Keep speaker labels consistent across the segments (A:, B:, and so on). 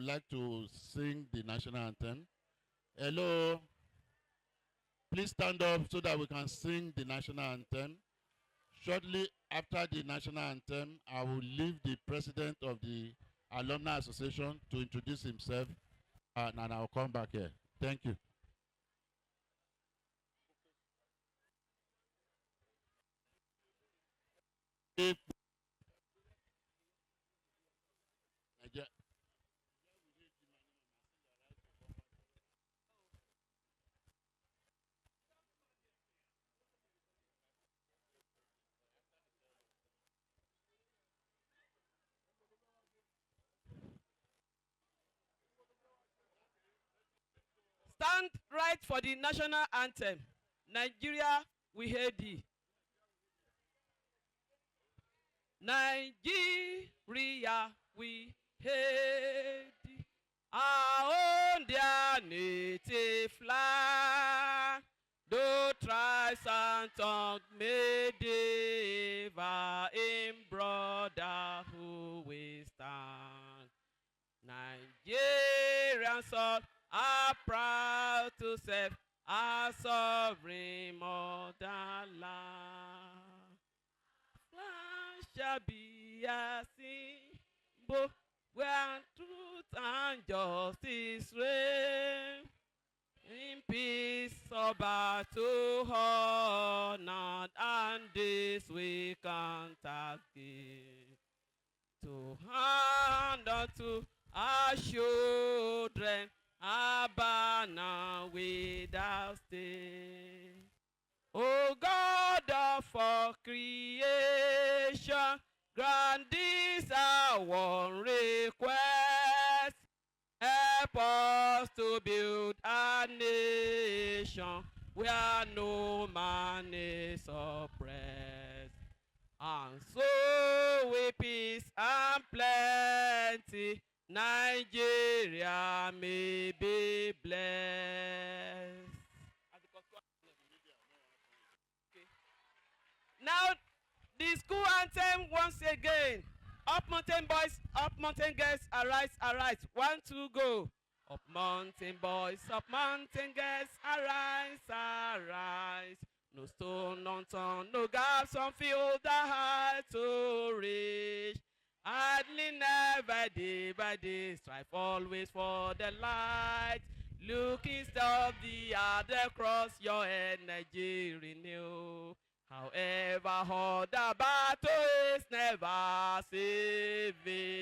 A: would like to sing the national anthem. Hello. Please stand up so that we can sing the national anthem. Shortly after the national anthem, I will leave the president of the Alumni Association to introduce himself, and I'll come back here. Thank you. If
B: Stand right for the national anthem. Nigeria, we hail thee. Nigeria, we hail thee. Our own dear native land, though tribes and tongue may differ, in brotherhood we stand. Nigerians all are proud to serve our sovereign motherland. Flag shall be a symbol where truth and justice reign. In peace or battle honored, and this we can't again. To hand unto our children a banner without stain. O God of all creation, grant this our one request. Help us to build a nation where no man is oppressed. And so with peace and plenty, Nigeria may be blessed. Now, the school anthem once again. Up mountain boys, up mountain girls, arise, arise. 1, 2, go. Up mountain boys, up mountain girls, arise, arise. No stone unturned, no gaps on field that hard to reach. Idly never day by day, strive always for the light. Looking of the other across your energy renew. However hard the battle is, never saving.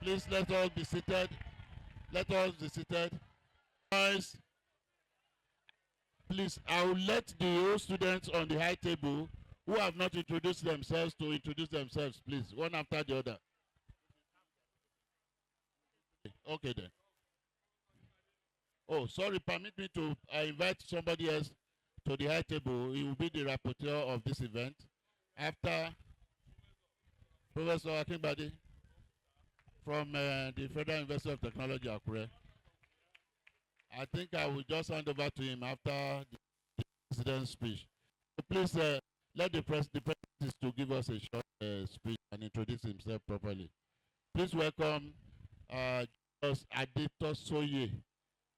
A: please let us be seated. Let us be seated. Guys, please, I will let the old students on the high table who have not introduced themselves to introduce themselves, please, one after the other. Okay then. Oh, sorry, permit me to invite somebody else to the high table. He will be the rapporteur of this event. After Professor Akinbade from the Federal University of Technology, Akure. I think I will just hand over to him after the president's speech. So please let the president to give us a short speech and introduce himself properly. Please welcome Adito Soye,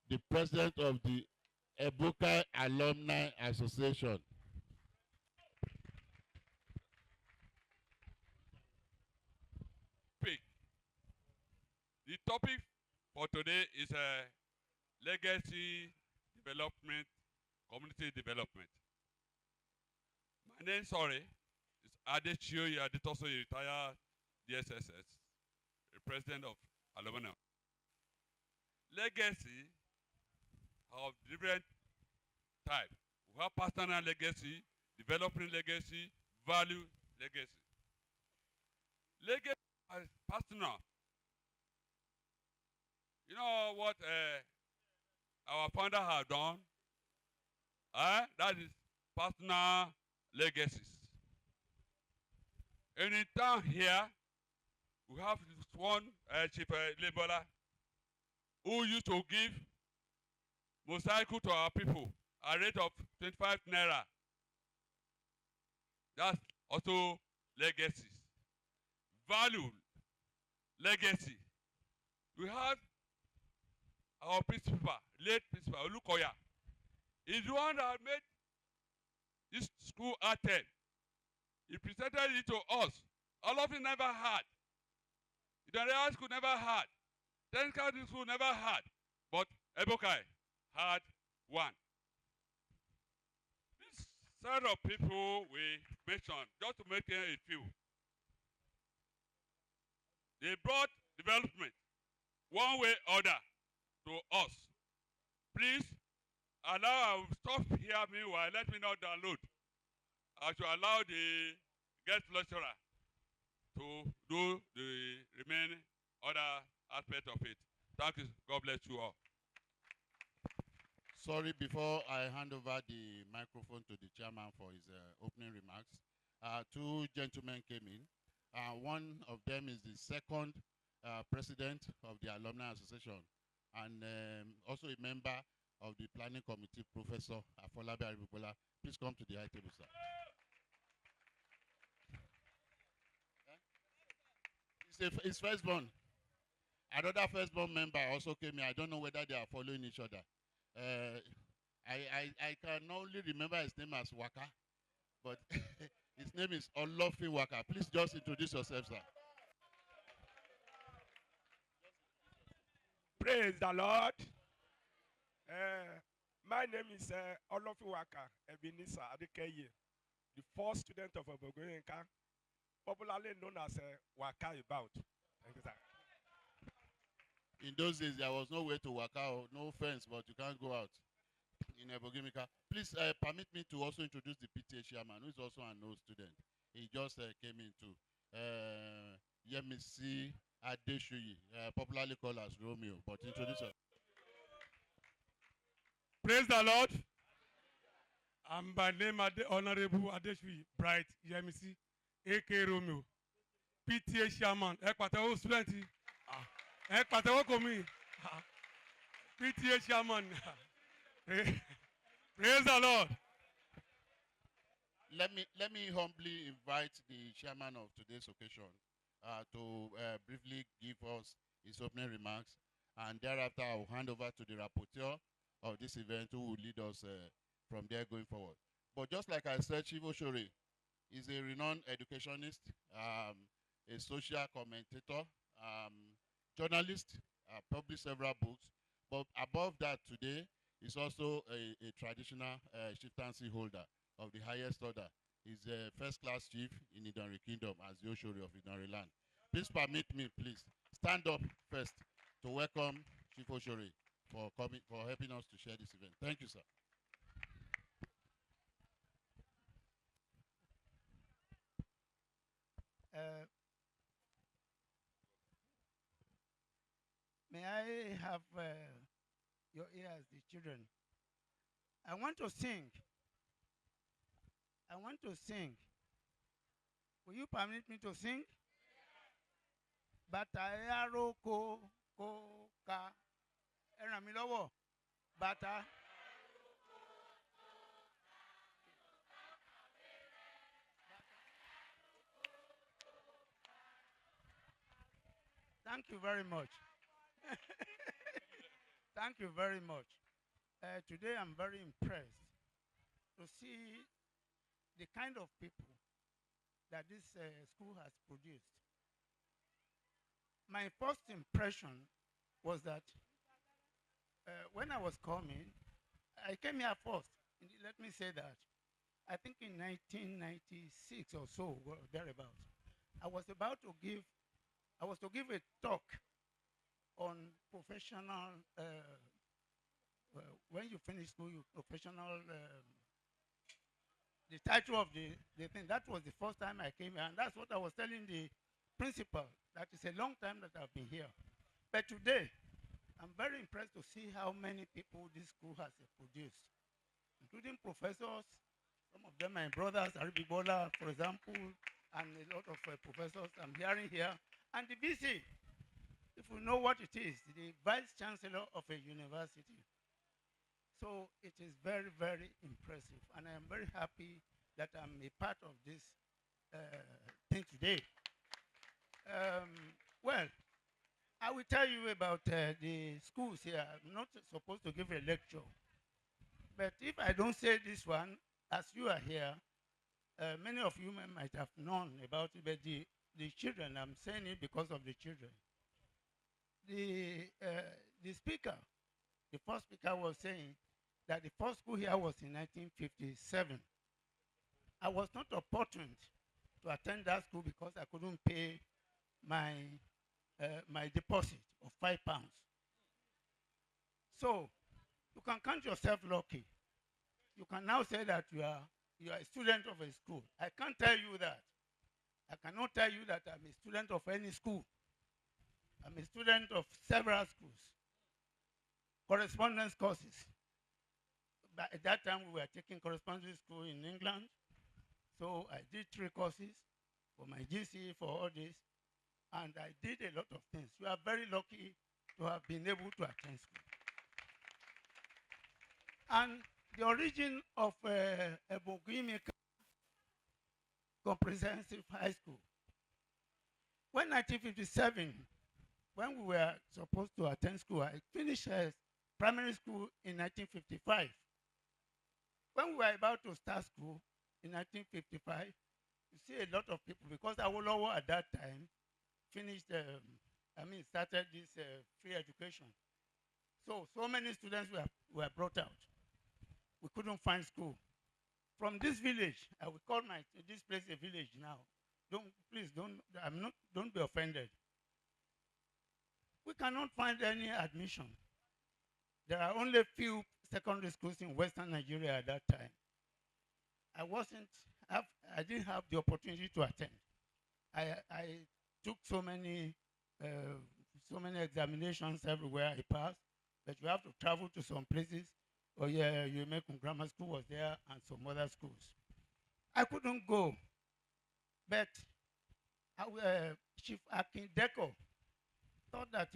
A: the president of the Ebuka Alumni Association.
C: The topic for today is legacy development, community development. My name, is Adechio Aditoso, retired DSSS, the president of Alumni. Legacy of different types. We have personal legacy, development legacy, value legacy. Legacy is personal. You know what our founder have done? That is personal legacies. And in town here, we have one chief laborer who used to give motorcycle to our people at a rate of 25 naira. That's also legacies. value, legacy. We have our principal, late principal, Olukoya. He's the one that made this school attend. He presented it to us. All of it never had. Idaniya school never had. Technical school never had. But Ebokai had one. This set of people we mentioned, just to make a few, they brought development one way or other to us. Please allow, stop here meanwhile, let me not download. I should allow the guest lecturer to do the remaining other aspect of it. Thank you. God bless you all.
A: Sorry, before I hand over the microphone to the chairman for his opening remarks, two gentlemen came in. One of them is the second president of the Alumni Association and also a member of the planning committee, Professor Afolabi Aribubola. Please come to the high table, sir. It's firstborn. Another firstborn member also came here. I don't know whether they are following each other. I can only remember his name as Waka, but his name is Olofin Waka. Please just introduce yourself, sir.
D: Praise the Lord. My name is Olofin Waka Ebenezer Adekeye, the first student of Ogunyimika, popularly known as Waka About. Thank you, sir.
A: In those days, there was no way to work out, no fence, but you can't go out in Ogunyimika. Please permit me to also introduce the PTA chairman, who is also an old student. He just came into Yemisi Adeshuyi, popularly called as Romeo, but introduce her.
E: Praise the Lord. I'm by name Honorable Adeshuyi Bright Yemisi, A.K. Romeo, PTA chairman, Ekpatewo student. Ekpatewo komi. PTA chairman. Praise the Lord.
A: Let me humbly invite the chairman of today's occasion to briefly give us his opening remarks, and thereafter I will hand over to the rapporteur of this event who will lead us from there going forward. But just like I said, Chief Oshore is a renowned educationist, a social commentator, journalist, published several books, but above that today is also a traditional chieftaincy holder of the highest order. He's a first-class chief in Idanre Kingdom as the Oshore of Idanre land. Please permit me, please, stand up first to welcome Chief Oshore for helping us to share this event. Thank you, sir.
F: May I have your ears, the children? I want to sing. I want to sing. Will you permit me to sing? Bàtà ẹ̀rọ kò ka ẹ ràn mí lọ́wọ́. Bàtà. Thank you very much. Thank you very much. Today I'm very impressed to see the kind of people that this school has produced. My first impression was that when I was coming, I came here first. Let me say that. I think in 1996 or so, or thereabouts, I was to give a talk on professional, when you finish school, you professional, the title of the thing. That was the first time I came here, and that's what I was telling the principal, that is a long time that I've been here. But today, I'm very impressed to see how many people this school has produced, including professors. Some of them my brothers, Aribibola, for example, and a lot of professors I'm hearing here. And the VC, if we know what it is, the Vice Chancellor of a university. So it is very, very impressive. And I am very happy that I'm a part of this thing today. Well, I will tell you about the schools here. I'm not supposed to give a lecture. But if I don't say this one, as you are here, many of you might have known about it, but the children, I'm saying it because of the children. The speaker, the first speaker was saying that the first school here was in 1957. I was not opportune to attend that school because I couldn't pay my my deposit of £5. So you can count yourself lucky. You can now say that you are a student of a school. I can't tell you that. I cannot tell you that I'm a student of any school. I'm a student of several schools, correspondence courses. But at that time, we were taking correspondence school in England. So I did 3 courses for my GCE, for all this. And I did a lot of things. You are very lucky to have been able to attend school. And the origin of Ogunyimika Comprehensive High School. When 1957, when we were supposed to attend school, I finished primary school in 1955. When we were about to start school in 1955, you see a lot of people, because Awolowo at that time finished, started this free education. So many students were brought out. We couldn't find school. From this village, I will call this place a village now. Don't be offended. We cannot find any admission. There are only few secondary schools in Western Nigeria at that time. I didn't have the opportunity to attend. I took so many examinations everywhere I passed, but you have to travel to some places. Oh yeah, Ogunyimika Grammar School was there and some other schools. I couldn't go, but Chief Akin Deko thought that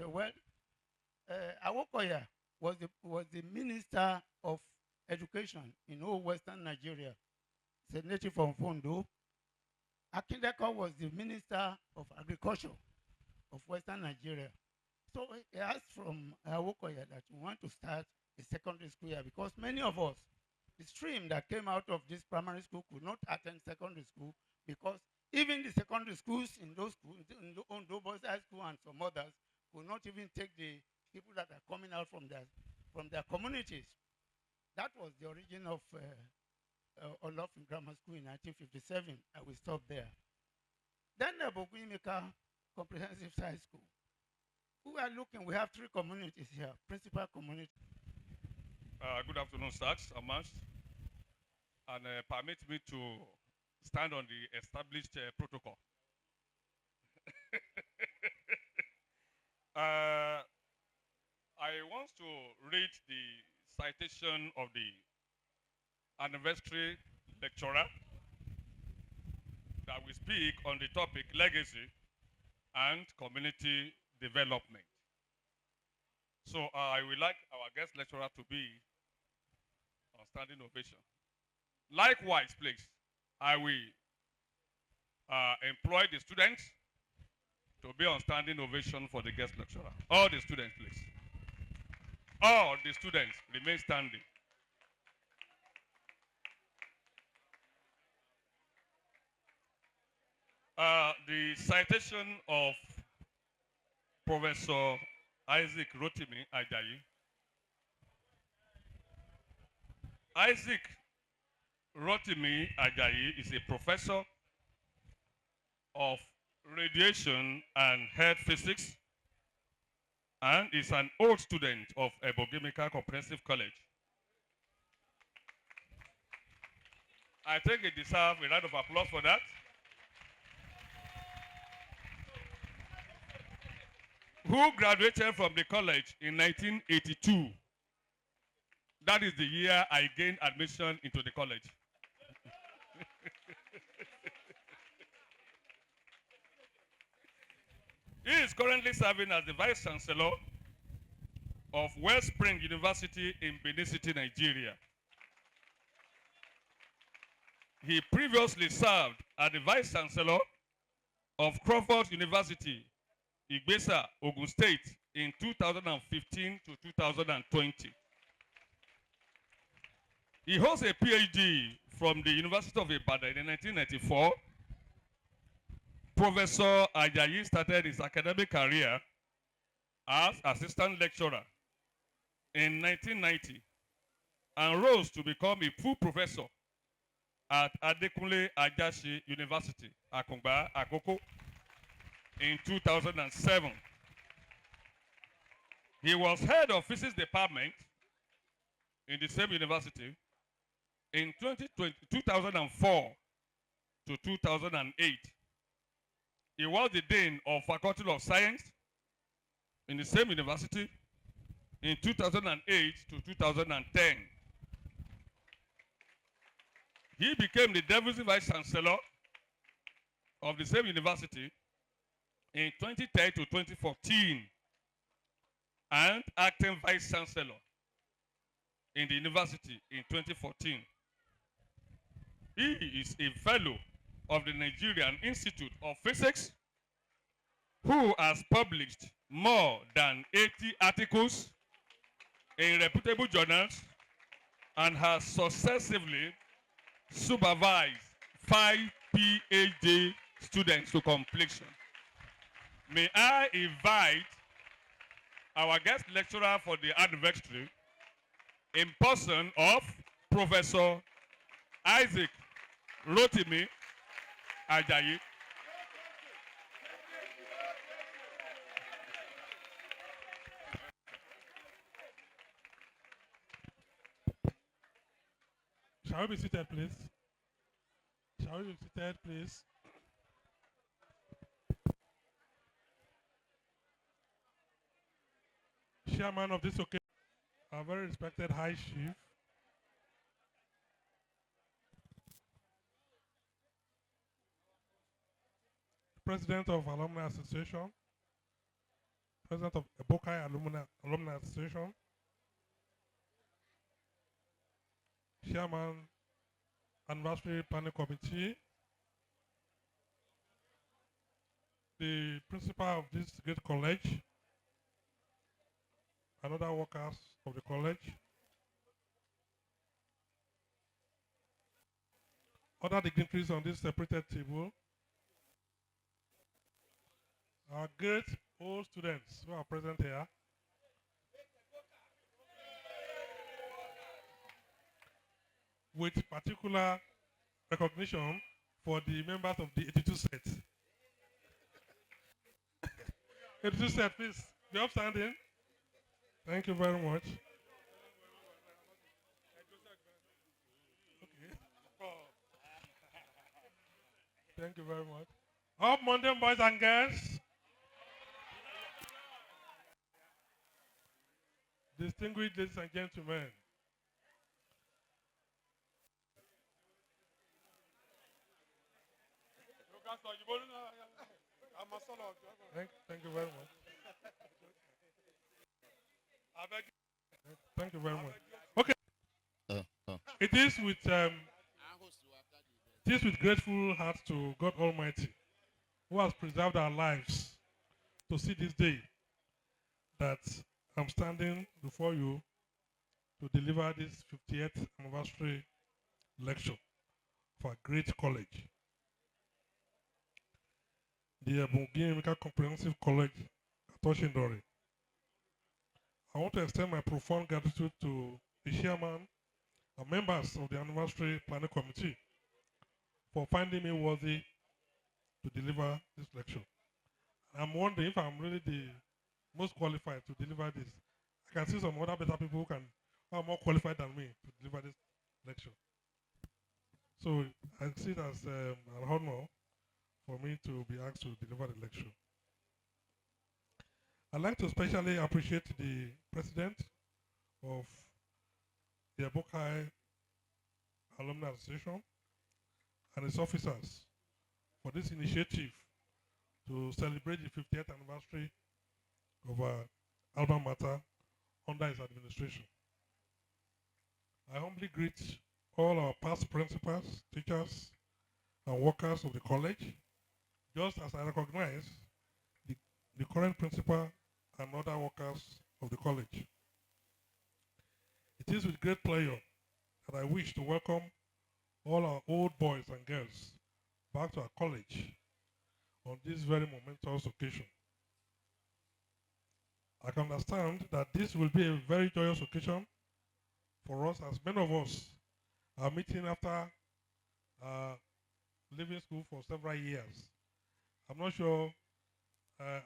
F: Awokoya was the Minister of Education in all Western Nigeria. He's a native from Fondo. Akin Deko was the Minister of Agriculture of Western Nigeria. So he asked from Awokoya that we want to start a secondary school here, because many of us, the stream that came out of this primary school could not attend secondary school, because even the secondary schools in those schools, in Ondo Boys High School and some others, could not even take the people that are coming out from their communities. That was the origin of Ogunyimika Grammar School in 1957. I will stop there. Then the Ogunyimika Comprehensive High School. We have 3 communities here, principal community.
C: Good afternoon, sirs and ma'ams. And permit me to stand on the established protocol. I want to read the citation of the anniversary lecturer that will speak on the topic legacy and community development. So I would like our guest lecturer to be on standing ovation. Likewise, please, I will employ the students to be on standing ovation for the guest lecturer. All the students, please. All the students remain standing. The citation of Professor Isaac Rotimi Ajayi. Isaac Rotimi Ajayi is a professor of radiation and health physics and is an old student of Ogunyimika Comprehensive College. I think he deserves a round of applause for that. Who graduated from the college in 1982. That is the year I gained admission into the college. He is currently serving as the Vice Chancellor of Wellspring University in Benin City, Nigeria. He previously served as the Vice Chancellor of Crawford University, Igbesa, Ogun State in 2015 to 2020. He holds a PhD from the University of Ibadan in 1994. Professor Ajayi started his academic career as assistant lecturer in 1990 and rose to become a full professor at Adekunle Ajashi University, Akungba, Akoko, in 2007. He was head of physics department in the same university in 2004 to 2008. He was the dean of Faculty of Science in the same university in 2008 to 2010. He became the deputy vice chancellor of the same university in 2010 to 2014 and acting vice chancellor in the university in 2014. He is a fellow of the Nigerian Institute of Physics who has published more than 80 articles in reputable journals and has successively supervised 5 PhD students to completion. May I invite our guest lecturer for the anniversary in person of Professor Isaac Rotimi Ajayi.
E: Shall we be seated, please? Shall we be seated, please? Chairman of this occasion, our very respected High Chief, President of Alumni Association, President of Ebokai Alumni Association, Chairman, Anniversary Planning Committee, the principal of this great college, and other workers of the college, other dignitaries on this separated table, our great old students who are present here, with particular recognition for the members of the 82 set. 82 set, please, be upstanding. Thank you very much. Okay. Thank you very much. Up Monday, boys and girls. Distinguished ladies and gentlemen. Thank you very much. Thank you very much. Okay. It is with grateful heart to God Almighty, who has preserved our lives to see this day, that I'm standing before you to deliver this 50th anniversary lecture for a great college, the Ogunyimika Comprehensive College at Oshindori. I want to extend my profound gratitude to the chairman and members of the anniversary planning committee for finding me worthy to deliver this lecture. I'm wondering if I'm really the most qualified to deliver this. I can see some other better people who are more qualified than me to deliver this lecture. So I see it as an honor for me to be asked to deliver the lecture. I'd like to especially appreciate the president of the Ebokai Alumni Association and its officers for this initiative to celebrate the 50th anniversary of our alma mater under his administration. I humbly greet all our past principals, teachers, and workers of the college, just as I recognize the, the current principal and other workers of the college. It is with great pleasure that I wish to welcome all our old boys and girls back to our college on this very momentous occasion. I can understand that this will be a very joyous occasion for us, as many of us are meeting after uh, leaving school for several years. I'm not sure,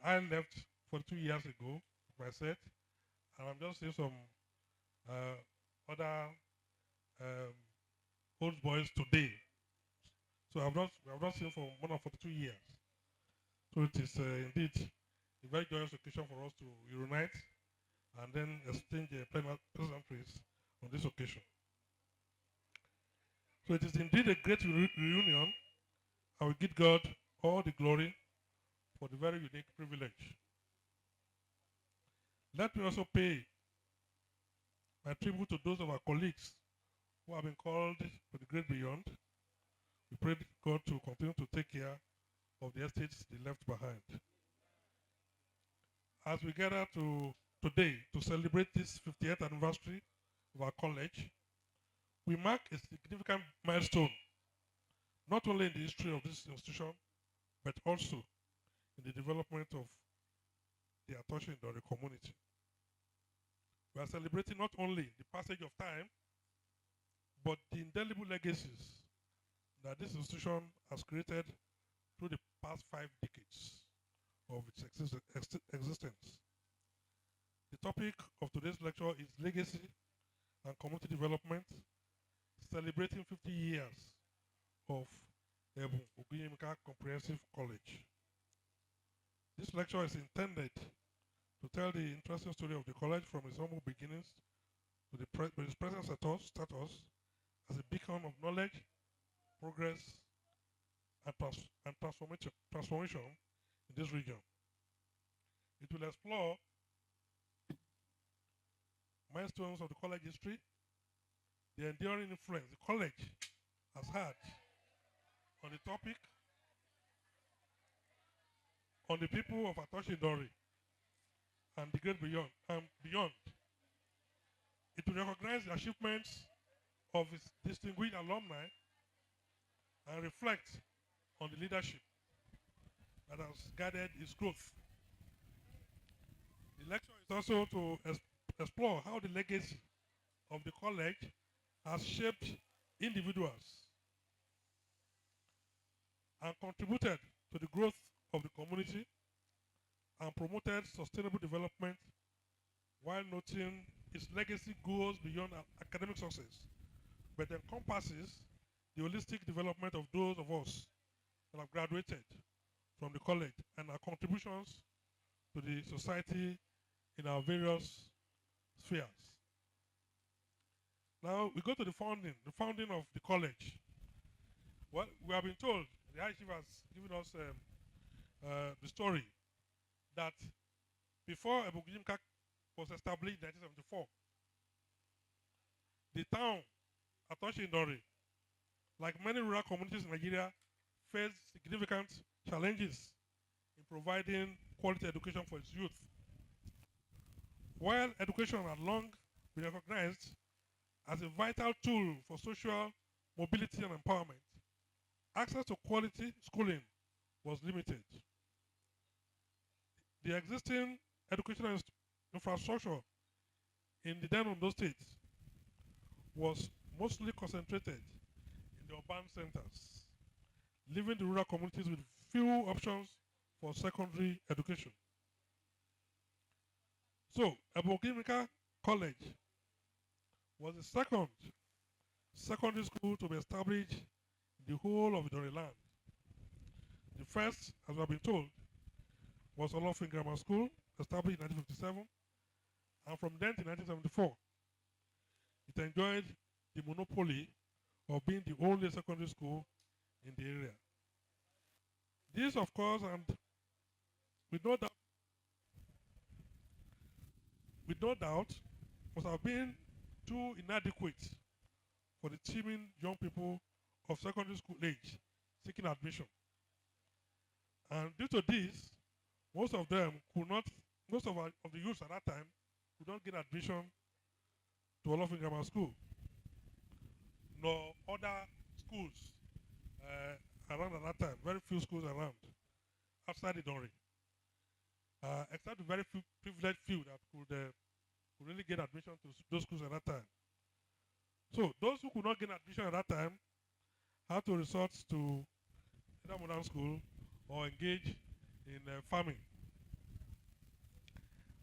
E: I left 42 years ago, like I said, and I'm just seeing some other um, old boys today. So I've not seen for more than 42 years. So it is indeed a very joyous occasion for us to reunite and then exchange pleasantries on this occasion. So it is indeed a great reunion. I will give God all the glory for the very unique privilege. Let me also pay my tribute to those of our colleagues who have been called to the great beyond. We pray God to continue to take care of the estates they left behind. As we gather today to celebrate this 50th anniversary of our college, we mark a significant milestone, not only in the history of this institution, but also in the development of the Atoshi Indore community. We are celebrating not only the passage of time, but the indelible legacies that this institution has created through the past 5 decades of its existence. The topic of today's lecture is Legacy and Community Development, celebrating 50 years of Ebun Ogunyimika Comprehensive College. This lecture is intended to tell the interesting story of the college from its humble beginnings to its present status as a beacon of knowledge, progress, and transformation in this region. It will explore milestones of the college history, the enduring influence the college has had on the topic, on the people of Atoshi Dori, and the great beyond. It will recognize the achievements of its distinguished alumni and reflect on the leadership that has guided its growth. The lecture is also to explore how the legacy of the college has shaped individuals and contributed to the growth of the community and promoted sustainable development, while noting its legacy goes beyond academic success, but encompasses the holistic development of those of us that have graduated from the college and our contributions to the society in our various spheres. Now we go to the founding of the college. Well, we have been told, the High Chief has given us the story that before Ogunyimika was established in 1974, the town, Atoshi Indore, like many rural communities in Nigeria, faced significant challenges in providing quality education for its youth. While education had long been recognized as a vital tool for social mobility and empowerment, access to quality schooling was limited. The existing educational infrastructure in the then Ondo state was mostly concentrated in the urban centers, leaving the rural communities with few options for secondary education. So, Ogunyimika College was the second secondary school to be established in the whole of Idori land. The first, as we have been told, was Olofin Grammar School, established in 1957, and from then to 1974, it enjoyed the monopoly of being the only secondary school in the area. This, of course, and with no doubt, must have been too inadequate for the teeming young people of secondary school age seeking admission. And due to this, most of them could not, of the youths at that time could not get admission to Olofin Grammar School, nor other schools around at that time. Very few schools around outside the Donry, except the very few privileged few that could really get admission to those schools at that time. So those who could not get admission at that time had to resort to either modern school or engage in farming.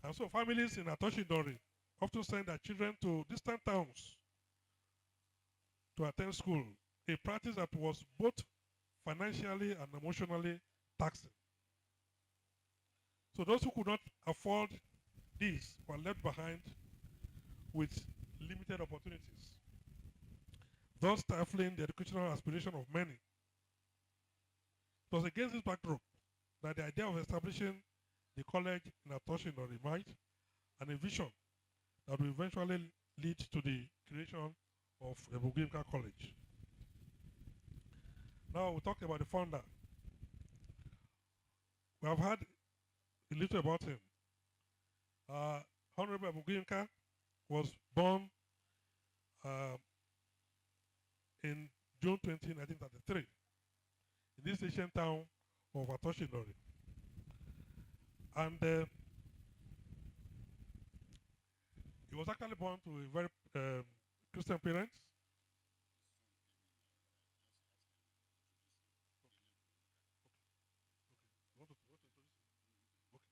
E: And so families in Atoshidori often send their children to distant towns to attend school, a practice that was both financially and emotionally taxing. So those who could not afford this were left behind with limited opportunities, thus stifling the educational aspiration of many. It was against this backdrop that the idea of establishing the college in Atoshidori emerged, and a vision that will eventually lead to the creation of Ogunyimika College. Now we'll talk about the founder. We have heard a little about him. Honorable Ogunyimika was born in June 20, 1933 in this ancient town of Atoshidori. And he was actually born to a very Christian parents.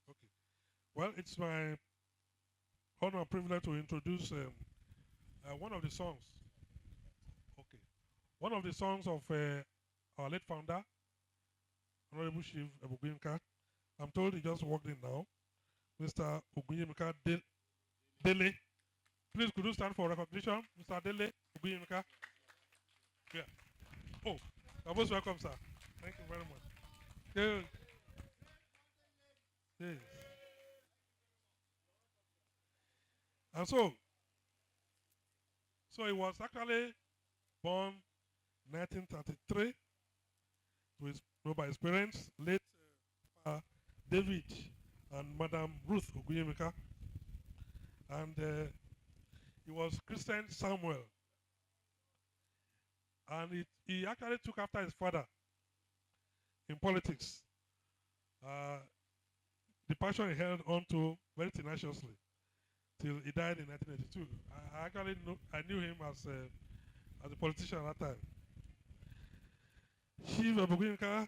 E: Okay. Well, it's my honor and privilege to introduce one of the songs. Okay. One of the songs of our late founder, Honorable Chief Ogunyimika. I'm told he just walked in now. Mr. Ogunyimika Dele. Please, could you stand for recognition? Mr. Dele Ogunyimika. Yeah. Oh, you're most welcome, sir. Thank you very much. Yes. Yes. And so he was actually born 1933 by his parents, late David and Madam Ruth Ogunyimika. And he was Christian Samuel. And he actually took after his father in politics. The passion he held on to very tenaciously till he died in 1982. I knew him as a politician at that time. Chief Ogunyimika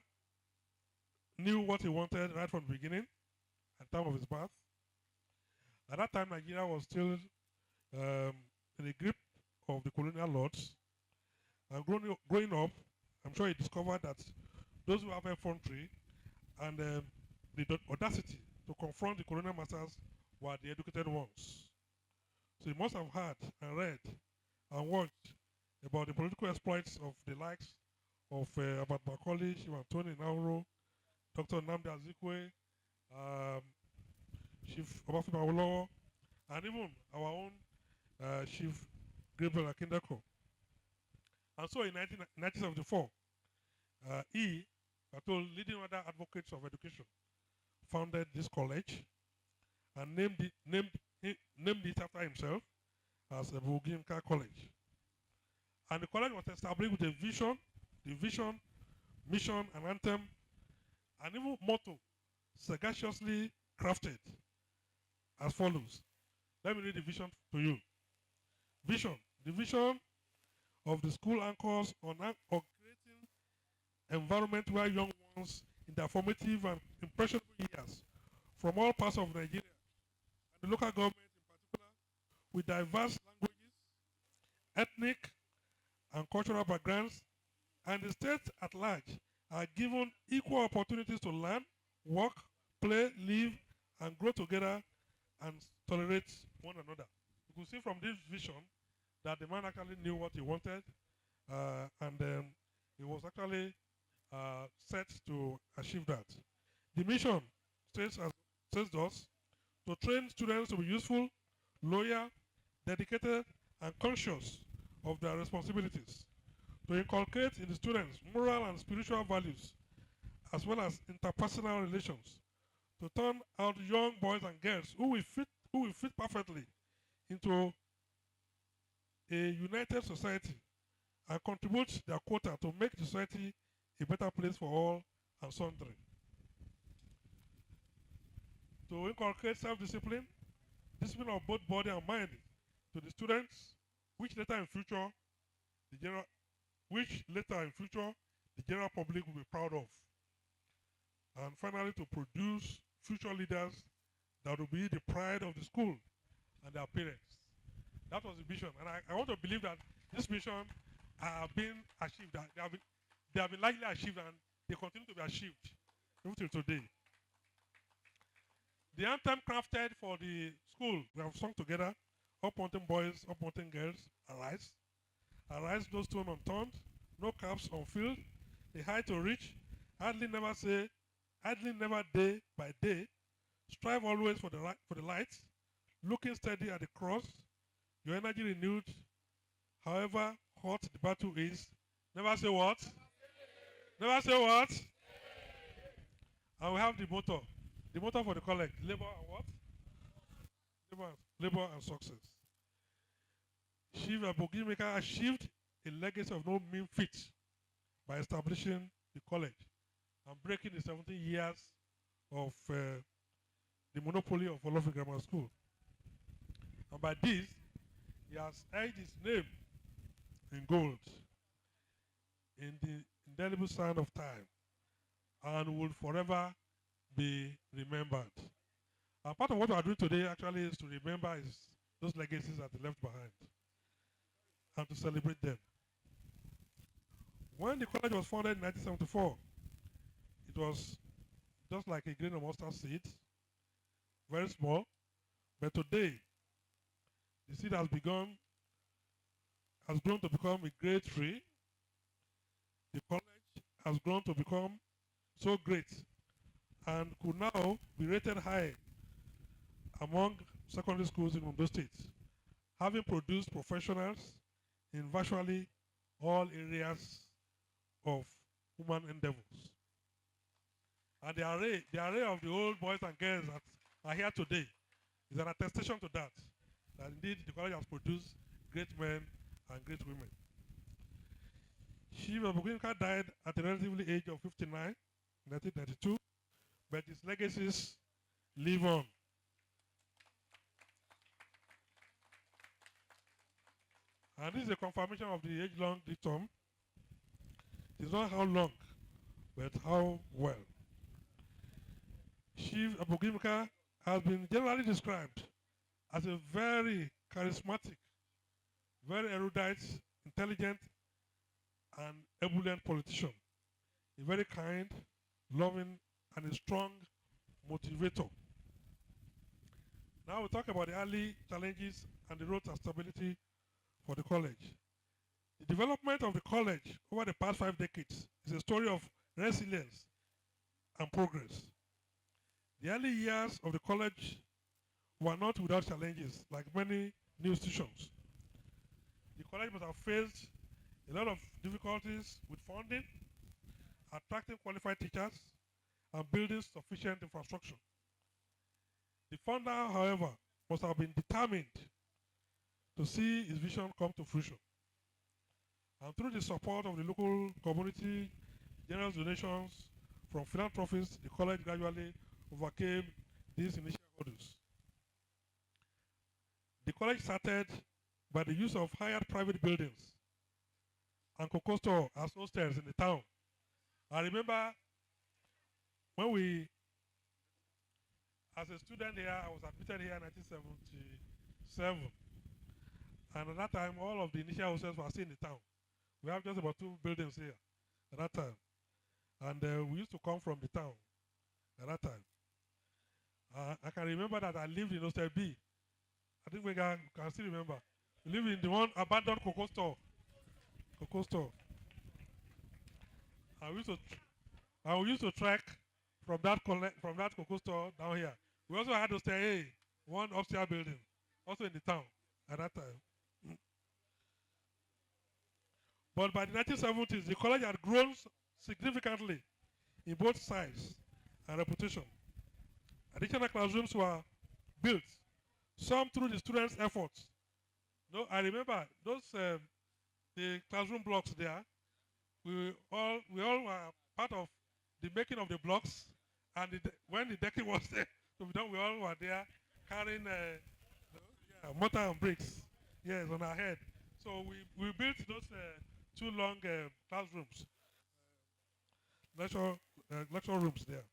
E: knew what he wanted right from the beginning at the time of his birth. At that time, Nigeria was still in the grip of the colonial lords. And growing up, I'm sure he discovered that those who have effrontery and the audacity to confront the colonial masters were the educated ones. So he must have heard and read and watched about the political exploits of the likes of Abat Macaulay, Shivantoni Nauro, Dr. Nnamdi Azikiwe, Chief Obafemi Awolowo, and even our own Chief Gabriel Akindeko. And so in 1974, he, told leading other advocates of education, founded this college and named it after himself as the Ogunyimika College. And the college was established with a vision, mission, and anthem, and even motto, sagaciously crafted as follows. Let me read the vision to you. Vision. The vision of the school anchors on creating environment where young ones in their formative and impressionable years from all parts of Nigeria and the local government in particular with diverse languages, ethnic and cultural backgrounds, and the state at large are given equal opportunities to learn, work, play, live, and grow together and tolerate one another. You can see from this vision that the man actually knew what he wanted, and he was actually set to achieve that. The mission states thus, to train students to be useful, loyal, dedicated, and conscious of their responsibilities, to inculcate in the students moral and spiritual values, as well as interpersonal relations to turn out young boys and girls who will fit perfectly into a united society and contribute their quota to make the society a better place for all and sundry. To inculcate self-discipline, discipline of both body and mind to the students, which later in future the general which later in future the general public will be proud of. And finally, to produce future leaders that will be the pride of the school and their parents. That was the vision. And I want to believe that this mission have been achieved, that they have been likely achieved, and they continue to be achieved even till today. The anthem crafted for the school, we have sung together, Up Mountain Boys, Up Mountain Girls, Arise. Arise, no stone unturned, no caps on field, the height to reach, idly never day by day, strive always for the light, looking steady at the cross, your energy renewed, however hot the battle is. Never say what? Never say what? And we have the motto. The motto for the college, labor and what? Labor and success. Chief Ogunyimika achieved a legacy of no mean feat by establishing the college and breaking the 17 years of the monopoly of Olofin Grammar School. And by this, he has etched his name in gold in the indelible sign of time and will forever be remembered. And part of what we are doing today actually is to remember those legacies that he left behind and to celebrate them. When the college was founded in 1974, it was just like a grain of mustard seed, very small. But today, the seed has grown to become a great tree. The college has grown to become so great and could now be rated high among secondary schools in Ondo State, having produced professionals in virtually all areas of human endeavors. And the array of the old boys and girls that are here today is an attestation to that indeed the college has produced great men and great women. Chief Ogunyimika died at the relatively age of 59 in 1992, but his legacies live on. And this is a confirmation of the age-long dictum. It is not how long, but how well. Chief Ogunyimika has been generally described as a very charismatic, very erudite, intelligent, and ebullient politician. A very kind, loving, and a strong motivator. Now we talk about the early challenges and the road to stability for the college. The development of the college over the past 5 decades is a story of resilience and progress. The early years of the college were not without challenges, like many new institutions. The college must have faced a lot of difficulties with funding, attracting qualified teachers, and building sufficient infrastructure. The founder, however, must have been determined to see his vision come to fruition. And through the support of the local community, generous donations from philanthropists, the college gradually overcame these initial hurdles. The college started by the use of hired private buildings and cocoa store as hostels in the town. I remember when as a student here, I was admitted here in 1977. And at that time, all of the initial hostels were still in the town. We have just about 2 buildings here at that time. And we used to come from the town at that time. I can remember that I lived in Hostel B. I think we can still remember. We lived in the one abandoned cocoa store. And we used to trek from that cocoa store down here. We also had Hostel A, one upstairs building, also in the town at that time. But by the 1970s, the college had grown significantly in both size and reputation. Additional classrooms were built, some through the students' efforts. No, I remember those the classroom blocks there. We all were part of the making of the blocks, and when the decking was there to be done, we all were there carrying mortar and bricks, yes, on our head. So we built those two long classrooms, lecture lecture rooms there.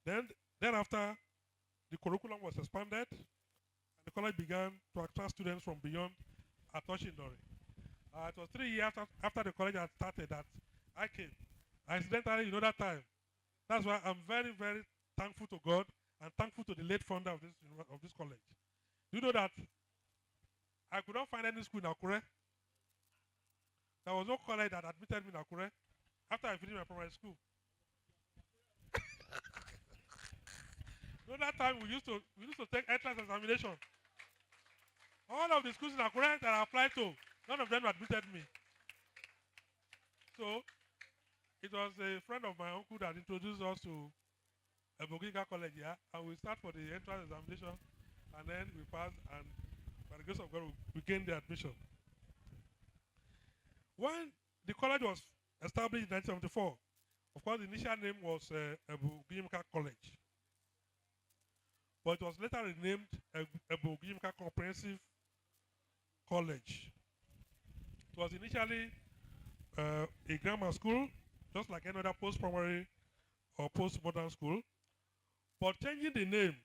E: Then thereafter, the curriculum was expanded, and the college began to attract students from beyond Atoshindori. It was 3 years after the college had started that I came. Incidentally, that time. That's why I'm very, very thankful to God and thankful to the late founder of this college. You know that I could not find any school in Akure. There was no college that admitted me in Akure after I finished my primary school. That time we used to take entrance examination. All of the schools in Akure that I applied to, none of them admitted me. So it was a friend of my uncle that introduced us to Ogunyimika College here, and we start for the entrance examination, and then we passed, and by the grace of God, we gained the admission. When the college was established in 1974, of course, the initial name was Ogunyimika College, but it was later renamed Ogunyimika Comprehensive College. It was initially a grammar school, just like any other post-primary or post-modern school, but changing the name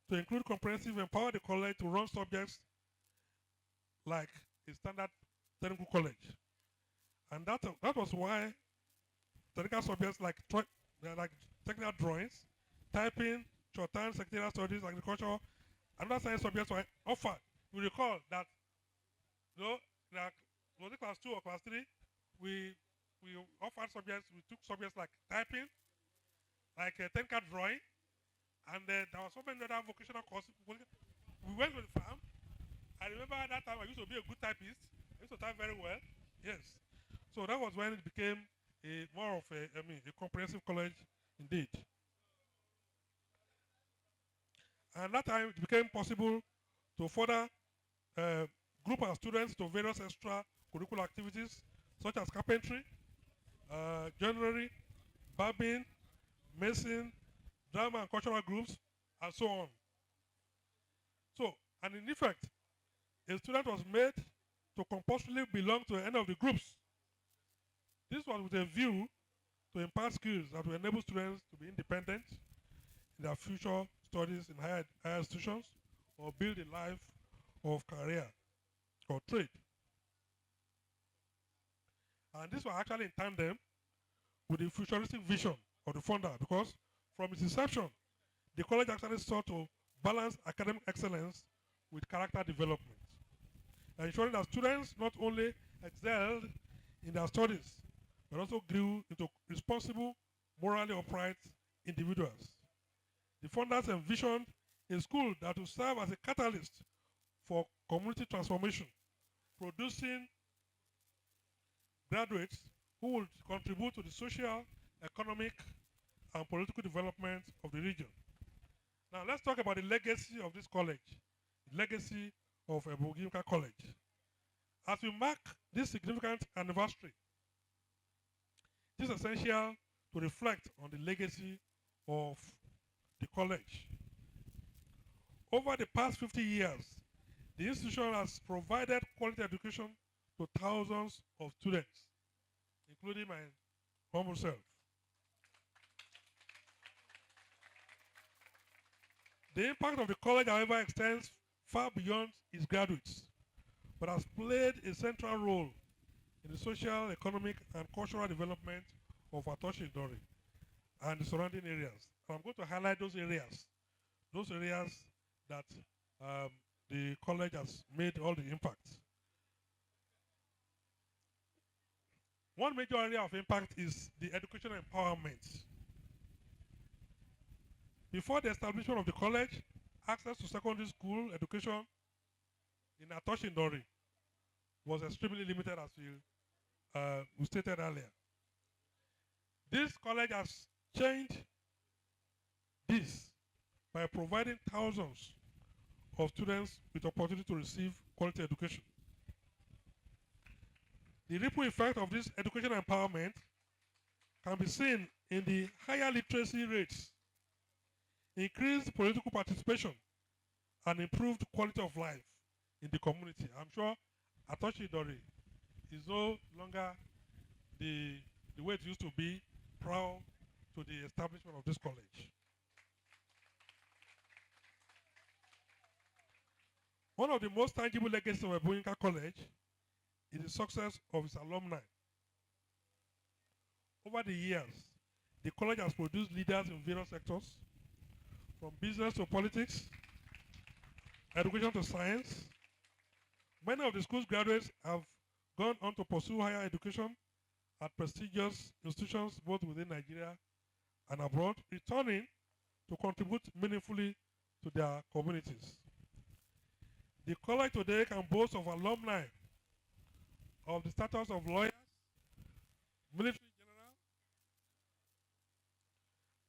E: to include comprehensive empowered the college to run subjects like a standard technical college. And that was why technical subjects like technical drawings, typing, shorthand, secretarial studies, agriculture, and other science subjects were offered. We recall that, like, was it class 2 or class 3? We offered subjects, we took subjects like typing, like technical drawing, and there were so many other vocational courses. We went to the farm. I remember at that time I used to be a good typist. I used to type very well. Yes. So that was when it became more of a comprehensive college indeed. And that time it became possible to further group our students to various extra curricular activities such as carpentry, joinery, barbing, mason, drama and cultural groups, and so on. So, and in effect, a student was made to compulsorily belong to any of the groups. This was with a view to impart skills that will enable students to be independent in their future studies in higher institutions or build a life of career or trade. And this was actually in tandem with the futuristic vision of the founder, because from its inception, the college actually sought to balance academic excellence with character development, ensuring that students not only excelled in their studies, but also grew into responsible, morally upright individuals. The founders envisioned a school that would serve as a catalyst for community transformation, producing graduates who would contribute to the social, economic, and political development of the region. Now let's talk about the legacy of this college, the legacy of Ogunyimika College. As we mark this significant anniversary, it is essential to reflect on the legacy of the college. Over the past 50 years, the institution has provided quality education to thousands of students, including my humble self. The impact of the college, however, extends far beyond its graduates, but has played a central role in the social, economic, and cultural development of Atoshindori and the surrounding areas. And I'm going to highlight those areas that the college has made all the impact. One major area of impact is the educational empowerment. Before the establishment of the college, access to secondary school education in Atoshindori was extremely limited, as we stated earlier. This college has changed this by providing thousands of students with opportunity to receive quality education. The ripple effect of this education empowerment can be seen in the higher literacy rates, increased political participation, and improved quality of life in the community. I'm sure Atoshi Dori is no longer the way it used to be prior to the establishment of this college. One of the most tangible legacies of Ogunyimika College is the success of its alumni. Over the years, the college has produced leaders in various sectors, from business to politics, education to science. Many of the school's graduates have gone on to pursue higher education at prestigious institutions both within Nigeria and abroad, returning to contribute meaningfully to their communities. The college today can boast of alumni of the status of lawyers, military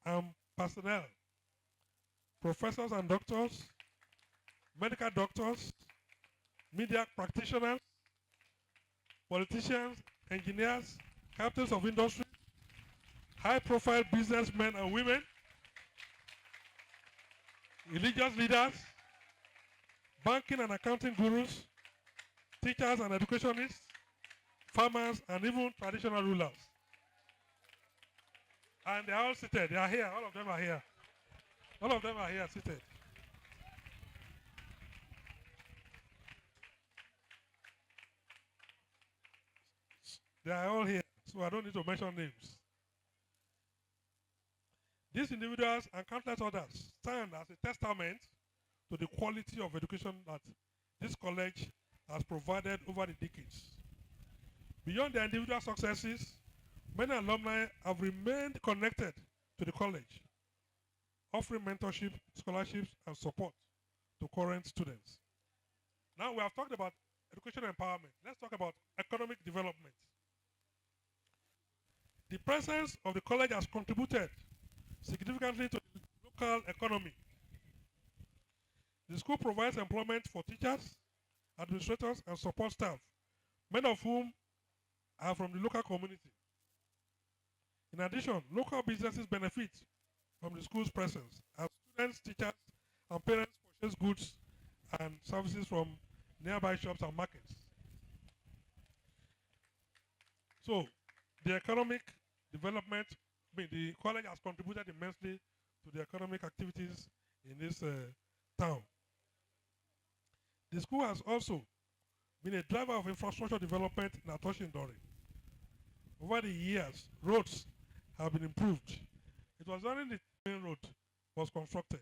E: general, and personnel, professors and doctors, medical doctors, media practitioners, politicians, engineers, captains of industry, high-profile businessmen and women, religious leaders, banking and accounting gurus, teachers and educationists, farmers, and even traditional rulers. And they are all seated. They are here. All of them are here. All of them are here seated. They are all here, so I don't need to mention names. These individuals and countless others stand as a testament to the quality of education that this college has provided over the decades. Beyond their individual successes, many alumni have remained connected to the college, offering mentorship, scholarships, and support to current students. Now we have talked about education empowerment. Let's talk about economic development. The presence of the college has contributed significantly to the local economy. The school provides employment for teachers, administrators, and support staff, many of whom are from the local community. In addition, local businesses benefit from the school's presence as students, teachers, and parents purchase goods and services from nearby shops and markets. So, the economic development, the college has contributed immensely to the economic activities in this town. The school has also been a driver of infrastructure development in Atoshi Ndori. Over the years, roads have been improved. It was only the main road was constructed.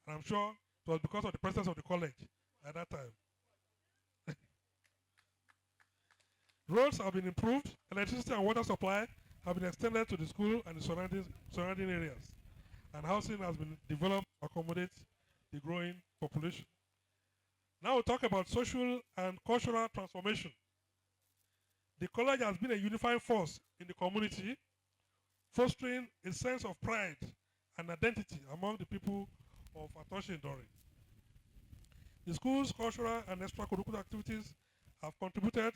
E: And I'm sure it was because of the presence of the college at that time. Roads have been improved, electricity and water supply have been extended to the school and the surrounding areas, and housing has been developed to accommodate the growing population. Now we'll talk about social and cultural transformation. The college has been a unifying force in the community, fostering a sense of pride and identity among the people of Atoshi Ndori. The school's cultural and extracurricular activities have contributed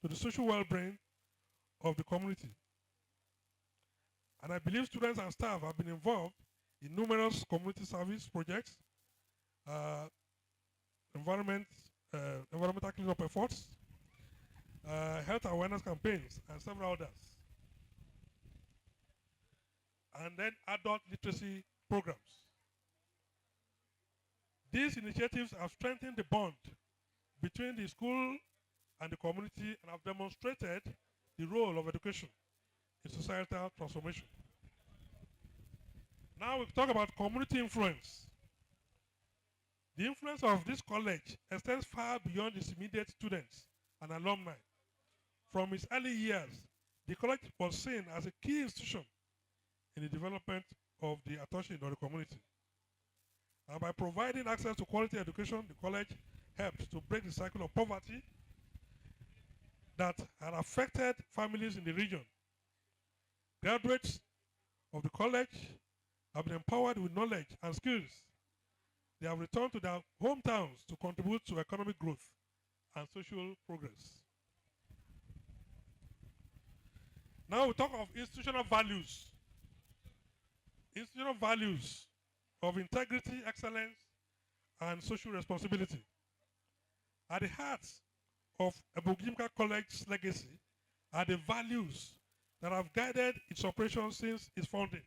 E: to the social well-being of the community. And I believe students and staff have been involved in numerous community service projects, environmental cleanup efforts, health awareness campaigns, and several others. And then adult literacy programs. These initiatives have strengthened the bond between the school and the community and have demonstrated the role of education in societal transformation. Now we talk about community influence. The influence of this college extends far beyond its immediate students and alumni. From its early years, the college was seen as a key institution in the development of the Atoshi Ndori community. And by providing access to quality education, the college helped to break the cycle of poverty that had affected families in the region. Graduates of the college have been empowered with knowledge and skills. They have returned to their hometowns to contribute to economic growth and social progress. Now we talk of institutional values. Institutional values of integrity, excellence, and social responsibility. At the heart of Ogunyimika College's legacy are the values that have guided its operation since its founding.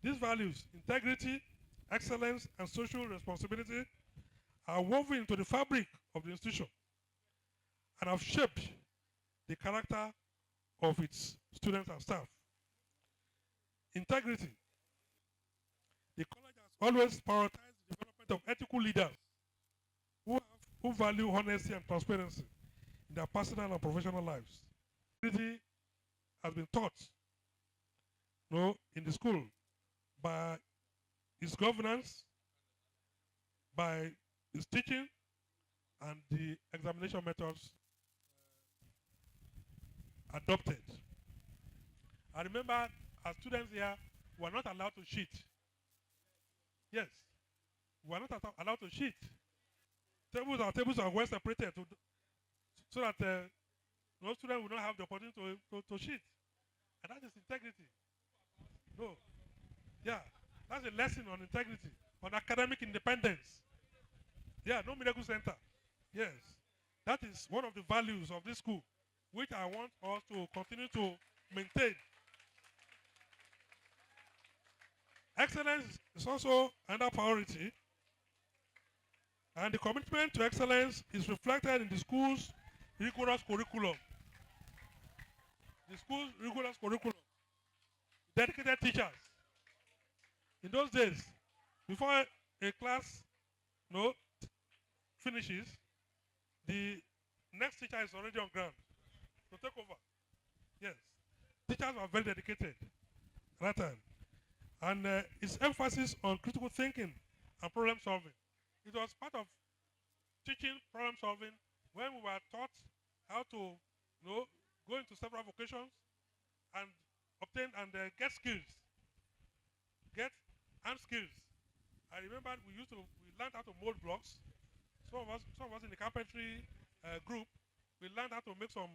E: These values, integrity, excellence, and social responsibility, are woven into the fabric of the institution and have shaped the character of its students and staff. Integrity. The college has always prioritized the development of ethical leaders who value honesty and transparency in their personal and professional lives. Integrity has been taught in the school by its governance, by its teaching, and the examination methods adopted. I remember as students here, we are not allowed to cheat. Yes, we are not allowed to cheat. Tables are well separated so that no student will not have the opportunity to cheat. And that is integrity. No. Yeah, that's a lesson on integrity, on academic independence. Yeah, no medical center. Yes, that is one of the values of this school, which I want us to continue to maintain. Excellence is also another priority, and the commitment to excellence is reflected in the school's rigorous curriculum. The school's rigorous curriculum, dedicated teachers. In those days, before a class finishes, the next teacher is already on ground to take over. Yes. Teachers were very dedicated at that time. And its emphasis on critical thinking and problem solving. It was part of teaching problem solving when we were taught how to go into several vocations and obtain and get skills. Get hand skills. I remember we learned how to mold blocks. Some of us in the carpentry group, we learned how to make some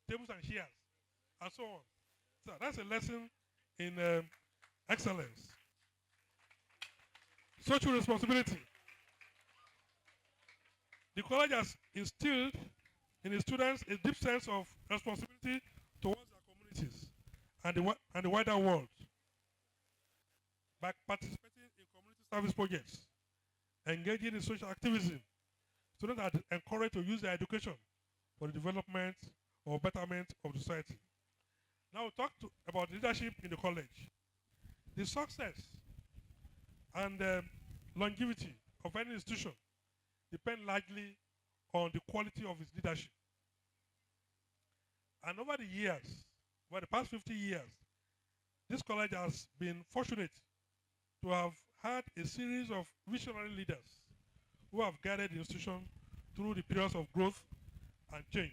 E: tables and chairs, and so on. So that's a lesson in excellence. Social responsibility. The college has instilled in its students a deep sense of responsibility towards their communities and the wider world. By participating in community service projects, engaging in social activism, students are encouraged to use their education for the development or betterment of the society. Now we'll talk about leadership in the college. The success and longevity of any institution depend largely on the quality of its leadership. And over the years, over the past 50 years, this college has been fortunate to have had a series of visionary leaders who have guided the institution through the periods of growth and change.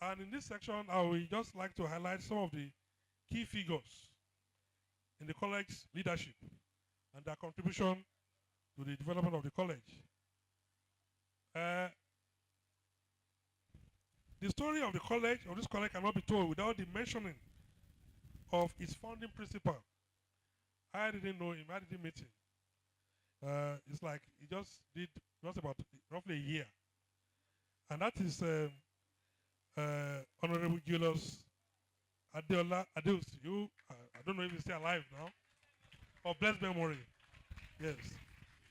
E: And in this section, I would just like to highlight some of the key figures in the college's leadership and their contribution to the development of the college. The story of this college cannot be told without the mentioning of its founding principal. I didn't know him, I didn't meet him. It's like he just did just about roughly a year. And that is Honorable Julius Adeola Adeus. I don't know if he's still alive now. Of blessed memory. Yes.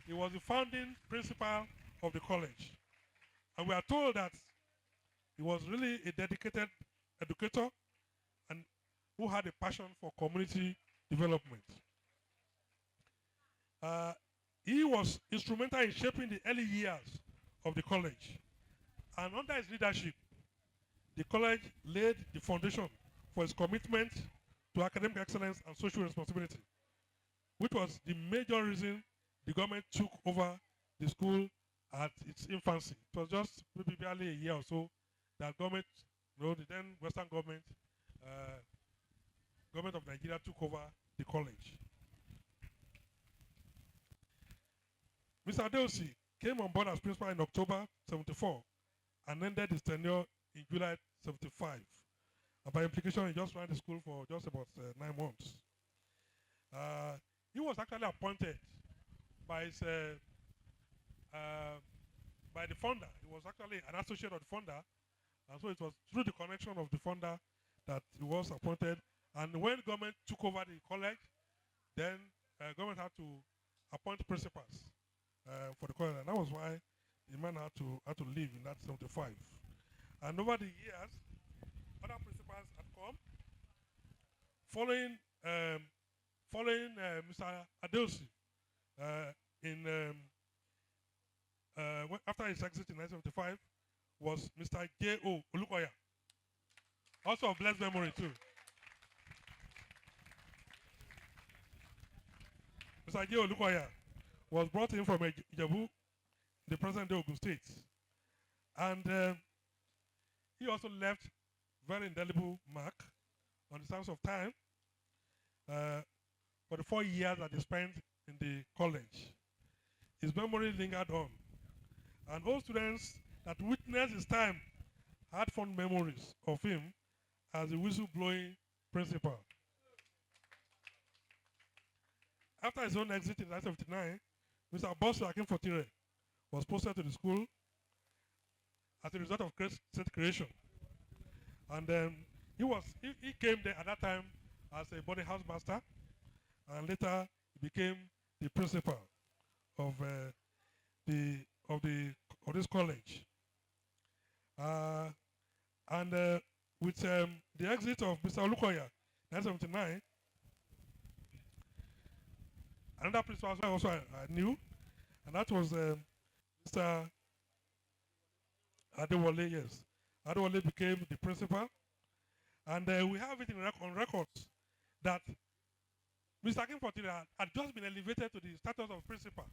E: He was the founding principal of the college. And we are told that he was really a dedicated educator and who had a passion for community development. He was instrumental in shaping the early years of the college. And under his leadership, the college laid the foundation for its commitment to academic excellence and social responsibility, which was the major reason the government took over the school at its infancy. It was just maybe barely a year or so that government, the then Western government, government of Nigeria took over the college. Mr. Adeosi came on board as principal in October 74 and ended his tenure in July 75. And by implication, he just ran the school for just about 9 months. He was actually appointed by his by the founder. He was actually an associate of the founder, and so it was through the connection of the founder that he was appointed. And when government took over the college, then government had to appoint principals for the college, and that was why the man had to leave in that 75. And over the years, other principals had come, following Mr. Adeosi after his exit in 1975 was Mr. J.O. Olukoya, also of blessed memory too. Mr. J.O. Olukoya was brought in from Ijebu, the present-day Ogun State, and he also left very indelible mark on the sands of time for the 4 years that he spent in the college. His memory lingered on, and all students that witnessed his time had fond memories of him as a whistle-blowing principal. After his own exit in 1979, Mr. Bosso Akinfotire was posted to the school as a result of state creation. And he came there at that time as a boarding house master, and later he became the principal of this college. With the exit of Mr. Olukoya in 1979, another principal also I knew, and that was Mr. Adewale. Yes, Adewale became the principal, and we have it on records that Mr. Akinfotire had just been elevated to the status of principal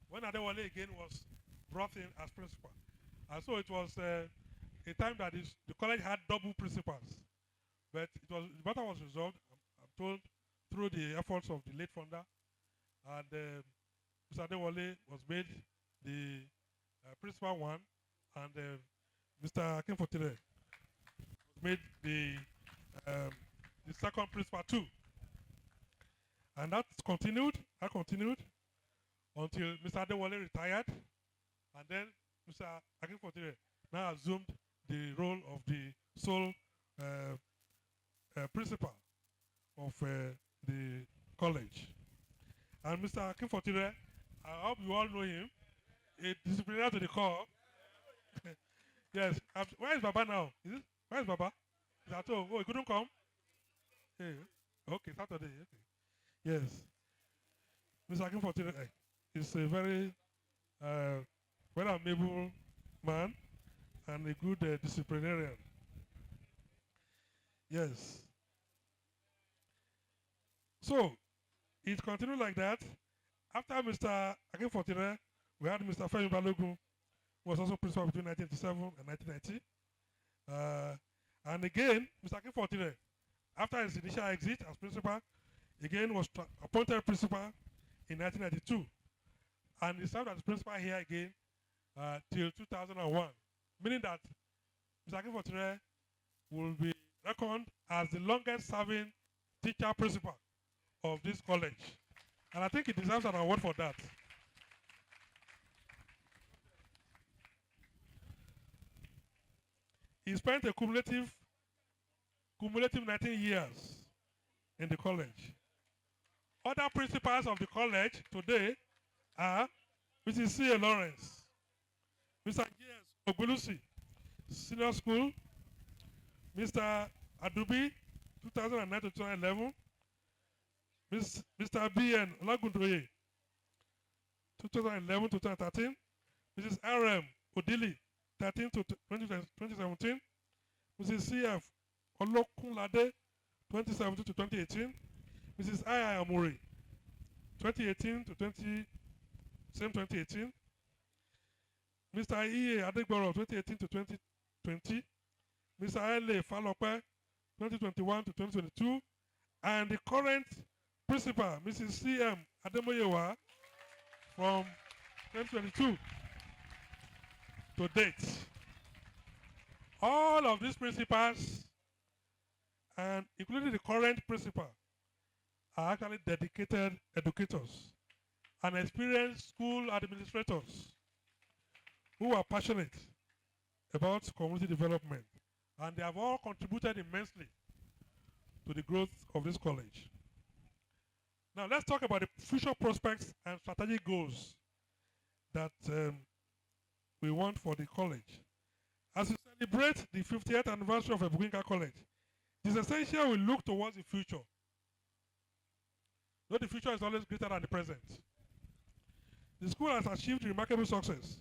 E: when Adewale again was brought in as principal. And so it was a time that the college had double principals. But the matter was resolved, I'm told, through the efforts of the late founder. And Mr. Adewale was made the principal one, and Mr. Akinfotire was made the second principal too. And that continued until Mr. Adewale retired, and then Mr. Akinfotire now assumed the role of the sole principal of the college. And Mr. Akinfotire, I hope you all know him, a disciplinarian to the core. Yes, where is Baba now? Where is Baba? Is at home? Oh, he couldn't come? Hey, okay, Saturday, okay. Yes. Mr. Akinfotire is a very amiable man and a good disciplinarian. Yes. So, it continued like that. After Mr. Akinfotire, we had Mr. Femi Balogun, who was also principal between 1987 and 1990. And again, Mr. Akinfotire, after his initial exit as principal, again was appointed principal in 1992. And he served as principal here again till 2001, meaning that Mr. Akinfotire will be reckoned as the longest serving teacher principal of this college. And I think he deserves an award for that. He spent a cumulative 19 years in the college. Other principals of the college today are Mrs. C.A. Lawrence, Mr. J.S. Ogulusi, Senior School, Mr. Adubi, 2009 to 2011, Mr. B.N. Olagundoye, 2011 to 2013, Mrs. R.M. Odili, 13 to 2017, Mrs. C.F. Olokunlade, 2017 to 2018, Mrs. I. Amuri, 2018 to 2018, Mr. E. A. Adegboro, 2018 to 2020, Mr. L. A. Falope, 2021 to 2022, and the current principal, Mrs. C.M. Ademoyewa, from 2022 to date. All of these principals, and including the current principal, are actually dedicated educators and experienced school administrators who are passionate about community development, and they have all contributed immensely to the growth of this college. Now let's talk about the future prospects and strategic goals that we want for the college. As we celebrate the 50th anniversary of Ogunyimika College, it is essential we look towards the future. Though the future is always greater than the present. The school has achieved remarkable success,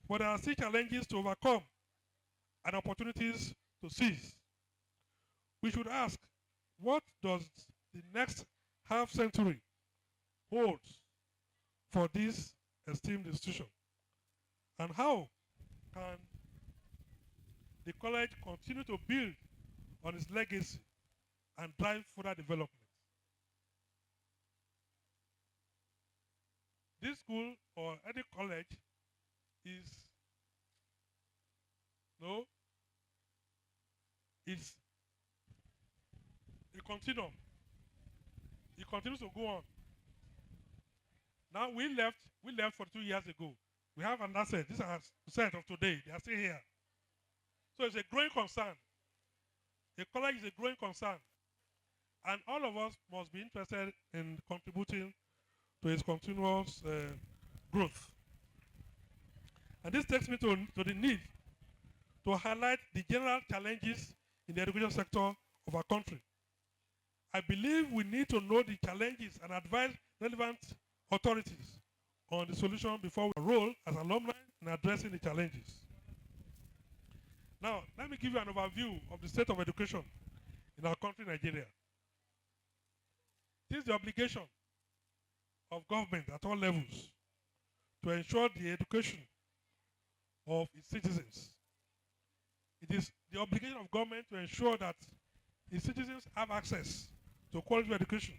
E: but there are still challenges to overcome and opportunities to seize. We should ask, what does the next half century hold for this esteemed institution? And how can the college continue to build on its legacy and drive further development? This school or any college is it's a continuum. It continues to go on. Now we left 42 years ago. We have an asset. This is our set of today. They are still here. So it's a growing concern. The college is a growing concern. And all of us must be interested in contributing to its continuous growth. And this takes me to the need to highlight the general challenges in the education sector of our country. I believe we need to know the challenges and advise relevant authorities on the solution before we enroll as alumni in addressing the challenges. Now, let me give you an overview of the state of education in our country, Nigeria. It is the obligation of government at all levels to ensure the education of its citizens. It is the obligation of government to ensure that its citizens have access to quality education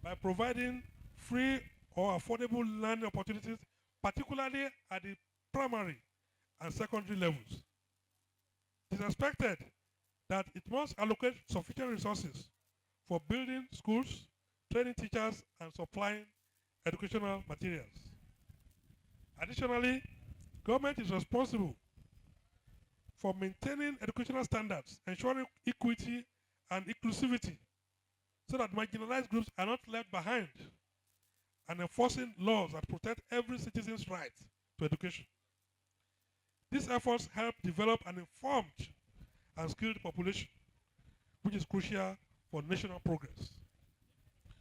E: by providing free or affordable learning opportunities, particularly at the primary and secondary levels. It is expected that it must allocate sufficient resources for building schools, training teachers, and supplying educational materials. Additionally, government is responsible for maintaining educational standards, ensuring equity and inclusivity so that marginalized groups are not left behind, and enforcing laws that protect every citizen's right to education. These efforts help develop an informed and skilled population, which is crucial for national progress.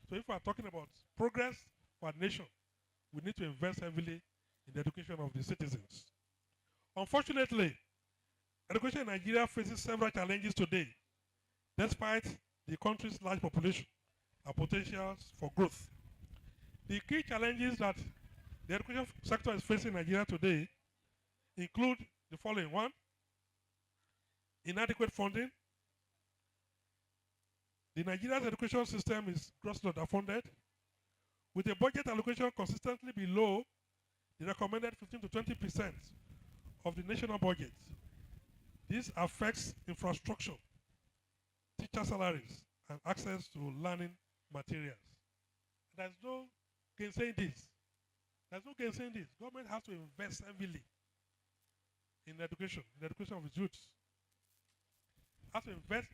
E: So if we are talking about progress for our nation, we need to invest heavily in the education of the citizens. Unfortunately, education in Nigeria faces several challenges today, despite the country's large population and potentials for growth. The key challenges that the education sector is facing in Nigeria today include the following. One, inadequate funding. The Nigeria's education system is grossly underfunded, with a budget allocation consistently below the recommended 15 to 20% of the national budget. This affects infrastructure, teacher salaries, and access to learning materials. There's no gainsaying this. There's no gainsaying this. Government has to invest heavily in education, the education of its youths. Has to invest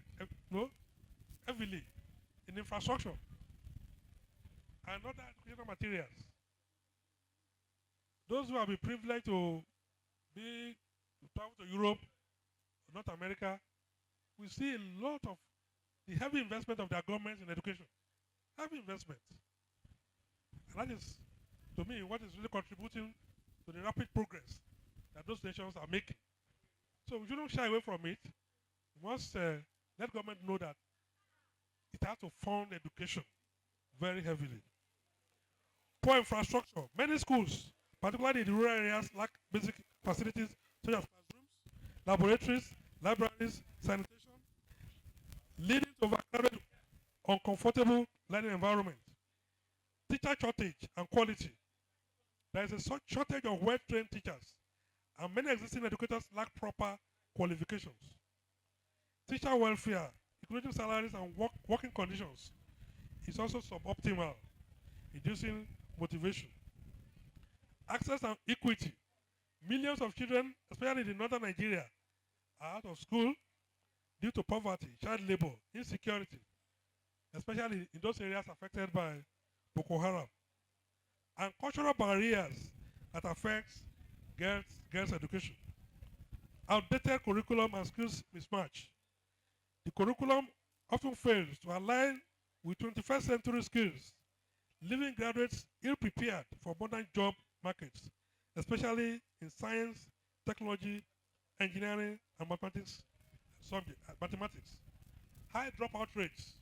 E: heavily in infrastructure and other educational materials. Those who have been privileged to travel to Europe, North America, we see a lot of the heavy investment of their governments in education. Heavy investment. And that is, to me, what is really contributing to the rapid progress that those nations are making. So we shouldn't shy away from it. We must let government know that it has to fund education very heavily. Poor infrastructure. Many schools, particularly in the rural areas, lack basic facilities such as classrooms, laboratories, libraries, sanitation, leading to overcrowded, uncomfortable learning environment. Teacher shortage and quality. There is a shortage of well-trained teachers, and many existing educators lack proper qualifications. Teacher welfare, including salaries and working conditions, is also suboptimal, reducing motivation. Access and equity. Millions of children, especially in northern Nigeria, are out of school due to poverty, child labor, insecurity, especially in those areas affected by Boko Haram, and cultural barriers that affects girls' education. Outdated curriculum and skills mismatch. The curriculum often fails to align with 21st century skills, leaving graduates ill-prepared for modern job markets, especially in science, technology, engineering, and mathematics. High dropout rates.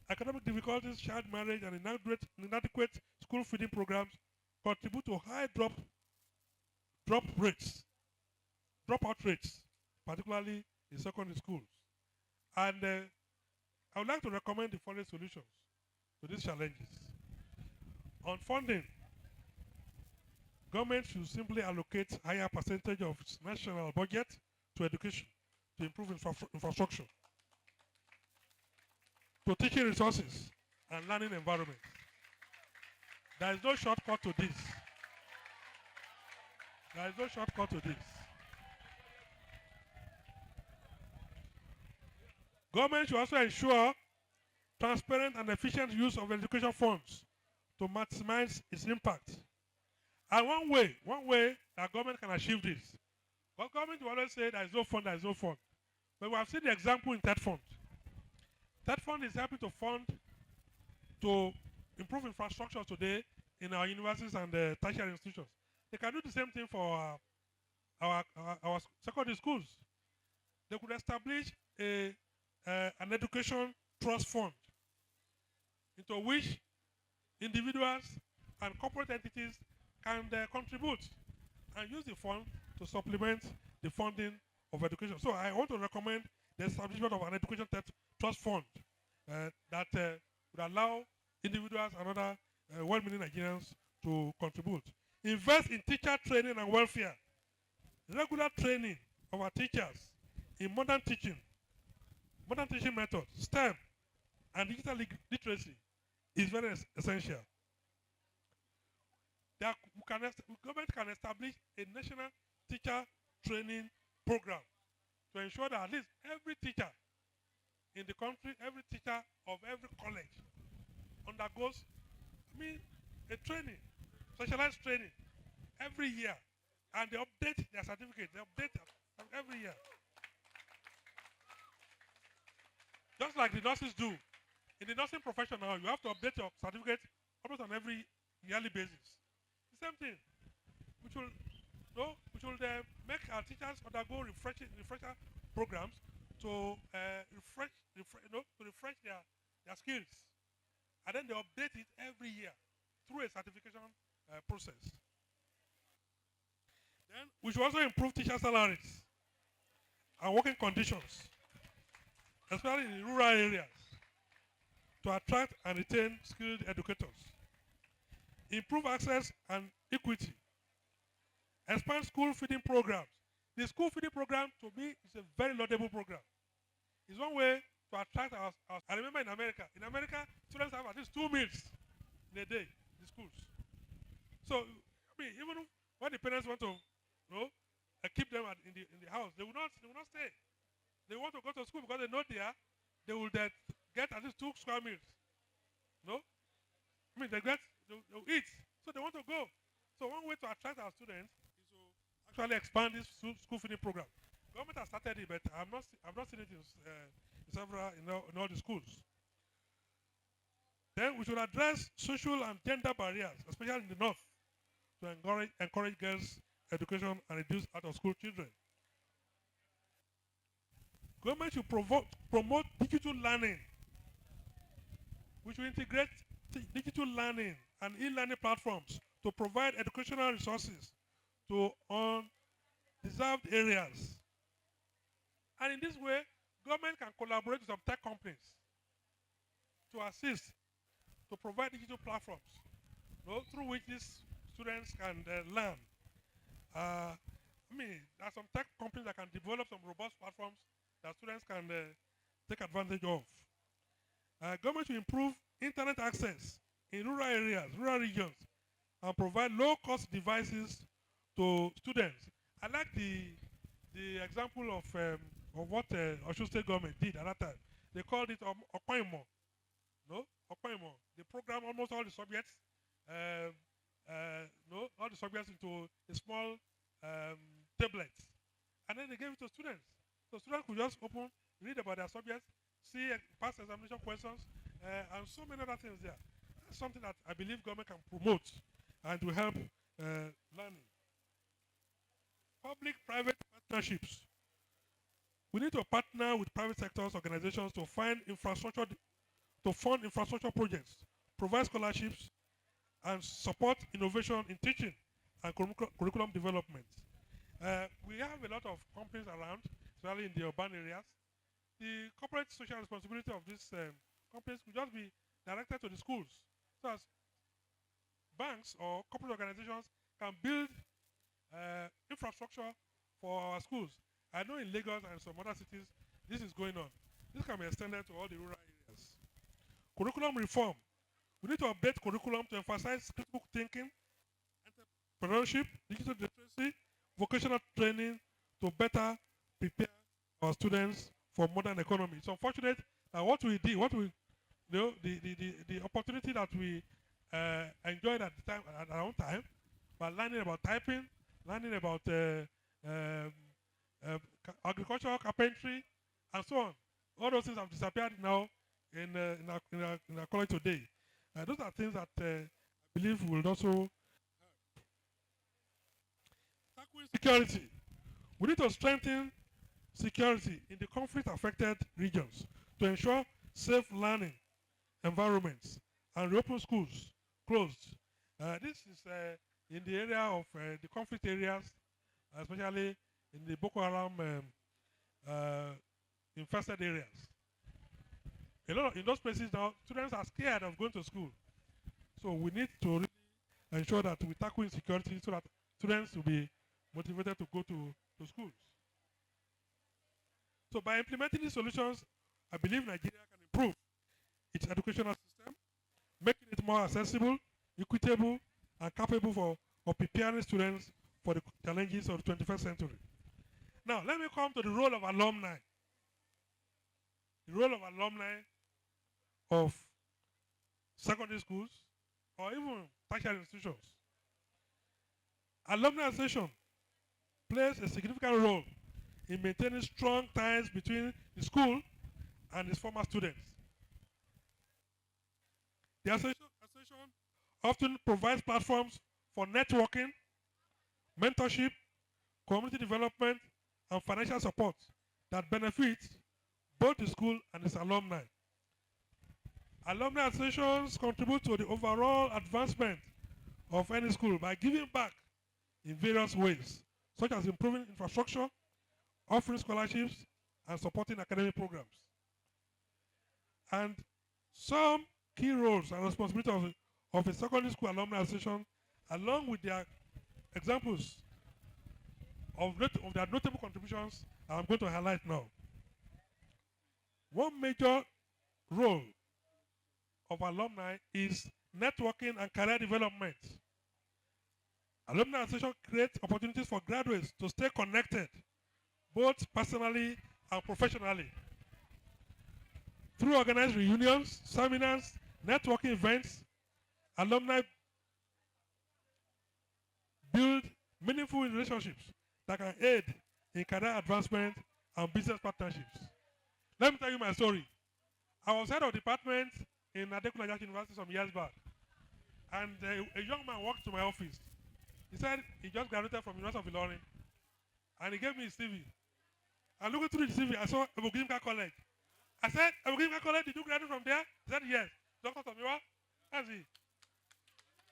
E: Academic difficulties, child marriage, and inadequate school feeding programs contribute to high drop rates, dropout rates, particularly in secondary schools. And I would like to recommend the following solutions to these challenges. On funding, government should simply allocate higher percentage of its national budget to education to improve infrastructure, to teaching resources and learning environment. There is no shortcut to this. There is no shortcut to this. Government should also ensure transparent and efficient use of education funds to maximize its impact. And one way that government can achieve this, but government will always say there is no fund, there is no fund. But we have seen the example in that fund. That fund is helping to fund to improve infrastructure today in our universities and tertiary institutions. They can do the same thing for our secondary schools. They could establish an education trust fund into which individuals and corporate entities can contribute and use the fund to supplement the funding of education. So I want to recommend the establishment of an education trust fund that would allow individuals and other well-meaning Nigerians to contribute. Invest in teacher training and welfare. Regular training of our teachers in modern teaching methods, STEM, and digital literacy is very essential. Government can establish a national teacher training program to ensure that at least every teacher in the country, every teacher of every college undergoes, a training, specialized training every year, and they update their certificate. They update them every year, just like the nurses do. In the nursing profession now, you have to update your certificate almost on every yearly basis. The same thing. We should make our teachers undergo refresher programs to refresh their skills, and then they update it every year through a certification process. Then we should also improve teacher salaries and working conditions, especially in rural areas, to attract and retain skilled educators. Improve access and equity. Expand school feeding programs. The school feeding program, to me, is a very laudable program. It's one way to attract our. I remember in America, students have at least 2 meals in a day in the schools. So, even when the parents want to, keep them in the house, they will not stay. They want to go to school because they know they will get at least 2 square meals. No, they'll eat, so they want to go. So one way to attract our students is to actually expand this school feeding program. Government has started it, but I've not seen it in all the schools. Then we should address social and gender barriers, especially in the north, to encourage girls' education and reduce out-of-school children. Government should promote digital learning. We should integrate digital learning and e-learning platforms to provide educational resources to undeserved areas. And in this way, Government can collaborate with some tech companies to assist to provide digital platforms, through which these students can learn. There are some tech companies that can develop some robust platforms that students can take advantage of. Government should improve internet access in rural areas, rural regions, and provide low-cost devices to students. I like the example of what Osun State government did at that time. They called it Okoimo. No, Okoimo. They programmed almost all the subjects, um, all the subjects into a small tablet, and then they gave it to students. So students could just open, read about their subjects, see past examination questions, and so many other things there. That's something that I believe government can promote and to help learning. Public-private partnerships. We need to partner with private sectors organizations to fund infrastructure projects, provide scholarships, and support innovation in teaching and curriculum development. We have a lot of companies around, especially in the urban areas. The corporate social responsibility of these companies will just be directed to the schools. So as banks or corporate organizations can build infrastructure for our schools. I know in Lagos and some other cities, this is going on. This can be extended to all the rural areas. Curriculum reform. We need to update curriculum to emphasize critical thinking, entrepreneurship, digital literacy, vocational training to better prepare our students for modern economy. It's unfortunate that what we did, the opportunity that we enjoyed at the time, at our own time, by learning about typing, learning about agricultural carpentry, and so on. All those things have disappeared now in our college today. Those are things that I believe will also tackle security. We need to strengthen security in the conflict-affected regions to ensure safe learning environments and reopen schools closed. This is in the area of the conflict areas, especially in the Boko Haram infested areas. In those places now, students are scared of going to school. So we need to really ensure that we tackle insecurity so that students will be motivated to go to schools. So by implementing these solutions, I believe Nigeria can improve its educational system, making it more accessible, equitable, and capable of preparing students for the challenges of the 21st century. Now, let me come to the role of alumni. The role of alumni of secondary schools or even tertiary institutions. Alumni association plays a significant role in maintaining strong ties between the school and its former students. The association often provides platforms for networking, mentorship, community development, and financial support that benefit both the school and its alumni. Alumni associations contribute to the overall advancement of any school by giving back in various ways, such as improving infrastructure, offering scholarships, and supporting academic programs. And some key roles and responsibilities of a secondary school alumni association, along with their examples of their notable contributions, I'm going to highlight now. One major role of alumni is networking and career development. Alumni association creates opportunities for graduates to stay connected, both personally and professionally. Through organized reunions, seminars, networking events, alumni build meaningful relationships that can aid in career advancement and business partnerships. Let me tell you my story. I was head of department in Adekunle University some years back, and a young man walked to my office. He said he just graduated from University of Ilorin, and he gave me his CV. I looked through the CV, I saw Ogunyimika College. I said, Ogunyimika College, did you graduate from there? He said, yes. Dr. Tomiwa, that's it.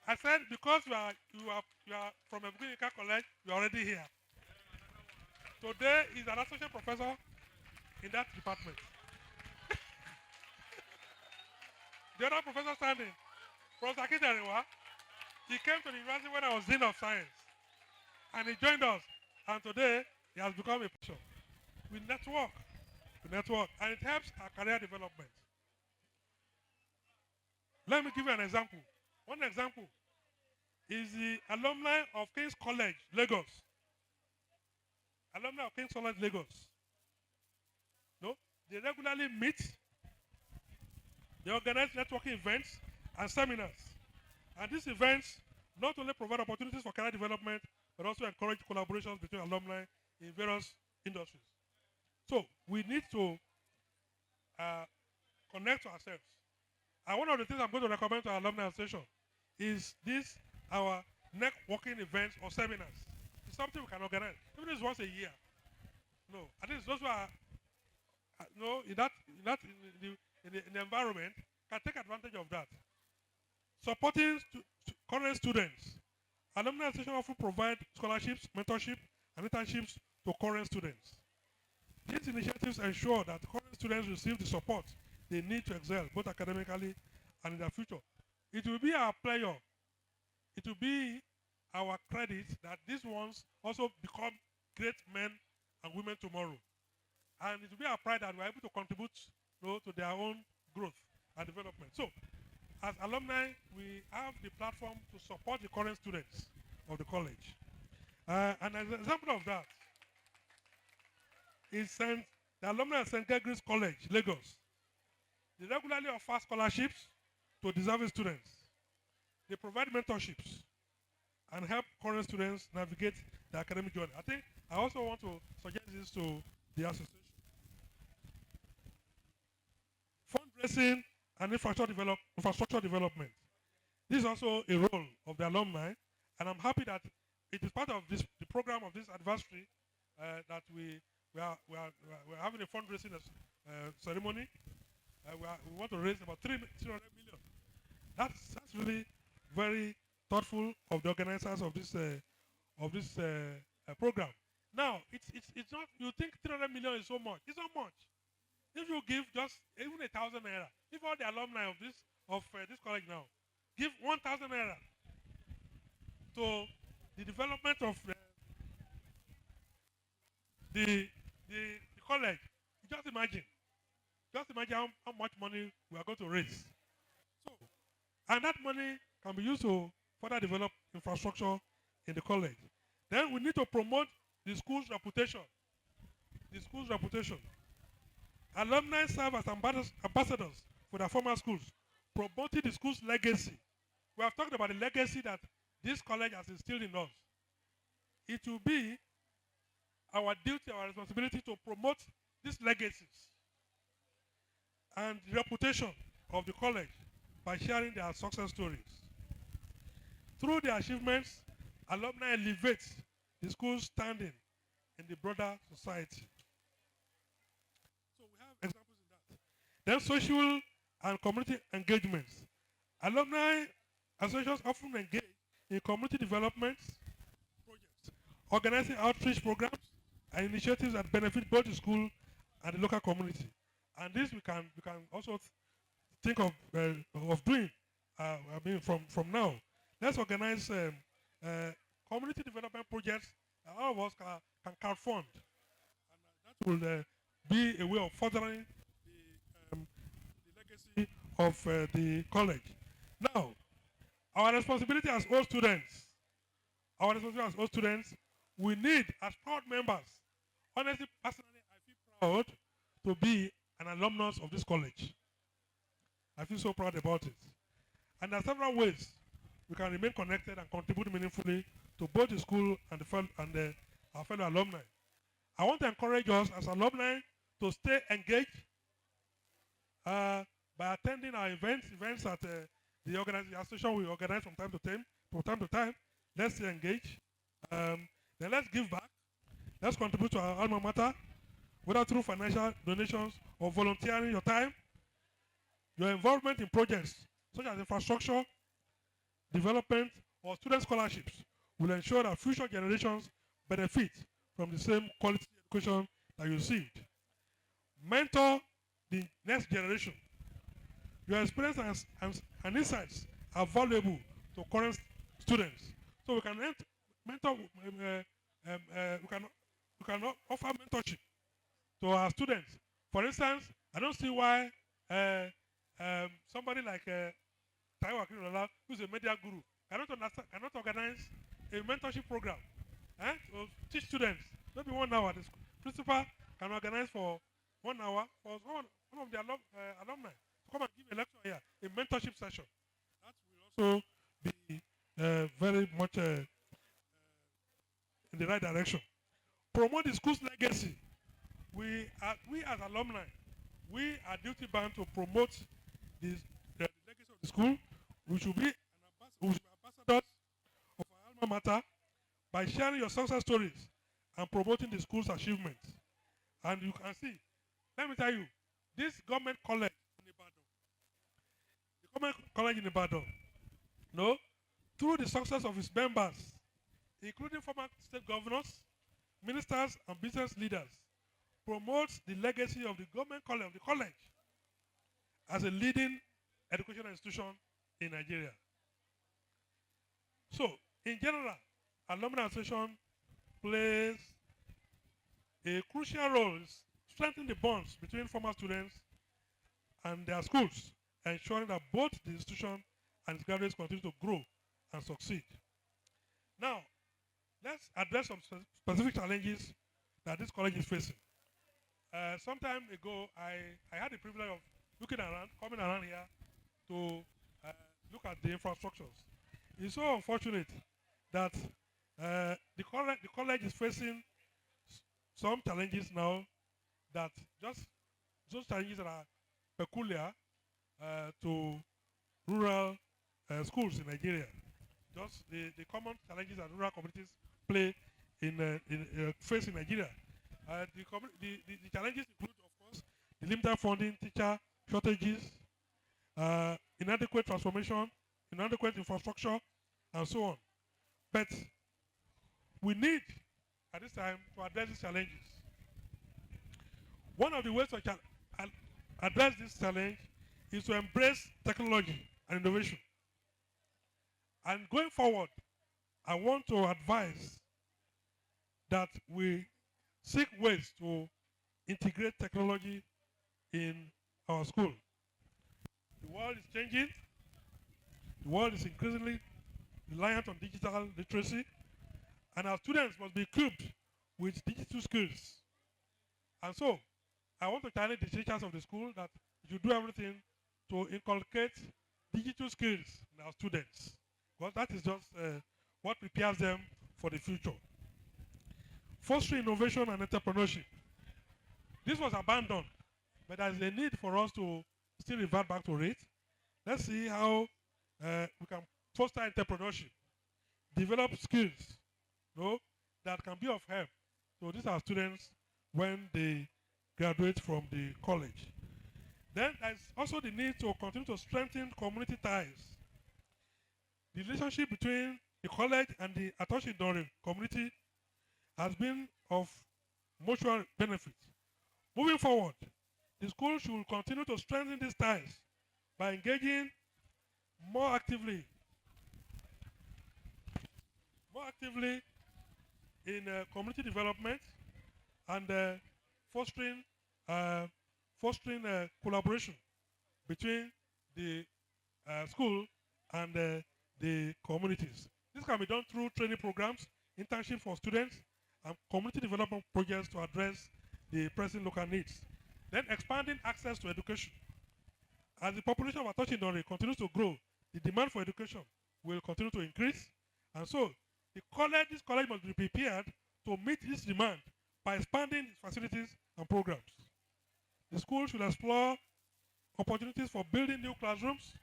E: I said, because you are from Ogunyimika College, you are already here. Today, he's an associate professor in that department. The other professor standing, Professor Akitarewa, he came to the university when I was Dean of Science. And he joined us. And today, he has become a professor. We network. And it helps our career development. Let me give you an example. One example is the alumni of King's College, Lagos. Alumni of King's College, Lagos. No? They regularly meet. They organize networking events and seminars. And these events not only provide opportunities for career development, but also encourage collaborations between alumni in various industries. So we need to connect to ourselves. And one of the things I'm going to recommend to our alumni association is this, our networking events or seminars. It's something we can organize, even if it's once a year. No, at least those who are, in the environment can take advantage of that. Supporting current students. Alumni association often provide scholarships, mentorship, and internships to current students. These initiatives ensure that current students receive the support they need to excel, both academically and in their future. It will be our pleasure, it will be our credit that these ones also become great men and women tomorrow. And it will be our pride that we're able to contribute to their own growth and development. So, as alumni, we have the platform to support the current students of the college. And as an example of that is the alumni of St. Gregory's College, Lagos. They regularly offer scholarships to deserving students. They provide mentorships and help current students navigate the academic journey. I think I also want to suggest this to the association. Fundraising and infrastructure development. This is also a role of the alumni, and I'm happy that it is part of the program of this anniversary that we're having a fundraising ceremony. We want to raise about 300 million. That's really very thoughtful of the organizers of this program. Now, it's not. You think 300 million is so much? It's not much. If you give just even 1,000 naira, if all the alumni of this college now give 1,000 naira to the development of the college, just imagine how much money we are going to raise. So, and that money can be used to further develop infrastructure in the college. Then we need to promote the school's reputation. The school's reputation. Alumni serve as ambassadors for their former schools, promoting the school's legacy. We have talked about the legacy that this college has instilled in us. It will be our duty, our responsibility to promote these legacies and the reputation of the college by sharing their success stories. Through their achievements, alumni elevate the school's standing in the broader society. So we have examples in that. Then social and community engagements. Alumni associations often engage in community development projects, organizing outreach programs and initiatives that benefit both the school and the local community. And this we can also think of doing. From now, let's organize community development projects that all of us can crowdfund, and that will be a way of furthering the legacy of the college. Now, our responsibility as all students, we need, as proud members, honestly, personally, I feel proud to be an alumnus of this college. I feel so proud about it. And there are several ways we can remain connected and contribute meaningfully to both the school and our fellow alumni. I want to encourage us as alumni to stay engaged by attending our events at the association we organize from time to time. Let's stay engaged. Then let's give back. Let's contribute to our alma mater, whether through financial donations or volunteering your time. Your involvement in projects such as infrastructure, development, or student scholarships will ensure that future generations benefit from the same quality education that you received. mentor the next generation. Your experience and insights are valuable to current students. So we can mentor, we can offer mentorship to our students. For instance, I don't see why somebody like Taiwo Akinlola, who's a media guru, cannot organize a mentorship program to teach students. Maybe 1 hour. The principal can organize for 1 hour for one of the alumni to come and give a lecture here, a mentorship session. That will also be very much in the right direction. Promote the school's legacy. We as alumni, we are duty bound to promote the legacy of the school. We should be ambassadors of our alma mater by sharing your success stories and promoting the school's achievements. And you can see, let me tell you, this government college in Ibadan, the government college in Ibadan, no, through the success of its members, including former state governors, ministers, and business leaders, promotes the legacy of the government college, of the college, as a leading educational institution in Nigeria. So, in general, alumni association plays a crucial role in strengthening the bonds between former students and their schools, ensuring that both the institution and its graduates continue to grow and succeed. Now, let's address some specific challenges that this college is facing. Some time ago, I had the privilege of coming around here to look at the infrastructures. It's so unfortunate that the college is facing some challenges now that just those challenges that are peculiar to rural schools in Nigeria. Just the common challenges that rural communities play face in Nigeria. The challenges include, of course, the limited funding, teacher shortages, inadequate transformation, inadequate infrastructure, and so on. But we need, at this time, to address these challenges. One of the ways to address this challenge is to embrace technology and innovation. And going forward, I want to advise that we seek ways to integrate technology in our school. The world is changing. The world is increasingly reliant on digital literacy, and our students must be equipped with digital skills. And so, I want to challenge the teachers of the school that you do everything to inculcate digital skills in our students, because that is just what prepares them for the future. Fostering innovation and entrepreneurship. This was abandoned, but there is a need for us to still revert back to it. Let's see how we can foster entrepreneurship, develop skills, that can be of help to these are students when they graduate from the college. Then there's also the need to continue to strengthen community ties. The relationship between the college and the Atoshindori community has been of mutual benefit. Moving forward, the school should continue to strengthen these ties by engaging more actively in community development and fostering collaboration between the school and the communities. This can be done through training programs, internships for students, and community development projects to address the pressing local needs. Then expanding access to education. As the population of Atoshindori continues to grow, the demand for education will continue to increase. And so, this college must be prepared to meet this demand by expanding its facilities and programs. The school should explore opportunities for building new classrooms,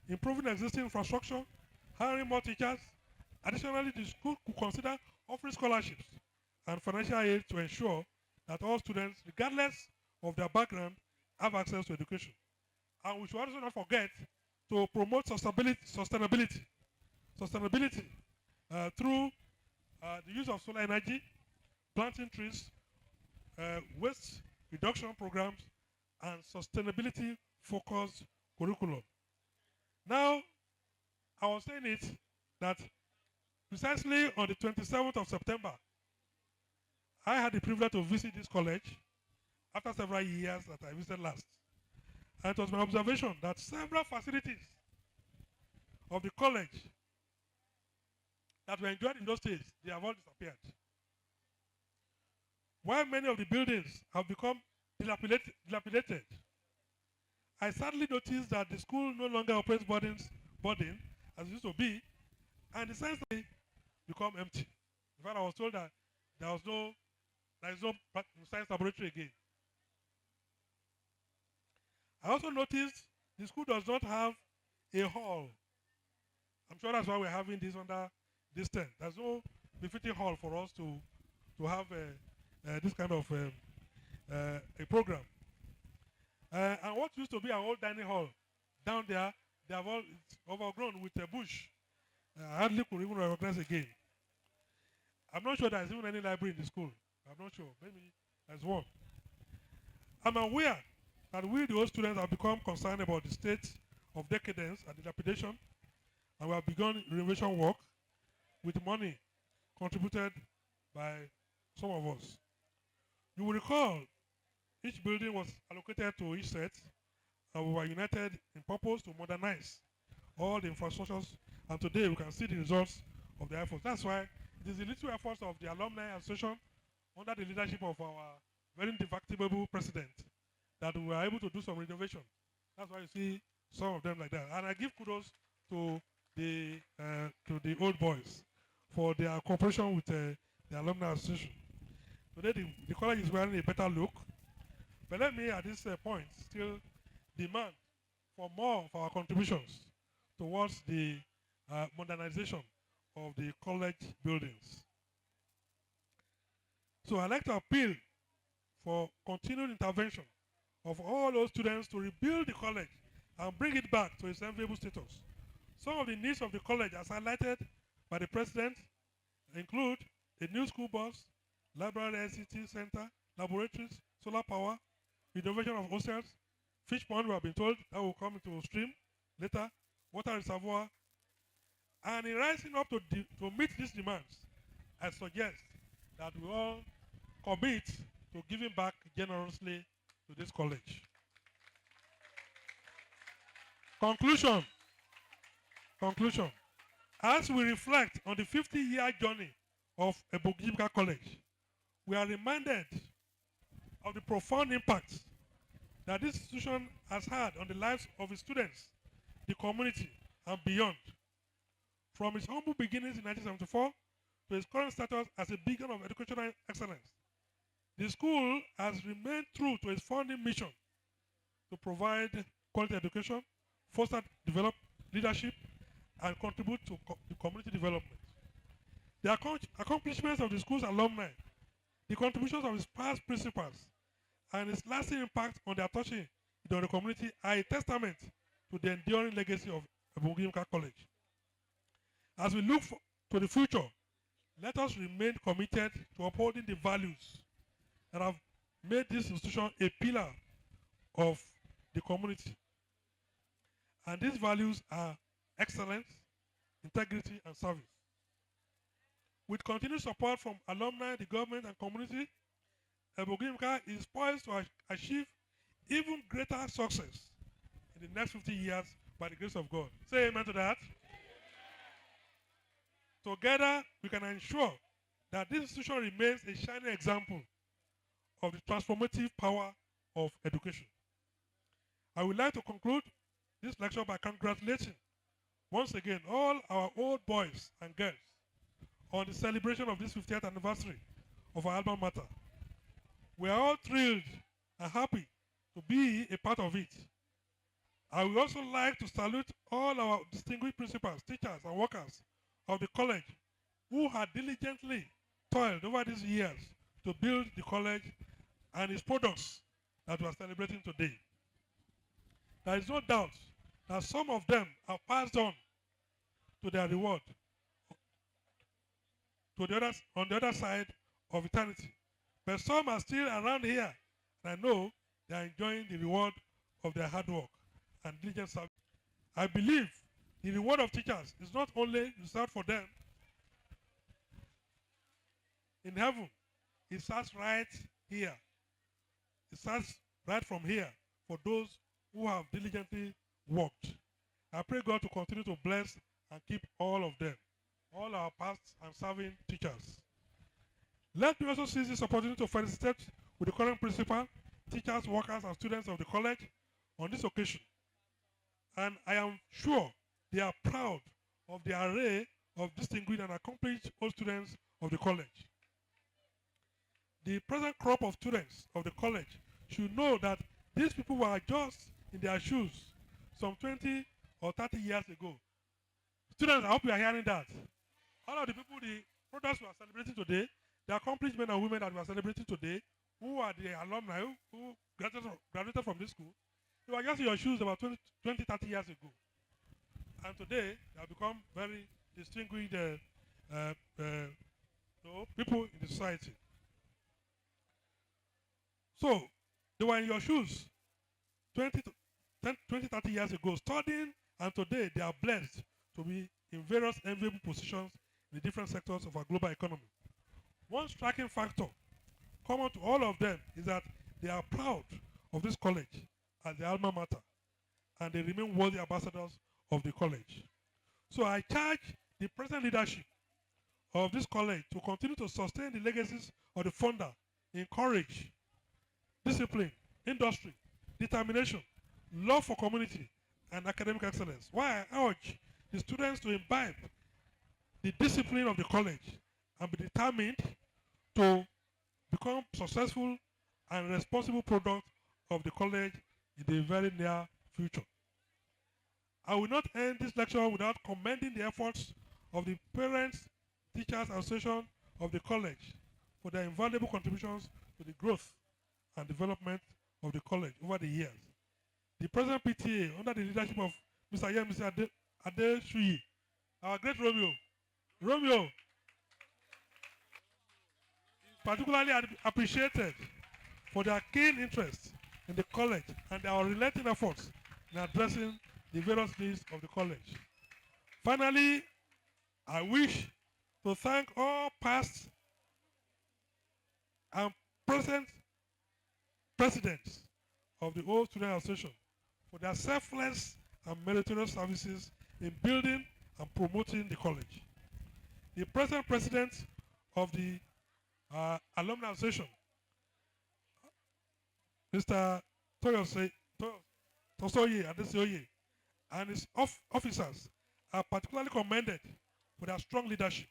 E: improving existing infrastructure, hiring more teachers. Additionally, the school could consider offering scholarships and financial aid to ensure that all students, regardless of their background, have access to education. And we should also not forget to promote sustainability through the use of solar energy, planting trees, waste reduction programs, and sustainability-focused curriculum. Now, I was saying it that precisely on the 27th of September, I had the privilege to visit this college after several years that I visited last. And it was my observation that several facilities of the college that were enjoyed in those days, they have all disappeared. While many of the buildings have become dilapidated, I sadly noticed that the school no longer operates boarding as it used to be, and the science become empty. In fact, I was told that there is no science laboratory again. I also noticed the school does not have a hall. I'm sure that's why we're having this under this tent. There's no befitting hall for us to have this kind of a program. And what used to be an old dining hall down there, they have all it's overgrown with a bush. I hardly could even recognize again. I'm not sure there's even any library in the school. I'm not sure. Maybe there's one. I'm aware that we, the old students, have become concerned about the state of decadence and dilapidation, and we have begun renovation work with money contributed by some of us. You will recall each building was allocated to each set, and we were united in purpose to modernize all the infrastructures, and today we can see the results of the efforts. That's why it is the little efforts of the Alumni Association under the leadership of our very indefatigable president that we were able to do some renovation. That's why you see some of them like that. And I give kudos to the old boys for their cooperation with the Alumni Association. Today the college is wearing a better look, but let me at this point still demand for more of our contributions towards the modernization of the college buildings. So I'd like to appeal for continued intervention of all those students to rebuild the college and bring it back to its enviable status. Some of the needs of the college, as highlighted by the president, include a new school bus, library ICT center, laboratories, solar power, renovation of hostels, fish pond, we have been told that will come into stream later, water reservoir. And in rising up to meet these demands, I suggest that we all commit to giving back generously to this college. Conclusion. As we reflect on the 50-year journey of Ogunyimika College, we are reminded of the profound impact that this institution has had on the lives of its students, the community, and beyond. From its humble beginnings in 1974 to its current status as a beacon of educational excellence, the school has remained true to its founding mission to provide quality education, foster leadership, and contribute to the community development. The accomplishments of the school's alumni, the contributions of its past principals, and its lasting impact on their touching on the community are a testament to the enduring legacy of Ogunyimika College. As we look to the future, let us remain committed to upholding the values that have made this institution a pillar of the community. And these values are excellence, integrity, and service. With continued support from alumni, the government, and community, Ogunyimika is poised to achieve even greater success in the next 50 years by the grace of God. Say amen to that. Together, we can ensure that this institution remains a shining example of the transformative power of education. I would like to conclude this lecture by congratulating once again all our old boys and girls on the celebration of this 50th anniversary of our alma mater. We are all thrilled and happy to be a part of it. I would also like to salute all our distinguished principals, teachers, and workers of the college who had diligently toiled over these years to build the college and its products that we are celebrating today. There is no doubt that some of them have passed on to their reward on the other side of eternity. But some are still around here And I know they are enjoying the reward of their hard work and diligent service. I believe the reward of teachers is not only reserved for them in heaven, it starts right here. It starts right from here for those who have diligently worked. I pray God to continue to bless and keep all of them, all our past and serving teachers. Let me also seize this opportunity to felicitate with the current principal, teachers, workers, and students of the college on this occasion. And I am sure they are proud of the array of distinguished and accomplished old students of the college. The present crop of students of the college should know that these people were just in their shoes some 20 or 30 years ago. Students, I hope you are hearing that. All of the people, the products we are celebrating today, the accomplished men and women that we are celebrating today, who are the alumni who graduated from this school, they were just in your shoes about 20, 30 years ago. And today, they have become very distinguished people in the society. So, they were in your shoes 20, 30 years ago studying, and today they are blessed to be in various enviable positions in the different sectors of our global economy. One striking factor common to all of them is that they are proud of this college as their alma mater, and they remain worthy ambassadors of the college. So I charge the present leadership of this college to continue to sustain the legacies of the founder in courage, discipline, industry, determination, love for community, and academic excellence. While I urge the students to imbibe the discipline of the college and be determined to become successful and responsible product of the college in the very near future. I will not end this lecture without commending the efforts of the Parents Teachers Association of the college for their invaluable contributions to the growth and development of the college over the years. The present PTA, under the leadership of Mr. Mr. Ade Shuyi, our great Romeo, is particularly appreciated for their keen interest in the college and their unrelenting efforts in addressing the various needs of the college. Finally, I wish to thank all past and present presidents of the Old Student Association for their selfless and meritorious services in building and promoting the college. The present president of the Alumni Association, Mr. Tosoye Adesoye, and his officers are particularly commended for their strong leadership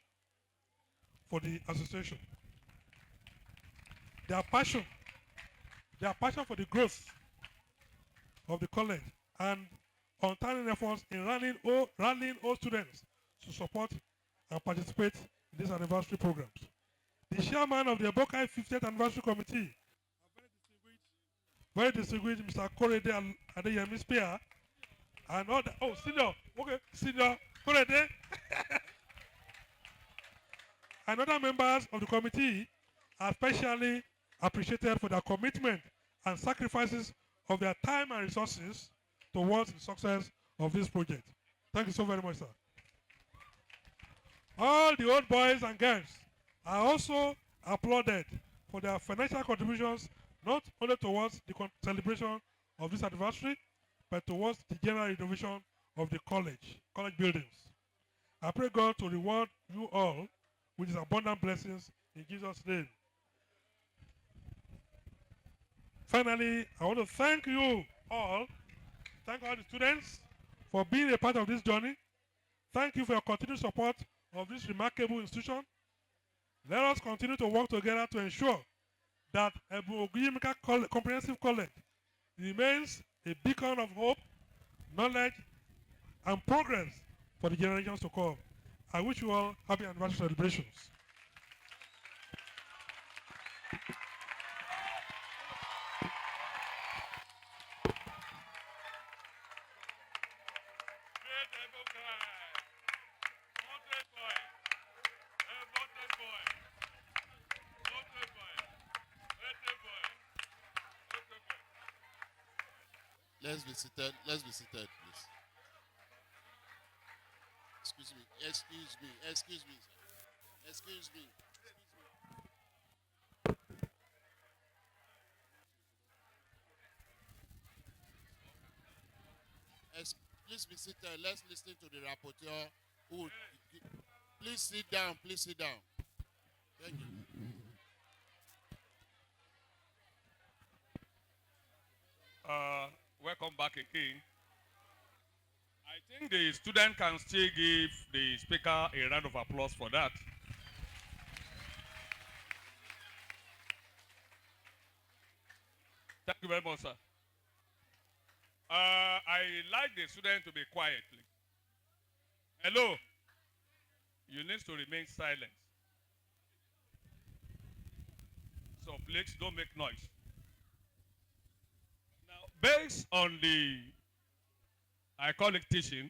E: for the association. Their passion for the growth of the college and untiring efforts in rallying all students to support and participate in these anniversary programs. The chairman of the Ebokai 50th Anniversary Committee, very distinguished Mr. Korede Adeyemi Spear, and all the, senior Korede, and other members of the committee are especially appreciated for their commitment and sacrifices of their time and resources towards the success of this project. Thank you so very much, sir. All the old boys and girls are also applauded for their financial contributions, not only towards the celebration of this anniversary, but towards the general renovation of the college buildings. I pray God to reward you all with his abundant blessings in Jesus' name. Finally, I want to thank you all, thank all the students for being a part of this journey. Thank you for your continued support of this remarkable institution. Let us continue to work together to ensure that Ebun Ogunyimika Comprehensive College remains a beacon of hope, knowledge, and progress for the generations to come. I wish you all happy anniversary celebrations.
A: Let's be seated. Let's be seated, please. Excuse me. Excuse me. Excuse me. Excuse me. Please be seated. Let's listen to the rapporteur. Who? Please sit down. Please sit down. Thank you.
C: Welcome back again. I think the student can still give the speaker a round of applause for that. Thank you very much, sir. I like the student to be quiet, please. Hello. You need to remain silent. So please don't make noise. Now, based on the, I call it teaching,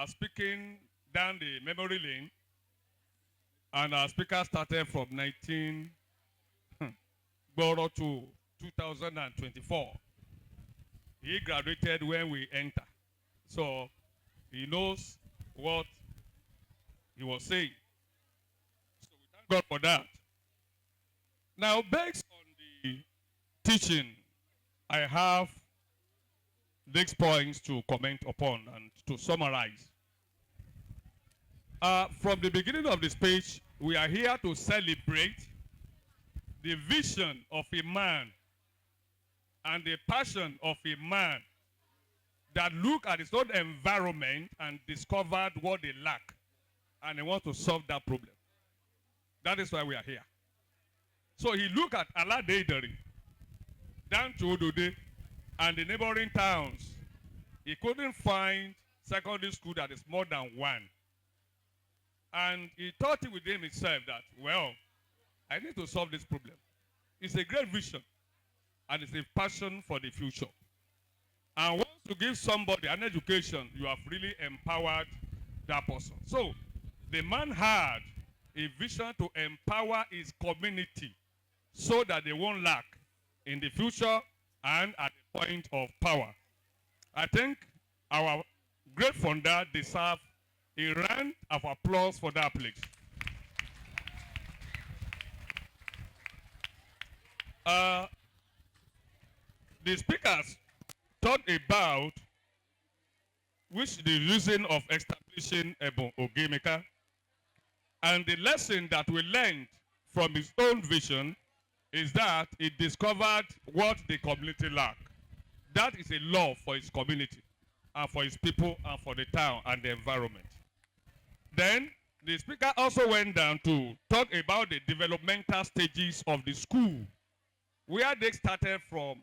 C: speaking down the memory lane, and our speaker started from 19 Gboro to 2024. He graduated when we enter. So he knows what he was saying. So we thank God for that. Now, based on the teaching, I have these points to comment upon and to summarize. From the beginning of the speech, we are here to celebrate the vision of a man and the passion of a man that looked at his own environment and discovered what they lack, and he wants to solve that problem. That is why we are here. So he looked at Aladeidari, down to Odode, and the neighboring towns. He couldn't find secondary school that is more than one. And he thought within himself that, well, I need to solve this problem. It's a great vision, and it's a passion for the future. And once you give somebody an education, you have really empowered that person. So the man had a vision to empower his community so that they won't lack in the future and at the point of power. I think our great founder deserves a round of applause for that, please. The speakers talked about which the reason of establishing Ebun Ogunyimika, and the lesson that we learned from his own vision is that he discovered what the community lacked. That is a love for his community and for his people and for the town and the environment. Then the speaker also went down to talk about the developmental stages of the school, where they started from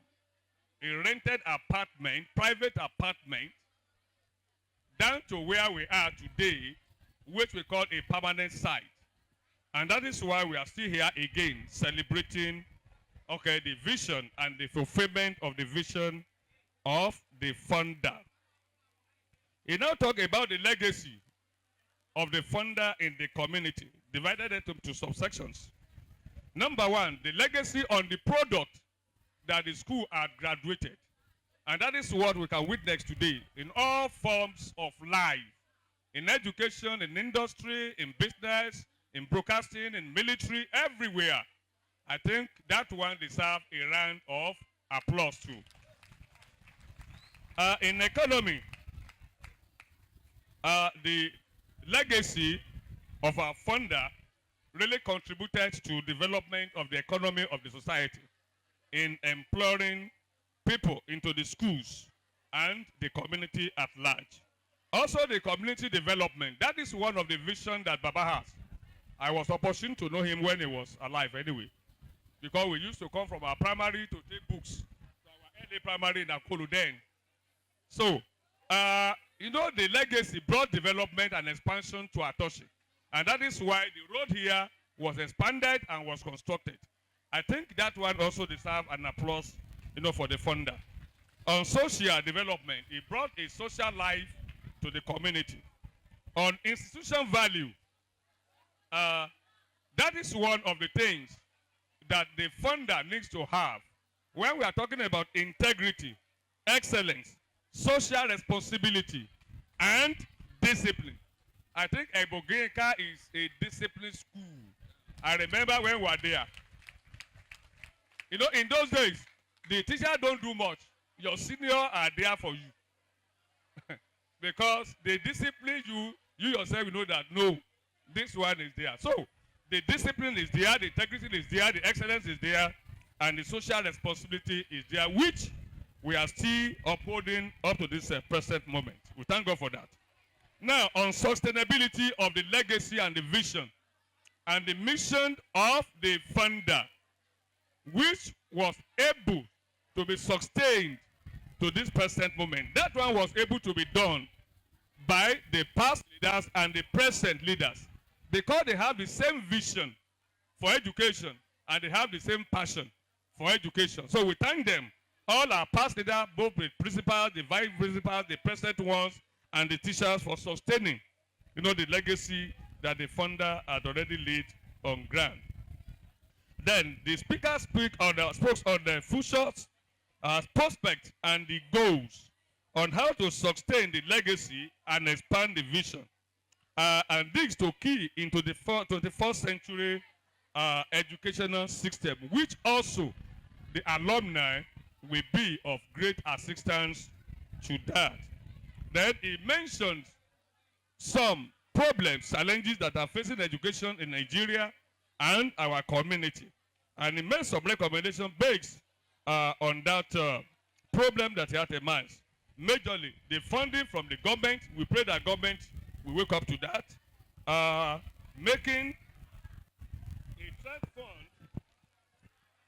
C: a rented apartment, private apartment, down to where we are today, which we call a permanent site. And that is why we are still here again, celebrating, okay, the vision and the fulfillment of the vision of the founder. He now talk about the legacy of the founder in the community, divided it into subsections. Number one, the legacy on the product that the school had graduated. And that is what we can witness today in all forms of life, in education, in industry, in business, in broadcasting, in military, everywhere. I think that one deserves a round of applause too. In economy, the legacy of our founder really contributed to development of the economy of the society in employing people into the schools and the community at large. Also the community development, that is one of the visions that Baba has. I was opportune to know him when he was alive anyway, because we used to come from our primary to take books to our early primary in Akolu then. So, you know, the legacy brought development and expansion to Atoshi. And that is why the road here was expanded and was constructed. I think that one also deserves an applause, you know, for the founder. On social development, he brought a social life to the community. On institution value, that is one of the things that the founder needs to have When we are talking about integrity, excellence, social responsibility, and discipline, I think Ogunyimika is a disciplined school. I remember when we were there. You know, in those days, the teacher don't do much. Your senior are there for you. Because they discipline you, you yourself know that no, this one is there. So the discipline is there, the integrity is there, the excellence is there, and the social responsibility is there, which we are still upholding up to this present moment. We thank God for that. Now, on sustainability of the legacy and the vision and the mission of the founder, which was able to be sustained to this present moment. That one was able to be done by the past leaders and the present leaders because they have the same vision for education and they have the same passion for education. So we thank them, all our past leaders, both the principals, the vice principals, the present ones, and the teachers for sustaining, the legacy that the founder had already laid on ground. Then the speaker spoke on the futures, prospects, and the goals on how to sustain the legacy and expand the vision. And this to key into the 21st century educational system, which also the alumni will be of great assistance to that. Then he mentioned some problems, challenges that are facing education in Nigeria and our community. And he made some recommendations based on that problem that he had in mind. Majorly, the funding from the government, we pray that government will wake up to that. Making a trust fund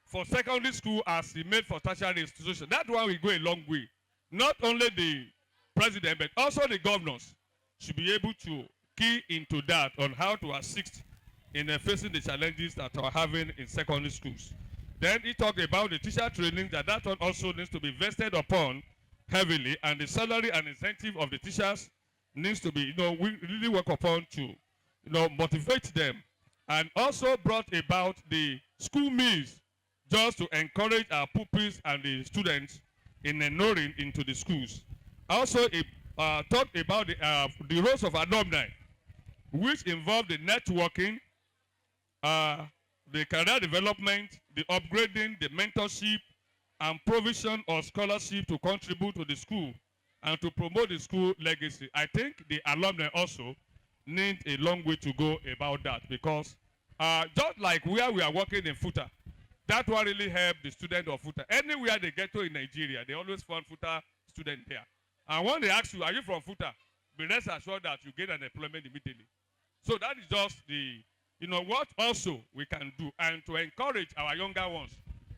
C: for secondary school as he made for tertiary institutions. That one will go a long way. Not only the president, but also the governors should be able to key into that on how to assist in facing the challenges that are having in secondary schools. Then he talked about the teacher training, that one also needs to be vested upon heavily, and the salary and incentive of the teachers needs to be, we really work upon to, motivate them. And also brought about the school meals just to encourage our pupils and the students in enrolling into the schools. Also, talked about the roles of alumni, which involve the networking, the career development, the upgrading, the mentorship, and provision of scholarship to contribute to the school and to promote the school legacy. I think the alumni also need a long way to go about that, because just like where we are working in FUTA, that one really help the student of FUTA. Anywhere they get to in Nigeria, they always find FUTA student there. And when they ask you, are you from FUTA? Be rest assured that you get an employment immediately. So that is just the, what also we can do, and to encourage our younger ones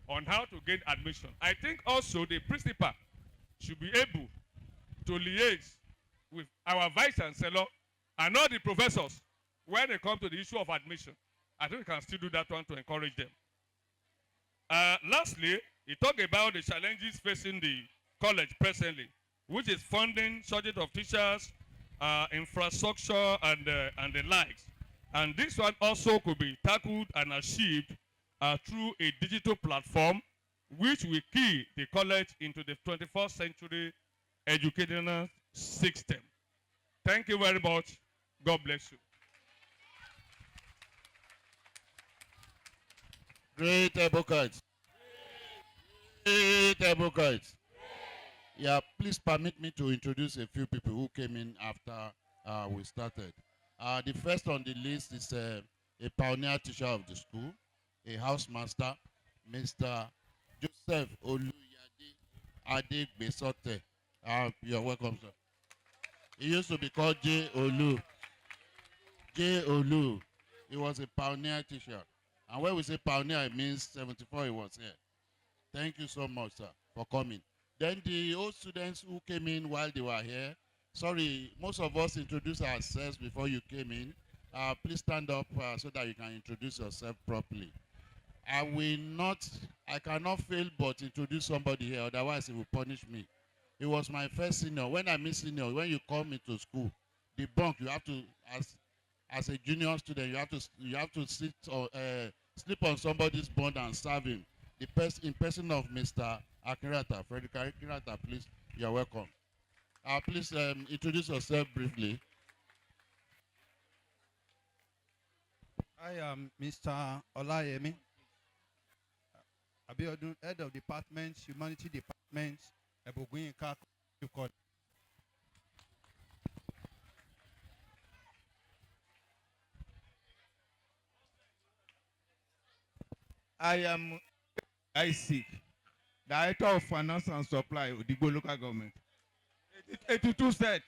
C: on how to gain admission. I think also the principal should be able to liaise with our vice chancellor and all the professors when they come to the issue of admission. I think we can still do that one to encourage them. Lastly, he talked about the challenges facing the college presently, which is funding, shortage of teachers, infrastructure, and the likes. And this one also could be tackled and achieved through a digital platform, which will key the college into the 21st century educational system. Thank you very much. God bless you.
A: Great advocates. Great advocates. Yeah, please permit me to introduce a few people who came in after we started. The first on the list is a pioneer teacher of the school, a housemaster, Mr. Joseph Oluyade Adegbesote. You're welcome, sir. He used to be called J. Olu. J. Olu. He was a pioneer teacher. And when we say pioneer, it means 74 he was here. Thank you so much, sir, for coming. Then the old students who came in while they were here, sorry, most of us introduced ourselves before you came in. Please stand up so that you can introduce yourself properly. I cannot fail but introduce somebody here, otherwise he will punish me. He was my first senior. When I mean senior, when you come into school, the bunk, you have to, as a junior student, you have to sit or sleep on somebody's bunk and serve him. in person of Mr. Akinrata, Frederick Akinrata, please, you're welcome. Please introduce yourself briefly.
G: I am Mr. Olayemi Abiodun, Head of Department, Humanity Department, Ogunyimika.
H: I am Isaac, Director of Finance and Supply, Odigbo Local Government. 82 set.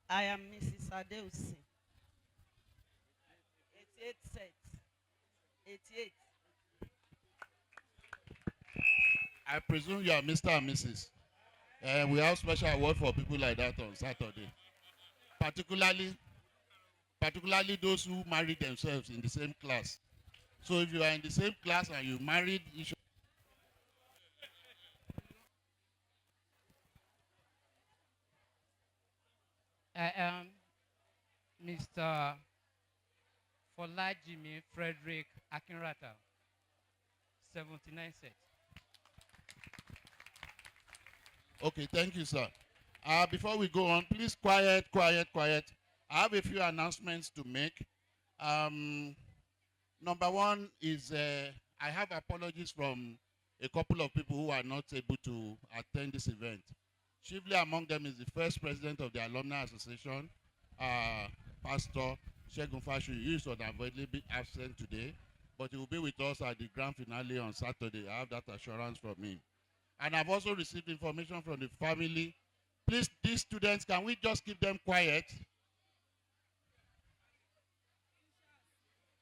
I: I am Mrs. Adeusi. 88 sets. 88.
A: I presume you are Mr. and Mrs. We have special award for people like that on Saturday. Particularly those who married themselves in the same class. So if you are in the same class and you married each
J: I am Mr. Folajimi Frederick Akinrata, 79 sets.
A: Okay, thank you, sir. Before we go on, please quiet. I have a few announcements to make. Number one is I have apologies from a couple of people who are not able to attend this event. Chiefly among them is the first president of the Alumni Association, Pastor Shegun Fashu. He is unavoidably absent today, but he will be with us at the grand finale on Saturday. I have that assurance from him. And I've also received information from the family. Please, these students, can we just keep them quiet?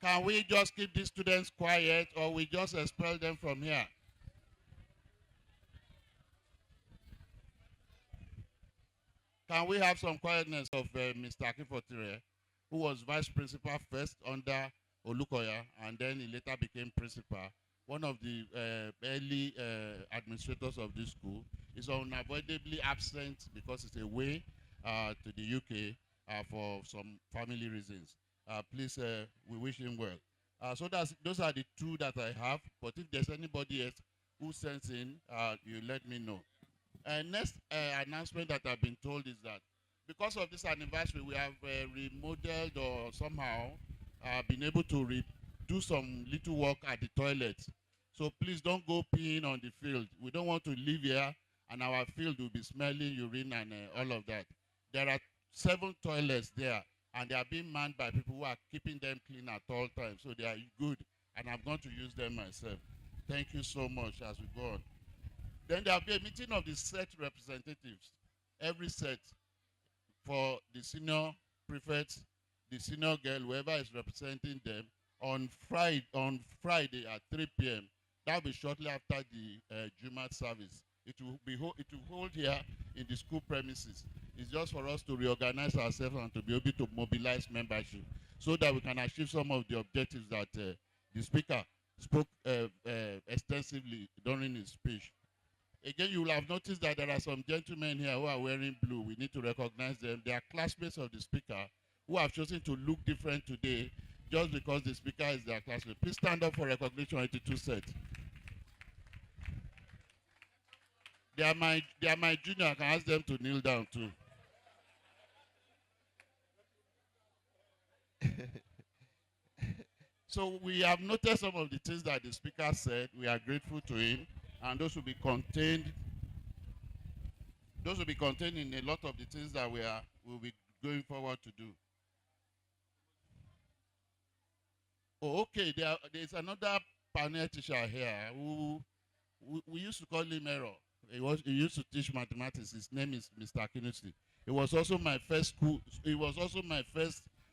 A: Can we just keep these students quiet, or we just expel them from here? Can we have some quietness of Mr. Akinfotire, who was vice principal first under Olukoya, and then he later became principal. One of the early administrators of this school is unavoidably absent because it's away to the UK for some family reasons. Please, we wish him well. So those are the two that I have. But if there's anybody else who sends in, you let me know. Next announcement that I've been told is that because of this anniversary, we have remodeled or somehow been able to do some little work at the toilets. So please don't go peeing on the field. We don't want to live here and our field will be smelling urine and all of that. There are 7 toilets there, and they are being manned by people who are keeping them clean at all times. So they are good, and I'm going to use them myself. Thank you so much as we go on. Then there will be a meeting of the set representatives, every set, for the senior prefects, the senior girl, whoever is representing them, on Friday at 3 p.m. That will be shortly after the Jumat service. It will hold here in the school premises. It's just for us to reorganize ourselves and to be able to mobilize membership so that we can achieve some of the objectives that the speaker spoke extensively during his speech. Again, you will have noticed that there are some gentlemen here who are wearing blue. We need to recognize them. They are classmates of the speaker who have chosen to look different today just because the speaker is their classmate. Please stand up for recognition 82 set. They are my junior. I can ask them to kneel down too. So we have noted some of the things that the speaker said. We are grateful to him, and those will be contained. Those will be contained in a lot of the things that will be going forward to do. Oh, okay. There's another pioneer teacher here who we used to call him Error. He used to teach mathematics. His name is Mr. Akinusi. He was also my first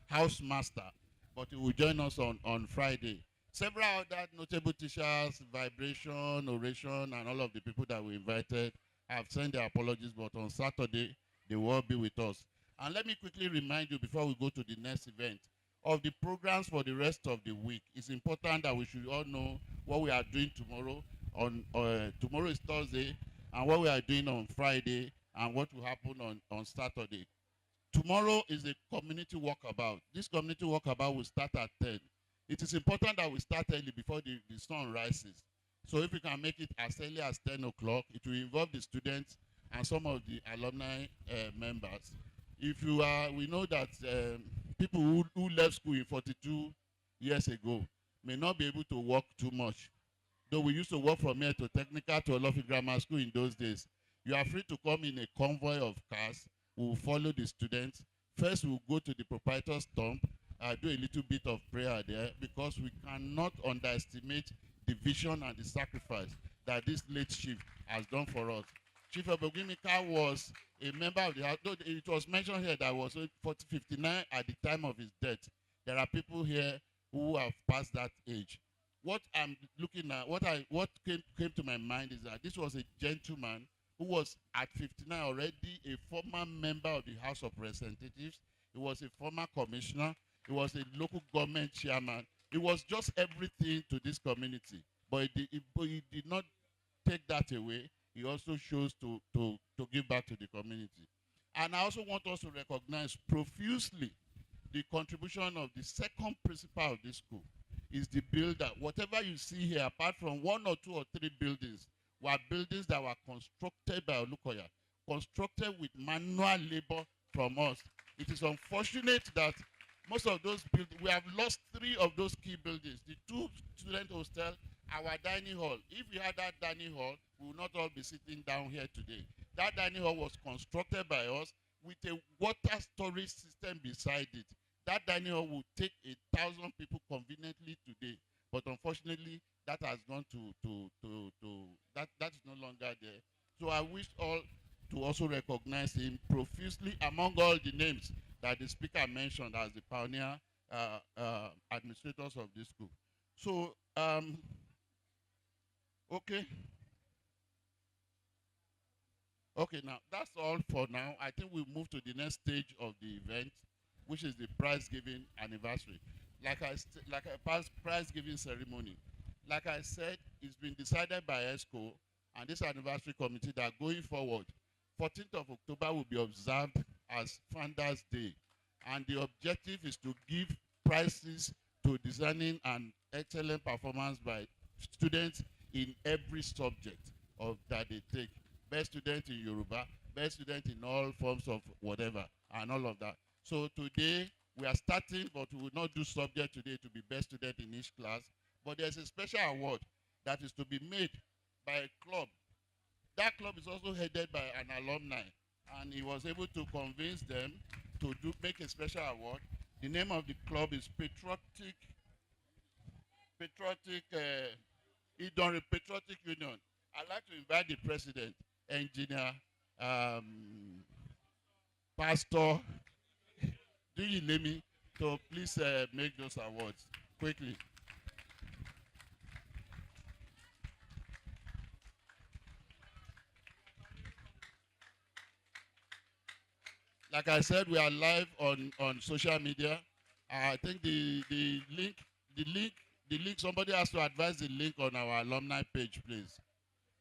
A: house master, but he will join us on Friday. Several other notable teachers, vibration, oration, and all of the people that we invited have sent their apologies, but on Saturday, they will all be with us. And let me quickly remind you before we go to the next event of the programs for the rest of the week. It's important that we should all know what we are doing tomorrow. Tomorrow is Thursday, and what we are doing on Friday, and what will happen on Saturday. Tomorrow is a community walkabout. This community walkabout will start at 10. It is important that we start early before the sun rises. So if we can make it as early as 10 o'clock, it will involve the students and some of the alumni members. If you are, we know that people who left school in 42 years ago may not be able to walk too much. Though we used to walk from here to Technical to Olofi Grammar School in those days. You are free to come in a convoy of cars. We will follow the students. First, we'll go to the proprietor's tomb, do a little bit of prayer there, because we cannot underestimate the vision and the sacrifice that this late chief has done for us. Chief Ogunyimika was a member of the house. Though it was mentioned here that was 59 at the time of his death. There are people here who have passed that age. What I'm looking at, what came to my mind is that this was a gentleman who was at 59 already a former member of the House of Representatives. He was a former commissioner. He was a local government chairman. He was just everything to this community. But he did not take that away. He also chose to give back to the community. And I also want us to recognize profusely the contribution of the second principal of this school. Is the builder. Whatever you see here, apart from 1 or 2 or 3 buildings, were buildings that were constructed by Olukoya, constructed with manual labor from us. It is unfortunate that most of those buildings, we have lost 3 of those key buildings. The 2 student hostel, our dining hall. If we had that dining hall, we would not all be sitting down here today. That dining hall was constructed by us with a water storage system beside it. That dining hall will take 1,000 people conveniently today, but unfortunately, that has gone that is no longer there. So I wish all to also recognize him profusely among all the names that the speaker mentioned as the pioneer administrators of this school. So, okay. Okay, now that's all for now. I think we'll move to the next stage of the event, which is the prize giving anniversary. Like a prize giving ceremony. Like I said, it's been decided by ESCO and this anniversary committee that going forward, 14th of October will be observed as Founders Day. And the objective is to give prizes to discerning and excellent performance by students in every subject that they take. Best student in Yoruba, best student in all forms of whatever, and all of that. So today, we are starting, but we will not do subject today to be best student in each class. But there's a special award that is to be made by a club. That club is also headed by an alumni, and he was able to convince them to make a special award. The name of the club is Patriotic Union. I'd like to invite the president, engineer, pastor, do you let me to please make those awards quickly. Like I said, we are live on social media. I think the link, somebody has to advise the link on our alumni page, please.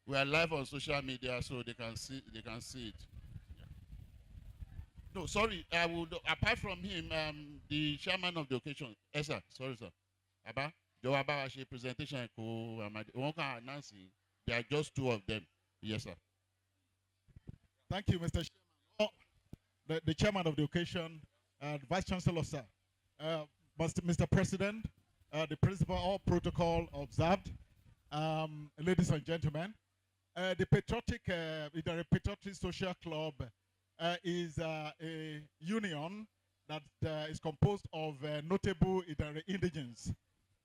A: We are live on social media so they can see it. No, sorry, I would, apart from him, the chairman of the occasion. Yes, sir. Sorry, sir. Abba, Joaba presentation. Nancy. There are just 2 of them. Yes, sir.
K: Thank you, Mr. Chairman. Oh, the chairman of the occasion, the vice chancellor, sir. Mr. President, the principal, all protocol observed. Ladies and gentlemen, the Patriotic Social Club is a union that is composed of notable indigents.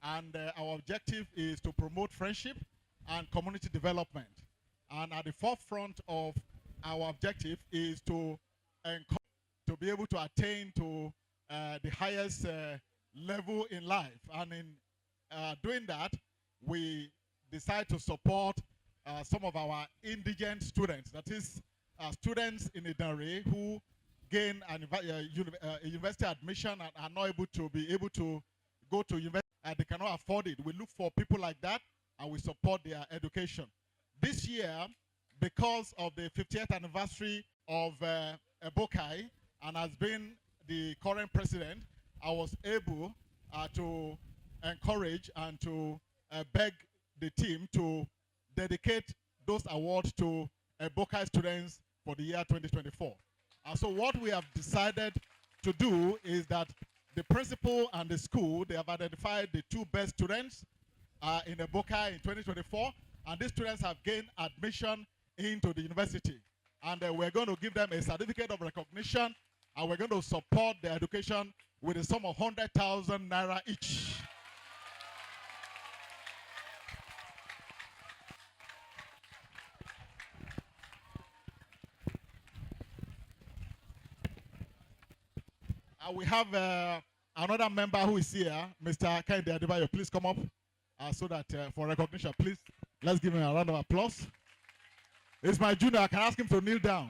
K: And our objective is to promote friendship and community development. And at the forefront of our objective is to be able to attain to the highest level in life. And in doing that, we decide to support some of our indigent students. That is, students in Idare who gain a university admission and are not able to go to university. They cannot afford it. We look for people like that and we support their education. This year, because of the 50th anniversary of Bokai and has been the current president, I was able to encourage and to beg the team to dedicate those awards to Bokai students for the year 2024. And so what we have decided to do is that the principal and the school, they have identified the 2 best students in Bokai in 2024, and these students have gained admission into the university. And we're going to give them a certificate of recognition, and we're going to support their education with a sum of 100,000 naira each. We have another member who is here, Mr. Kende Adebayo. Please come up so that for recognition, please, let's give him a round of applause. It's my junior. I can ask him to kneel down.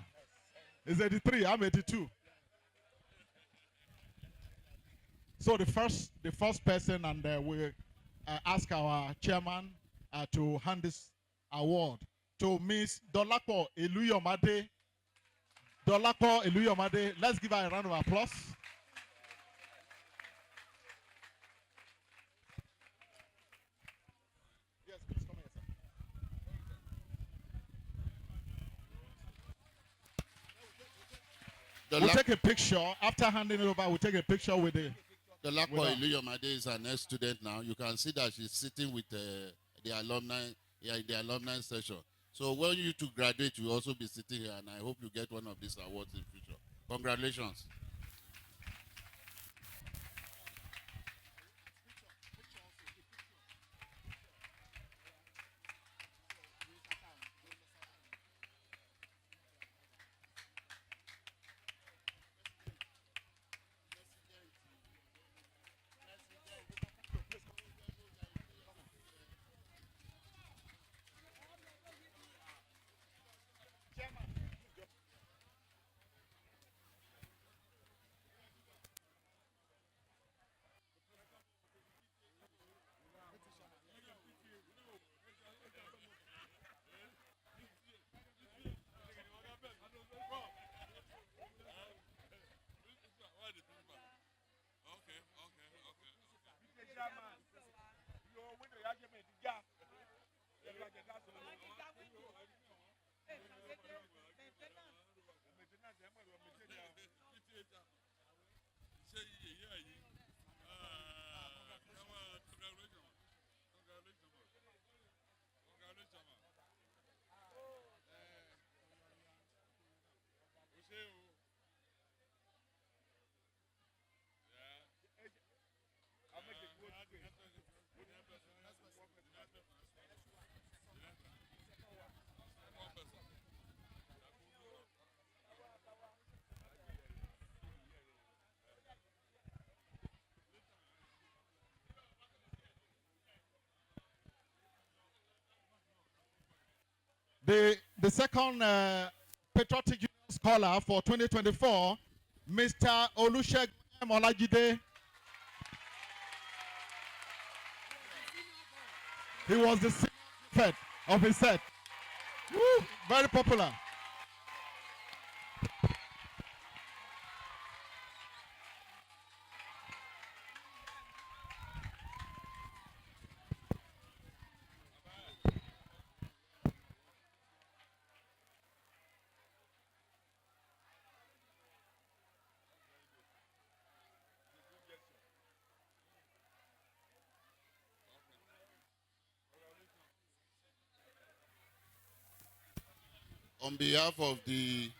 K: He's 83. I'm 82. So the first person, and we ask our chairman to hand this award to Miss Dolapo Eluyomade. Dolapo Eluyomade. Let's give her a round of applause. Yes, please come here, sir. We'll take a picture. After handing it over, we'll take a picture with the...
A: Dolapo Eluyomade is an ex-student now. You can see that she's sitting with the alumni here in the alumni session. So when you two graduate, you'll also be sitting here, and I hope you get one of these awards in future. Congratulations.
K: The second Patriotic Union Scholar for 2024, Mr. Olusegun Olajide. He was the senior prefect of his set. Woo, very popular.
A: On behalf of the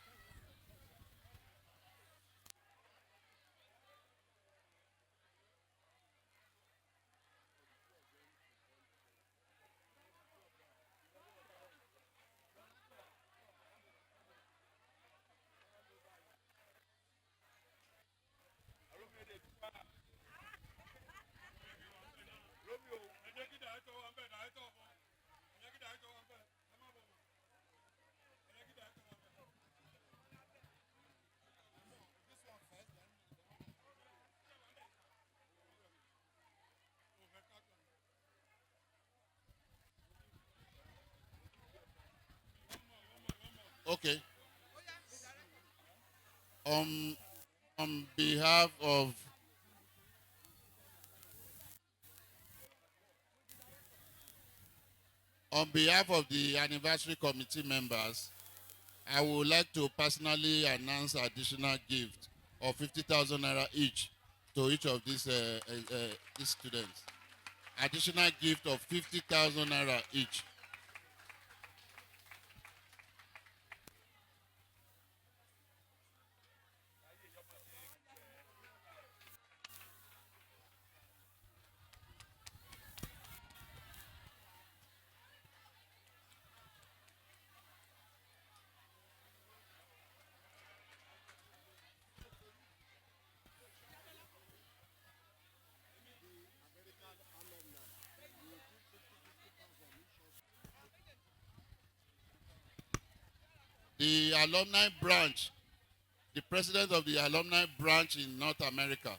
A: okay. On behalf of the anniversary committee members, I would like to personally announce additional gift of 50,000 naira each to each of these students. Additional gift of 50,000 naira each. The alumni branch, the president of the alumni branch in North America,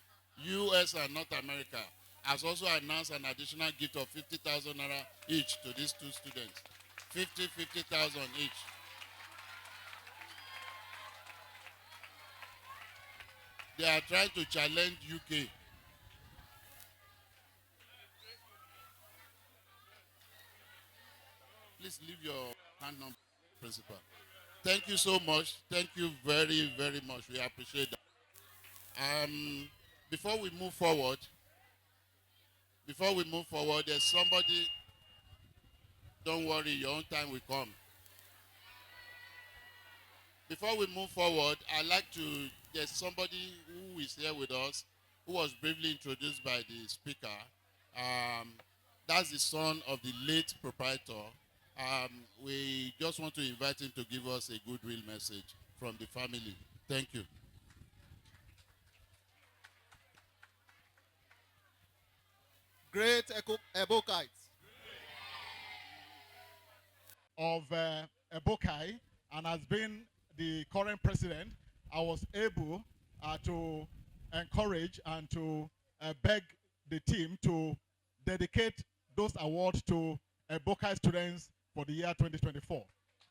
A: US and North America, has also announced an additional gift of 50,000 naira each to these two students. 50,000 each. They are trying to challenge UK. Please leave your hand number, principal. Thank you so much. Thank you very, very much. We appreciate that. Before we move forward, there's somebody, don't worry, your own time will come. Before we move forward, there's somebody who is here with us, who was briefly introduced by the speaker. That's the son of the late proprietor. We just want to invite him to give us a goodwill message from the family. Thank you.
K: Great Ebokites of Ebokai, and has been the current president, I was able to encourage and to beg the team to dedicate those awards to Ebokai students for the year 2024.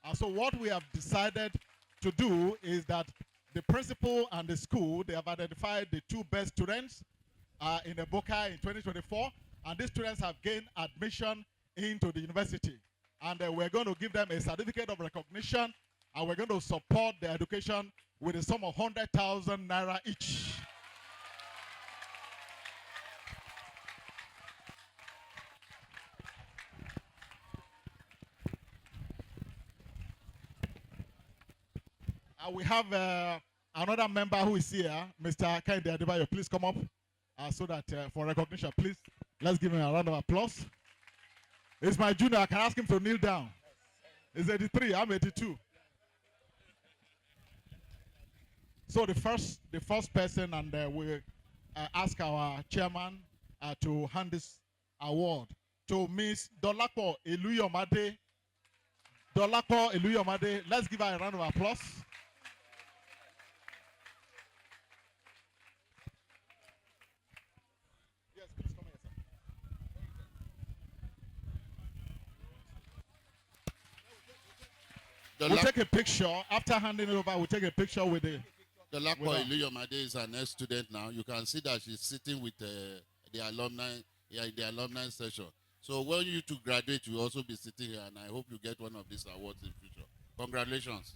K: And so what we have decided to do is that the principal and the school, they have identified the two best students in Ebokai in 2024, and these students have gained admission into the university. And we're going to give them a certificate of recognition, and we're going to support their education with a sum of 100,000 naira each. We have another member who is here, Mr. Kende Adebayo. Please come up so that for recognition, please, let's give him a round of applause. It's my junior. I can ask him to kneel down. He's 83. I'm 82. So the first person, and we ask our chairman to hand this award to Miss Dolapo Eluyomade. Dolapo Eluyomade. Let's give her a round of applause. Yes, please come here, sir. We'll take a picture. After handing it over, we'll take a picture with the...
A: Dolapo Eluyomade is an ex-student now. You can see that she's sitting with the alumni session. So when you two graduate, you'll also be sitting here, and I hope you get one of these awards in future. Congratulations.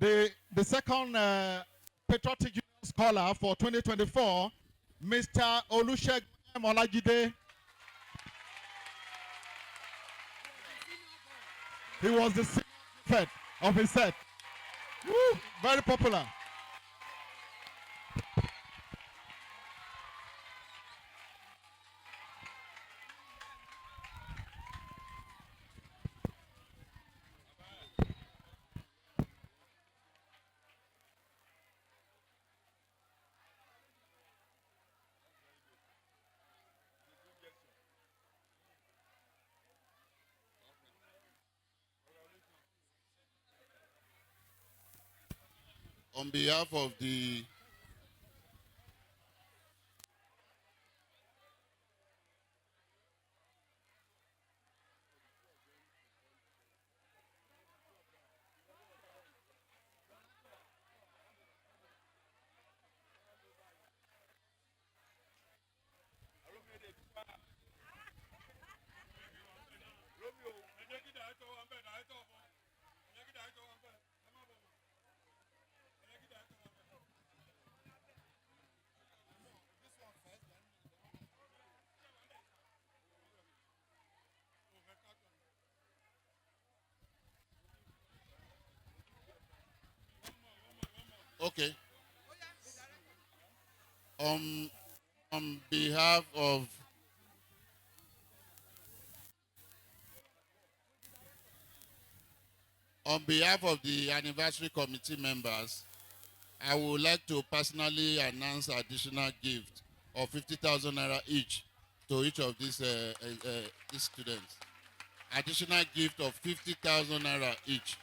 K: The second Patriotic Union Scholar for 2024, Mr. Olusegun Olajide. He was the senior prefect of his set. Woo, very popular.
A: On behalf of the okay, on behalf of the anniversary committee members, I would like to personally announce additional gift of 50,000 naira each to each of these students. Additional gift of 50,000 naira each.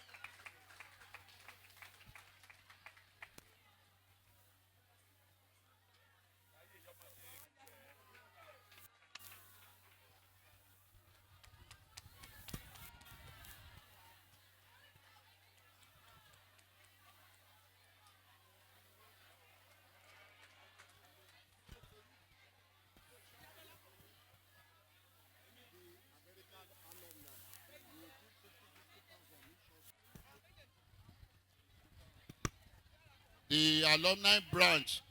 A: The alumni branch,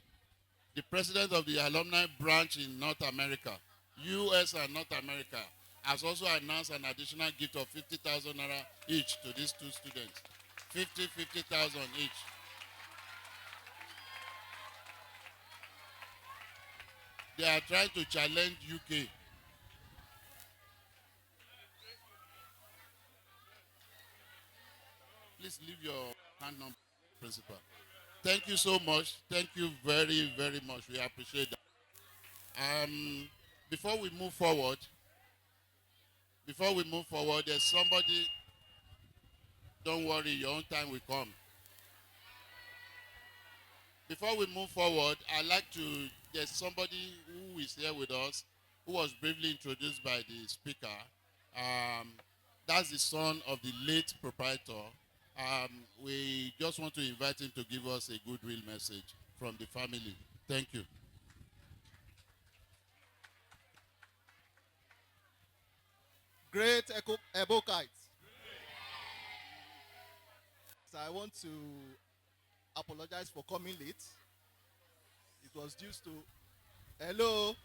A: the president of the alumni branch in North America, US and North America, has also announced an additional gift of 50,000 naira each to these two students. 50,000 each. They are trying to challenge UK. Please leave your hand number, principal. Thank you so much. Thank you very, very much. We appreciate that. Before we move forward, there's somebody, don't worry, your own time will come. Before we move forward, there's somebody who is here with us, who was briefly introduced by the speaker. That's the son of the late proprietor. We just want to invite him to give us a goodwill message from the family. Thank you.
L: Great Ebokites. So I want to apologize for coming late. It was due to... Hello?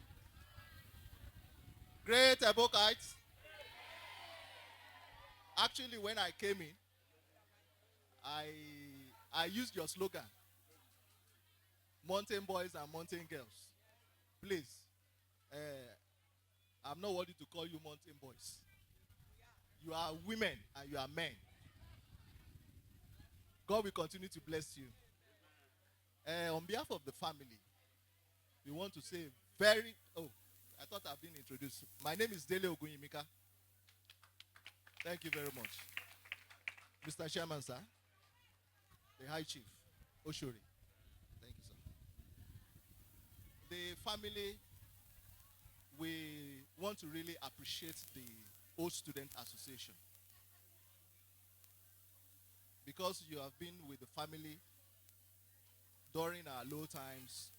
L: Great Ebokites. Actually, when I came in, I used your slogan, mountain boys and mountain girls. Please, I'm not worthy to call you mountain boys. You are women and you are men. God will continue to bless you. On behalf of the family, we want to say I thought I've been introduced. My name is Ogunyimika. Thank you very much. Mr. Chairman, sir. The High Chief, Oshori. Thank you, sir. The family, we want to really appreciate the Old Student Association, because you have been with the family during our low times,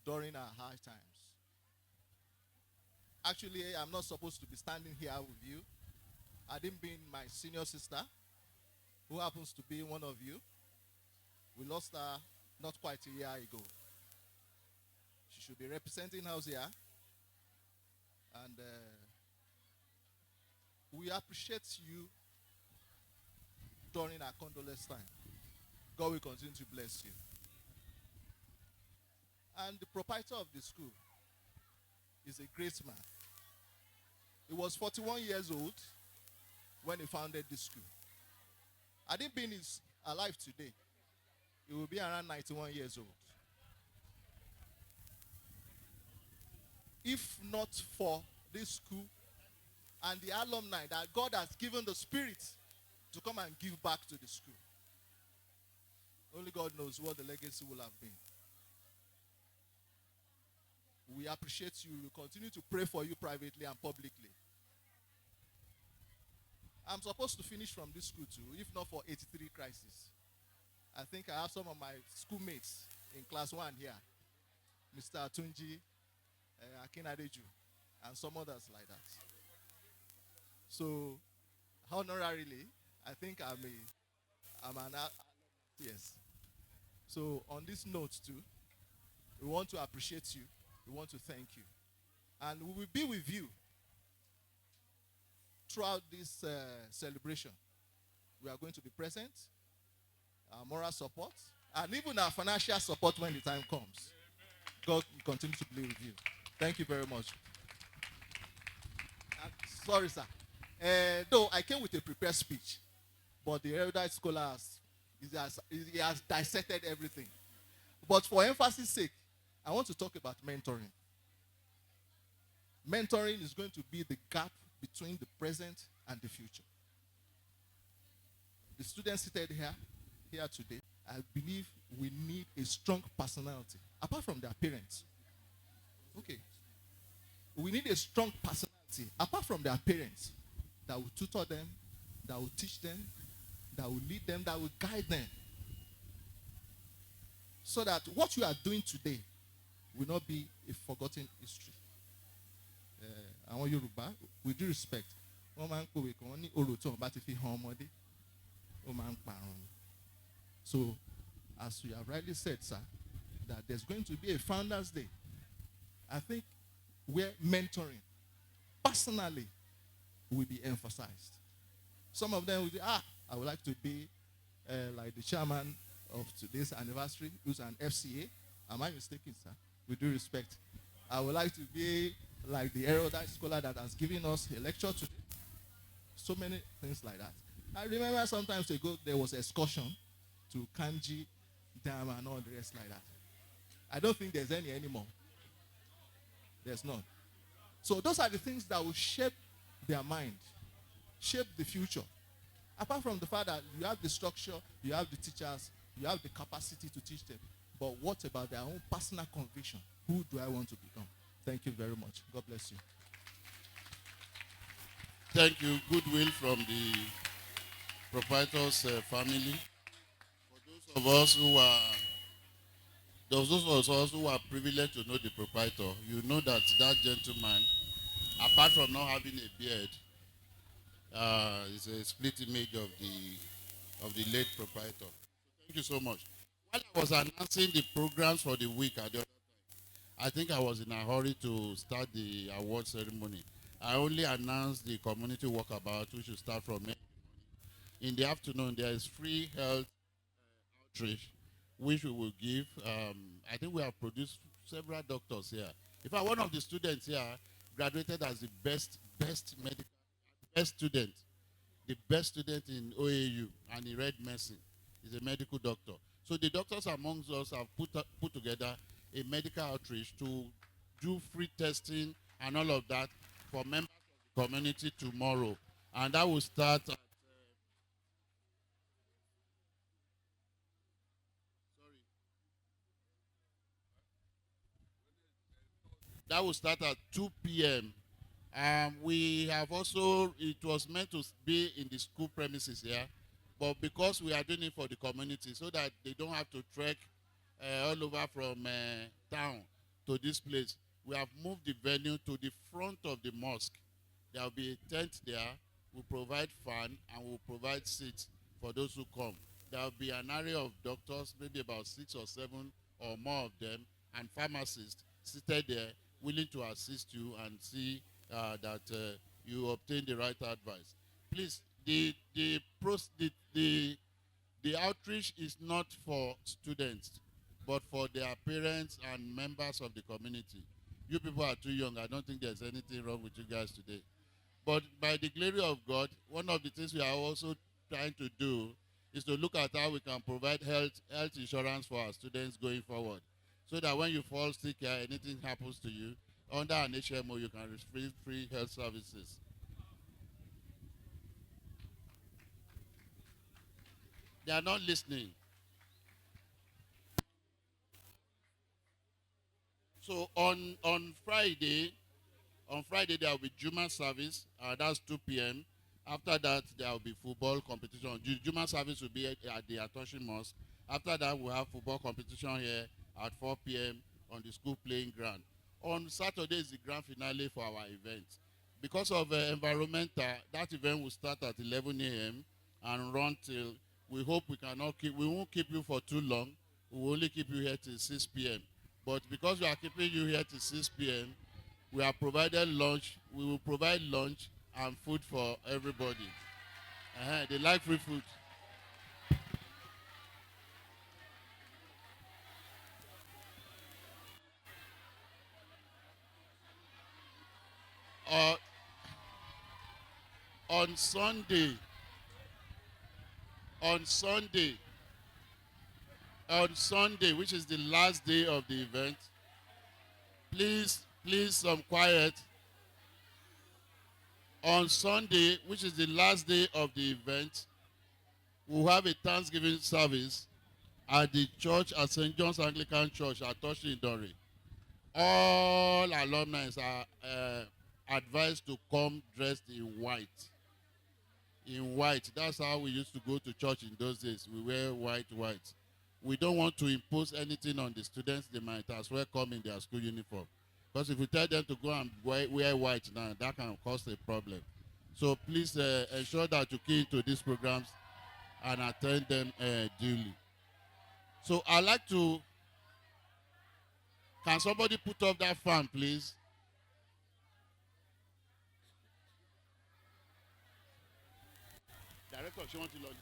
L: during our high times. Actually, I'm not supposed to be standing here with you. I didn't bring my senior sister, who happens to be one of you. We lost her not quite a year ago. She should be representing us here. And we appreciate you during our condolence time. God will continue to bless you. And the proprietor of the school is a great man. He was 41 years old when he founded this school. Had he been alive today, he will be around 91 years old. If not for this school and the alumni that God has given the spirit to come and give back to the school, only God knows what the legacy will have been. We appreciate you. We will continue to pray for you privately and publicly. I'm supposed to finish from this school too, if not for 83 crisis. I think I have some of my schoolmates in class 1 here, Mr. Atunji, Akinadeju, and some others like that. So, honorarily, I think I'm an yes. So, on this note too, we want to appreciate you. We want to thank you. And we will be with you throughout this celebration. We are going to be present, our moral support, and even our financial support when the time comes. God will continue to be with you. Thank you very much. Sorry, sir. Though I came with a prepared speech, but the erudite scholar has dissected everything. But for emphasis sake, I want to talk about mentoring. Mentoring is going to be the gap between the present and the future. The students seated here today, I believe we need a strong personality, apart from their parents. Okay. We need a strong personality, apart from their parents, that will tutor them, that will teach them, that will lead them, that will guide them. So that what you are doing today will not be a forgotten history. Àwọn Yorùbá, with due respect, wọ́n máa ń pòwe kan, wọ́n ní orò tí wọ́n bá ti fi hàn ọmọdé, ó máa ń parun. So, as you have rightly said, sir, that there's going to be a Founders Day, I think where mentoring, personally, will be emphasized. Some of them will say, I would like to be like the chairman of today's anniversary, who's an FCA. Am I mistaken, sir? With due respect. I would like to be like the erudite scholar that has given us a lecture today. So many things like that. I remember sometimes ago there was an excursion to Kanji Dam and all the rest like that. I don't think there's any anymore. There's none. So those are the things that will shape their mind, shape the future. Apart from the fact that you have the structure, you have the teachers, you have the capacity to teach them. But what about their own personal conviction? Who do I want to become? Thank you very much. God bless you.
A: Thank you. Goodwill from the proprietor's family. For those of us who are privileged to know the proprietor, you know that that gentleman, apart from not having a beard, is a split image of the late proprietor. Thank you so much. While I was announcing the programs for the week at the other time, I think I was in a hurry to start the award ceremony. I only announced the community walkabout, which will start from May. In the afternoon, there is free health outreach, which we will give. I think we have produced several doctors here. In fact, one of the students here graduated as the best student in OAU, and he read medicine. He's a medical doctor. So the doctors amongst us have put together a medical outreach to do free testing and all of that for members of the community tomorrow. And that will start at that will start at 2 p.m. We have also, it was meant to be in the school premises here, but because we are doing it for the community so that they don't have to trek all over from town to this place, we have moved the venue to the front of the mosque. There will be a tent there. We'll provide fan and we'll provide seats for those who come. there will be an area of doctors, maybe about 6 or 7 or more of them, and pharmacists seated there willing to assist you and see that you obtain the right advice. Please, the outreach is not for students, but for their parents and members of the community. You people are too young. I don't think there's anything wrong with you guys today. But by the glory of God, one of the things we are also trying to do is to look at how we can provide health insurance for our students going forward. So that when you fall sick or anything happens to you, under an HMO, you can receive free health services. They are not listening. So on Friday there will be Juma service. That's 2 p.m. After that, there will be football competition. Juma service will be at the Atoshi Mosque. After that, we'll have football competition here at 4 p.m. on the school playing ground. On Saturday is the grand finale for our event. Because of environmental, that event will start at 11 a.m. and run till, we hope we won't keep you for too long. We will only keep you here till 6 p.m. But because we are keeping you here till 6 p.m., we have provided lunch. We will provide lunch and food for everybody. They like free food. Uh, on Sunday, which is the last day of the event, please some quiet. On Sunday, which is the last day of the event, we'll have a Thanksgiving service at the church at St. John's Anglican Church at Toshindori. All alumni are advised to come dressed in white. In white. That's how we used to go to church in those days. We wear white. We don't want to impose anything on the students. They might as well come in their school uniform. Because if we tell them to go and wear white now, that can cause a problem. So please ensure that you key into these programs and attend them duly. So I'd like to, can somebody put up that fan, please? Director, she wants to lodge.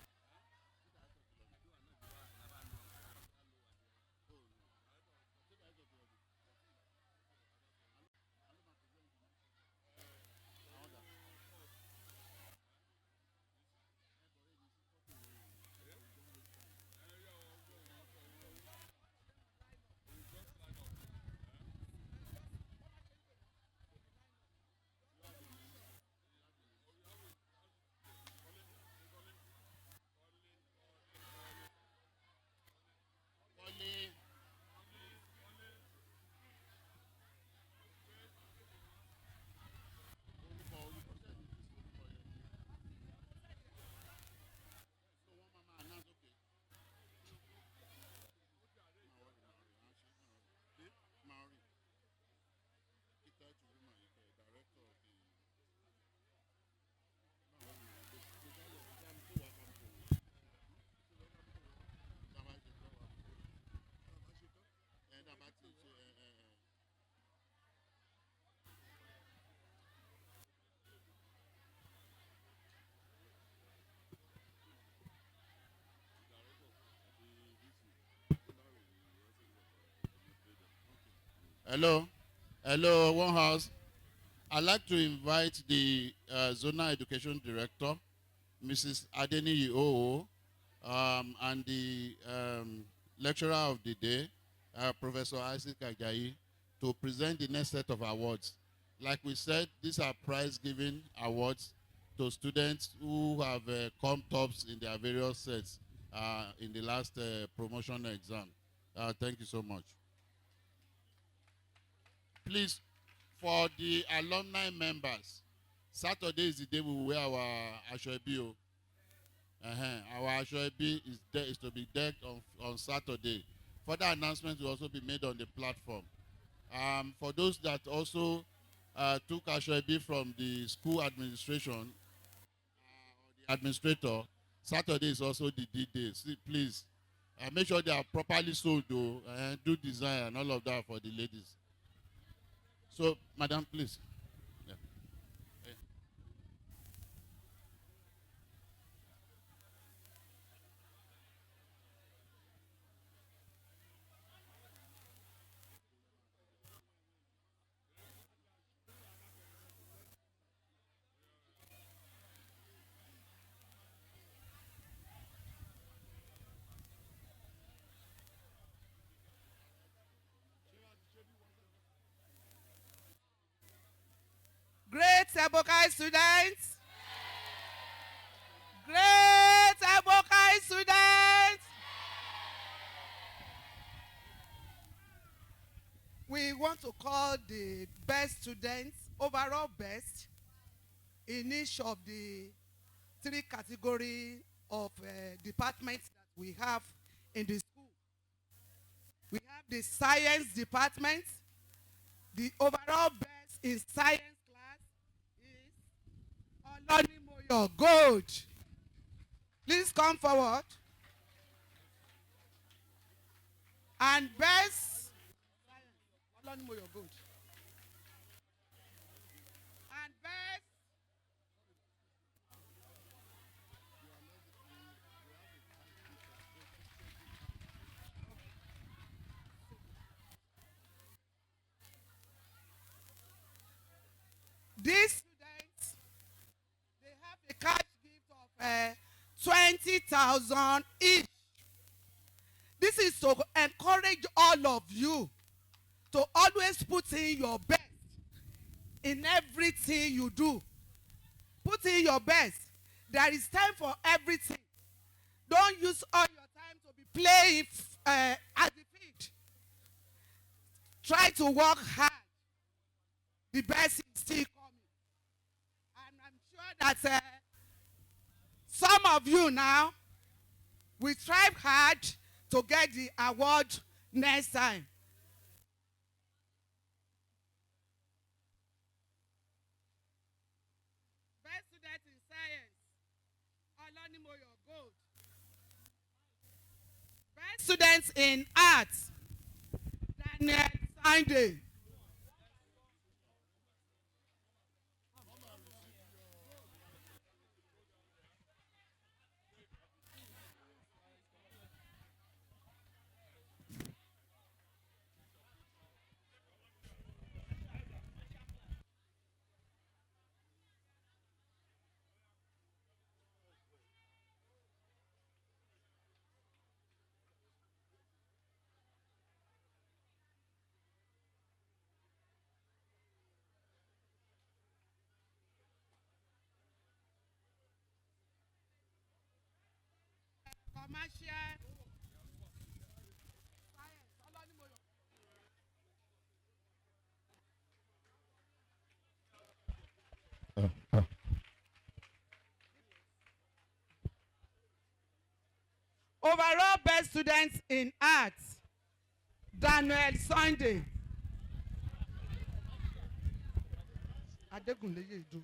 A: Hello, one house. I'd like to invite the Zonal Education Director, Mrs. Adeniyi Oo, and the lecturer of the day, Professor Isaac Ajayi, to present the next set of awards. Like we said, these are prize-giving awards to students who have come tops in their various sets in the last promotion exam. Thank you so much. Please, for the alumni members, Saturday is the day we will wear our Ashoebi. Our Ashoebi is to be decked on Saturday. Further announcements will also be made on the platform. For those that also took Ashoebi from the school administration, or the administrator, Saturday is also the D-Day. Please, make sure they are properly sold though, and do design and all of that for the ladies. So, madam, please. Yeah. Yeah.
B: Great Ebokai students. Great Ebokai students. We want to call the best students, overall best, in each of the 3 categories of departments that we have in the school. We have the science department. The overall best in science class is Ogunyimika Gold. Please come forward. And best Ogunyimika Gold. And best these students, they have a cash gift of 20,000 each. This is to encourage all of you to always put in your best in everything you do. Put in your best. There is time for everything. Don't use all your time to be playing at the field. Try to work hard. The best is still coming. And I'm sure that some of you now will strive hard to get the award next time. Best student in science, Ogunyimika Gold. Best students in arts, Daniel Sunday. Commercial. Overall best students in arts, Daniel Sunday. Adegunleye Edu.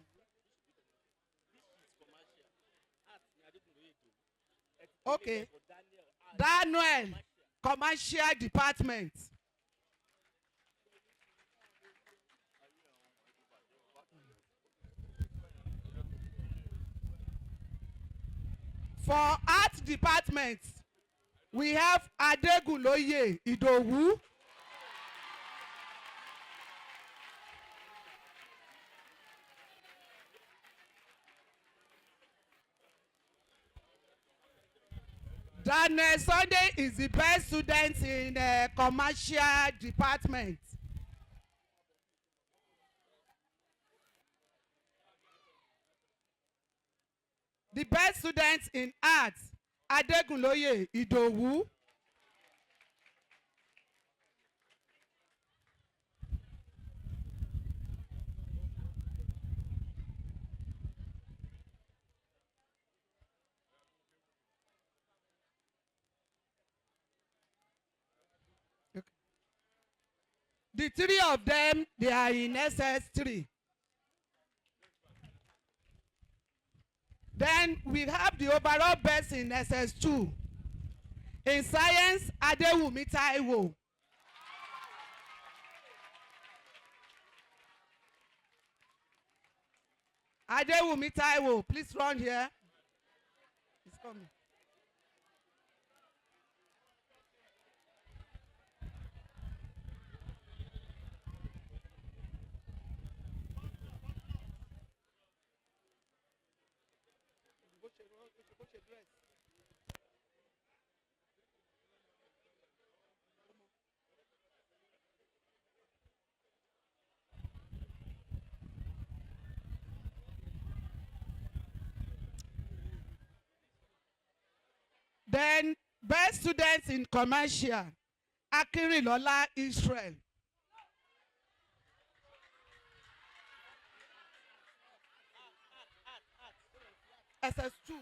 B: Okay. Daniel, commercial department. For art department, we have Adegunleye Idowu. Daniel Sunday is the best student in the commercial department. The best student in arts, Adegunleye Idowu. The 3 of them, they are in SS3. Then we have the overall best in SS2. In science, Adewumi Taiwo. Adewumi Taiwo, please run here. He's coming. Then best students in commercial, Akirilola Israel. SS2.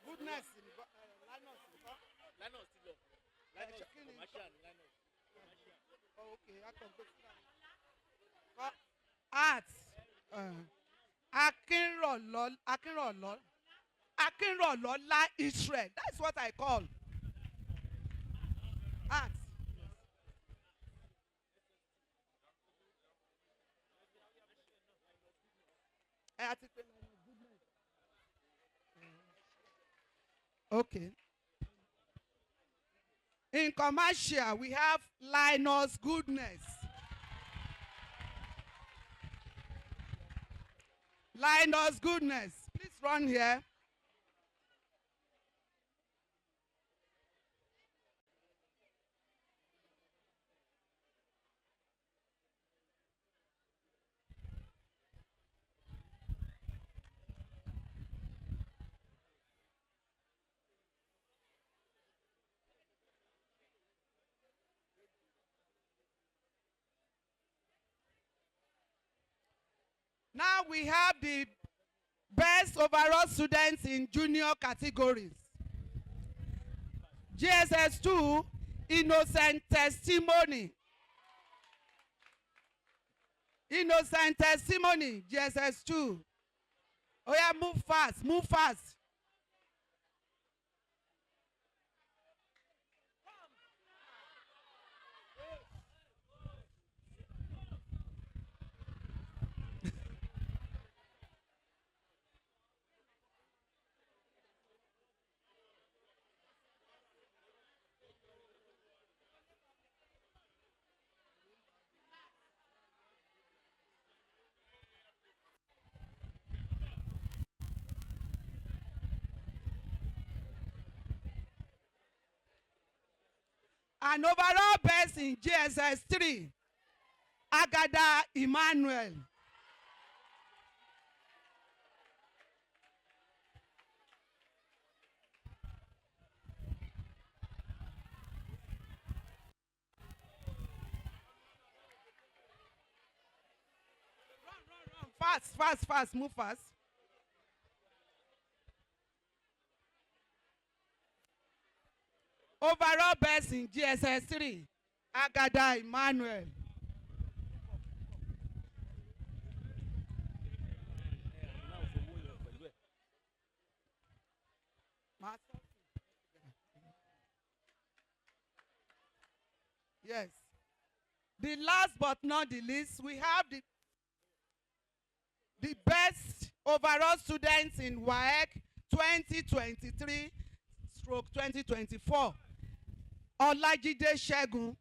B: Goodness. Oh, okay, I can go arts. Akinrolola Israel. That's what I call arts. Okay. In commercial, we have Linus Goodness. Linus Goodness. Please run here. Now we have the best overall students in junior categories. GSS2, Innocent Testimony. Innocent Testimony, GSS2. Oh yeah, move fast, move fast. And overall best in GSS 3, Agada Emmanuel. Run. Fast, move fast. Overall best in GSS 3, Agada Emmanuel. Yes. The last but not the least, we have the best overall students in WAEC 2023/2024. Olajide Segun.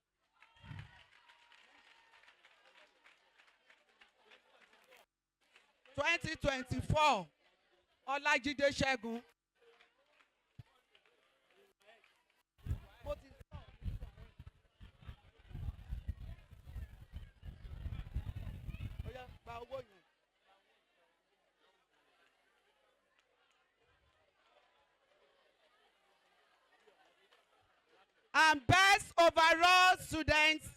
B: (2024) Olajide Segun. And best overall students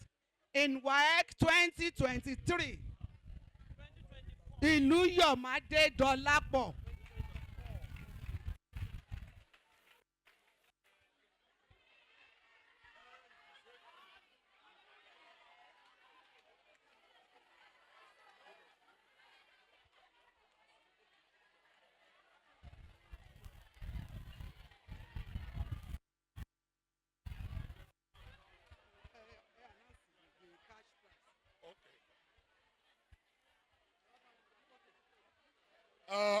B: in WAEC 2023. Iluyomade Dolapo.
M: Uh,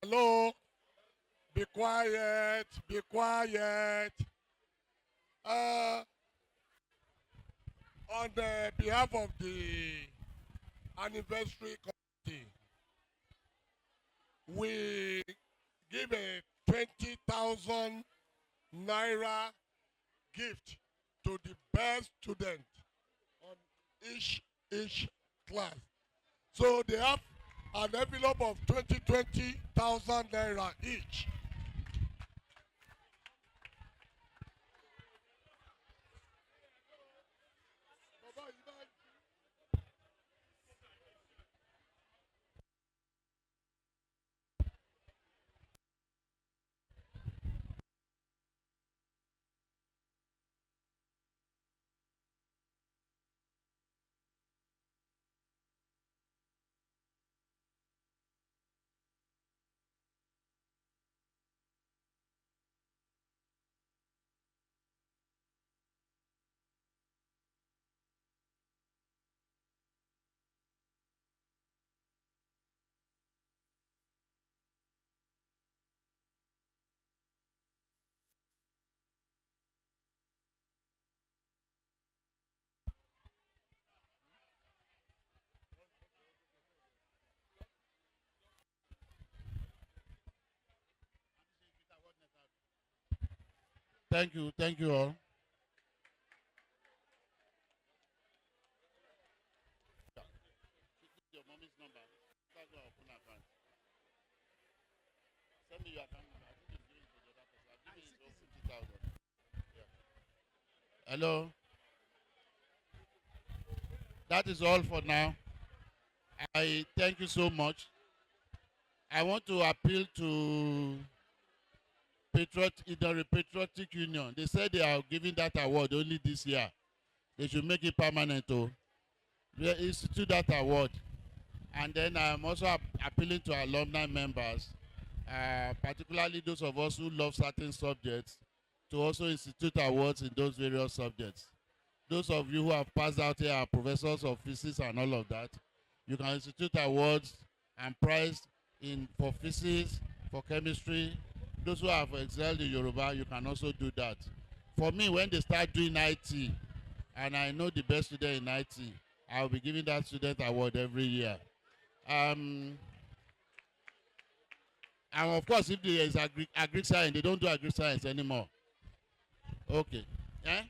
M: hello, be quiet, be quiet. Uh, on the behalf of the anniversary committee, we give a 20,000 naira gift to the best student on each class. So they have an envelope of 20,000 naira each.
A: Thank you all. Your mommy's number. That's why I open account. Send me your account number. I think it's given to the other person. I've given his own 50,000. Yeah. Hello. That is all for now. I thank you so much. I want to appeal to Patriotic Union. They said they are giving that award only this year. They should make it permanent. Oh. They institute that award. And then I'm also appealing to alumni members, particularly those of us who love certain subjects, to also institute awards in those various subjects. Those of you who have passed out here are professors of physics and all of that. You can institute awards and prize for physics, for chemistry. Those who have excelled in Yoruba, you can also do that. For me, when they start doing IT, and I know the best student in IT, I'll be giving that student award every year. And of course, if there is agri-science, they don't do agri-science anymore. Okay. Eh?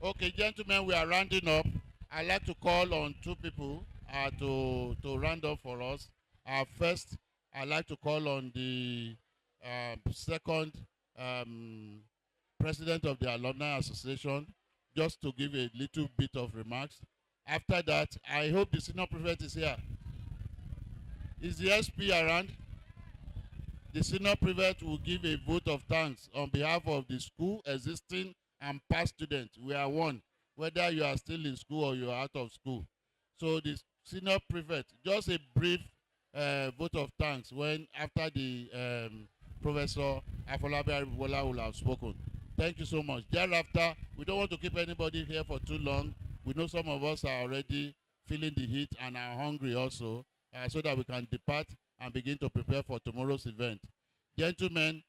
A: Okay, gentlemen, we are rounding up. I'd like to call on two people to round up for us. First, I'd like to call on the second president of the Alumni Association, just to give a little bit of remarks. After that, I hope the senior prefect is here. Is the SP around? The senior prefect will give a vote of thanks on behalf of the school, existing and past students. We are one, whether you are still in school or you are out of school. So the senior prefect, just a brief vote of thanks after the Professor Afolabi Aribola will have spoken. Thank you so much. Thereafter, we don't want to keep anybody here for too long. We know some of us are already feeling the heat and are hungry also, so that we can depart and begin to prepare for tomorrow's event. Gentlemen,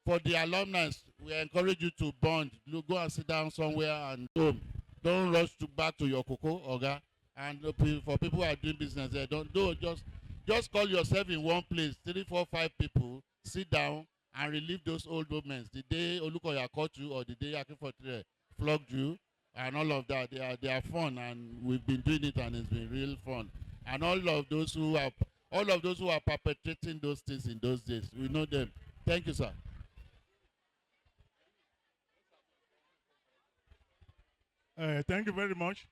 A: for the alumni, we encourage you to bond. Go and sit down somewhere and home. Don't rush back to your cocoa, Oga. And for people who are doing business there, just call yourself in one place, 3, 4, 5 people, sit down and relive those old moments. The day Olukoya caught you or the day Akinfotre flogged you and all of that, they are fun, and we've been doing it and it's been real fun. And all of those who are perpetrating those things in those days, we know them. Thank you, sir.
E: Thank you very much.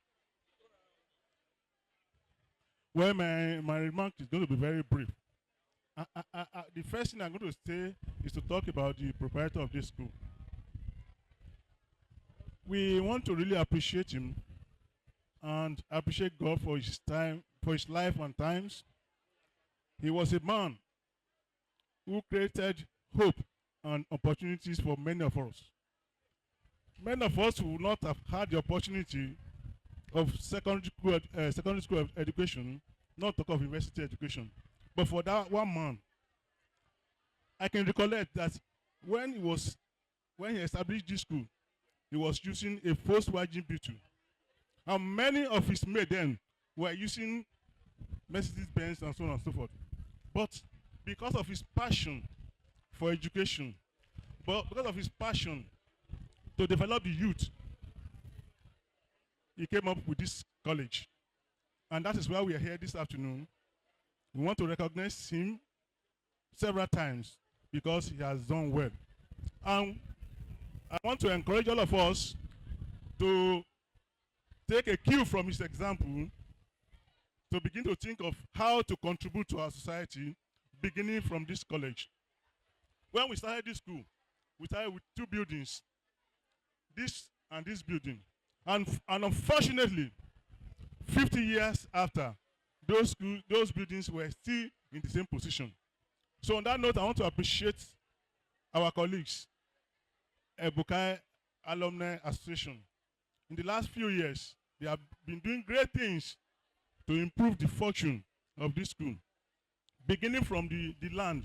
E: Well, my remark is going to be very brief. The first thing I'm going to say is to talk about the proprietor of this school. We want to really appreciate him and appreciate God for his time, for his life and times. He was a man who created hope and opportunities for many of us. Many of us would not have had the opportunity of secondary school education
N: not talk of university education. But for that one man, I can recollect that when he established this school, he was using a Volkswagen Beetle. And many of his mates then were using Mercedes Benz and so on and so forth. But because of his passion for education, but because of his passion to develop the youth, he came up with this college. And that is why we are here this afternoon. We want to recognize him several times because he has done well. And I want to encourage all of us to take a cue from his example to begin to think of how to contribute to our society, beginning from this college. When we started this school, we started with 2 buildings, this and this building. And unfortunately, 50 years after, those buildings were still in the same position. So on that note, I want to appreciate our colleagues, Ebukai Alumni Association. In the last few years, they have been doing great things to improve the fortune of this school, beginning from the land.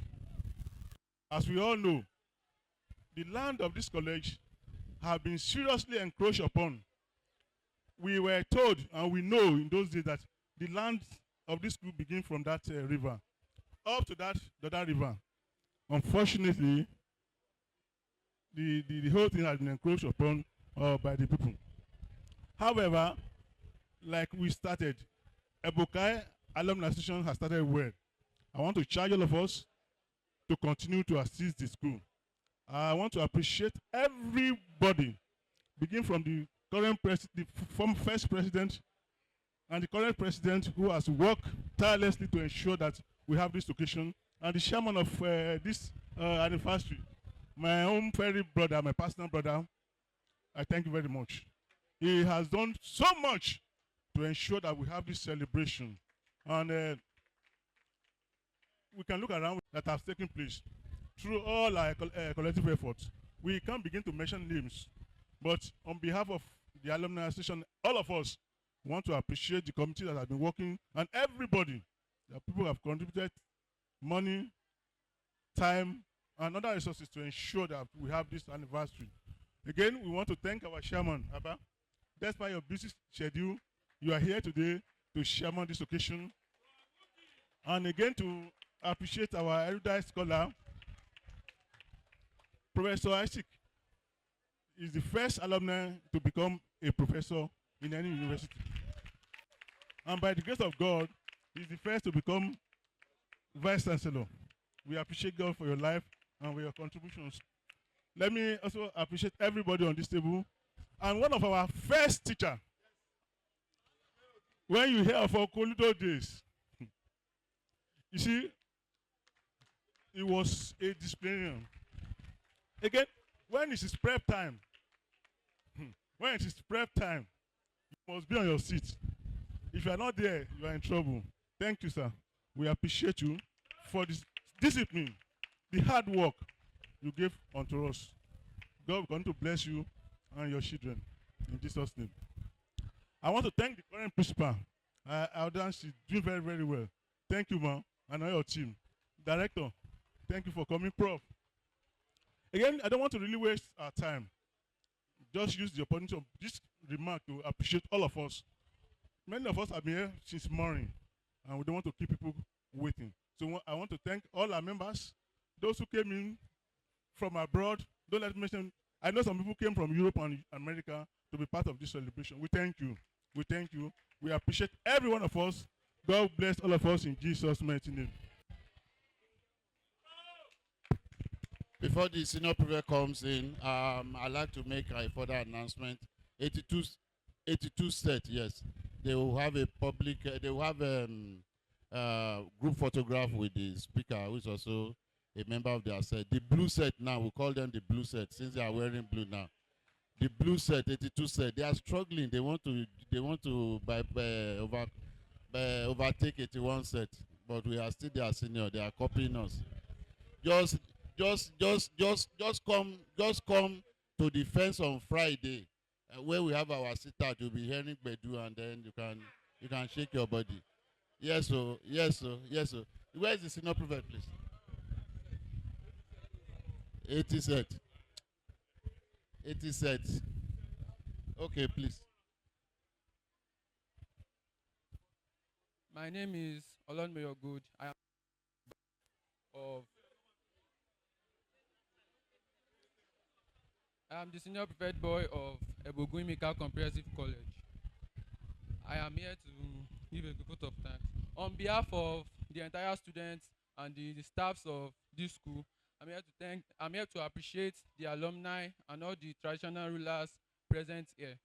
N: As we all know, the land of this college have been seriously encroached upon. We were told, and we know in those days, that the land of this school begin from that river up to that river. Unfortunately, the whole thing has been encroached upon by the people. However, like we started, Ebukai Alumni Association has started well. I want to charge all of us to continue to assist the school. I want to appreciate everybody, begin from the current the former first president and the current president, who has worked tirelessly to ensure that we have this occasion, and the chairman of this anniversary, my own very brother, my personal brother. I thank you very much. He has done so much to ensure that we have this celebration, and we can look around that has taken place through all our collective efforts. We can't begin to mention names, but on behalf of the Alumni Association, all of us want to appreciate the committee that has been working, and everybody, that people have contributed money, time, and other resources to ensure that we have this anniversary. Again, we want to thank our chairman, Abba. Despite your busy schedule, you are here today to chairman this occasion. And again, to appreciate our erudite scholar, Professor Isaac is the first alumni to become a professor in any university. And by the grace of God, he's the first to become vice chancellor. We appreciate God for your life and for your contributions. Let me also appreciate everybody on this table. And one of our first teacher, when you hear of our Koludo days, you see, he was a disciplinarian. Again, when it is prep time, when it is prep time, you must be on your seat. If you are not there, you are in trouble. Thank you, sir. We appreciate you for this discipline, the hard work you gave unto us. God will continue to bless you and your children in Jesus' name. I want to thank the current principal. Aldan, she's doing very, very well. Thank you, ma'am, and all your team. Director, thank you for coming. Prof. Again, I don't want to really waste our time. Just use the opportunity of this remark to appreciate all of us. Many of us have been here since morning, and we don't want to keep people waiting. So I want to thank all our members, those who came in from abroad. Don't let me mention, I know some people came from Europe and America to be part of this celebration. We thank you. We thank you. We appreciate every one of us. God bless all of us in Jesus' mighty name.
A: Before the senior prefect comes in, I'd like to make a further announcement. 82 set, yes. They will have a public, they will have group photograph with the speaker, who is also a member of their set. The blue set now, we call them the blue set, since they are wearing blue now. The blue set, 82 set, they are struggling. They want to overtake 81 set, but we are still their senior. They are copying us. Just come to the fence on Friday, where we have our sit-out. You'll be hearing Bedu, and then you can shake your body. Yes, sir. Yes, sir. Yes, sir. Where is the senior prefect, please? 80 set. 80 set. Okay, please.
O: My name is Olonmeyo Good. Of I am the senior prefect boy of Ogunyimika Comprehensive College. I am here to give a report of thanks. On behalf of the entire students and the staffs of this school, I'm here to appreciate the alumni and all the traditional rulers present here.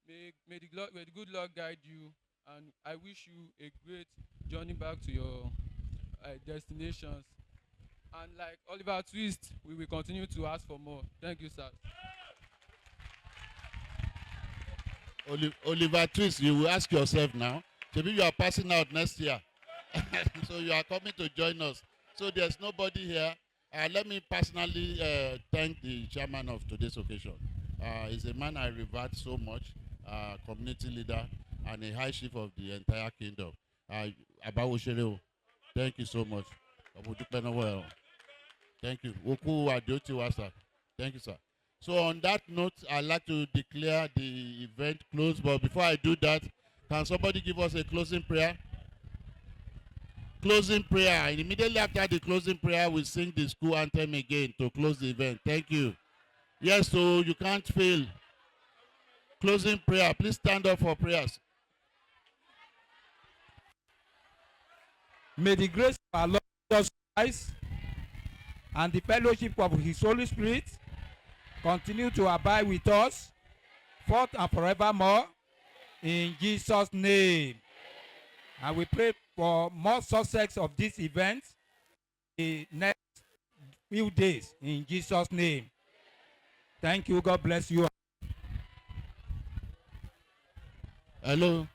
O: May the good Lord guide you, and I wish you a great journey back to your destinations. And like Oliver Twist, we will continue to ask for more. Thank you, sir.
A: Oliver Twist, you will ask yourself now. Maybe you are passing out next year. So you are coming to join us. So there's nobody here. Let me personally thank the chairman of today's occasion. He's a man I revere so much, community leader and a high chief of the entire kingdom. Abawo Shereo, thank you so much. Thank you. Woku Adioti Wasa. Thank you, sir. So on that note, I'd like to declare the event closed. But before I do that, can somebody give us a closing prayer? Closing prayer. And immediately after the closing prayer, we sing the school anthem again to close the event. Thank you. Yes, so you can't fail. Closing prayer. Please stand up for prayers.
P: May the grace of our Lord Jesus Christ and the fellowship of His Holy Spirit continue to abide with us forth and forevermore in Jesus' name. And we pray for more success of this event in the next few days in Jesus' name. Thank you. God bless you.
A: Hello.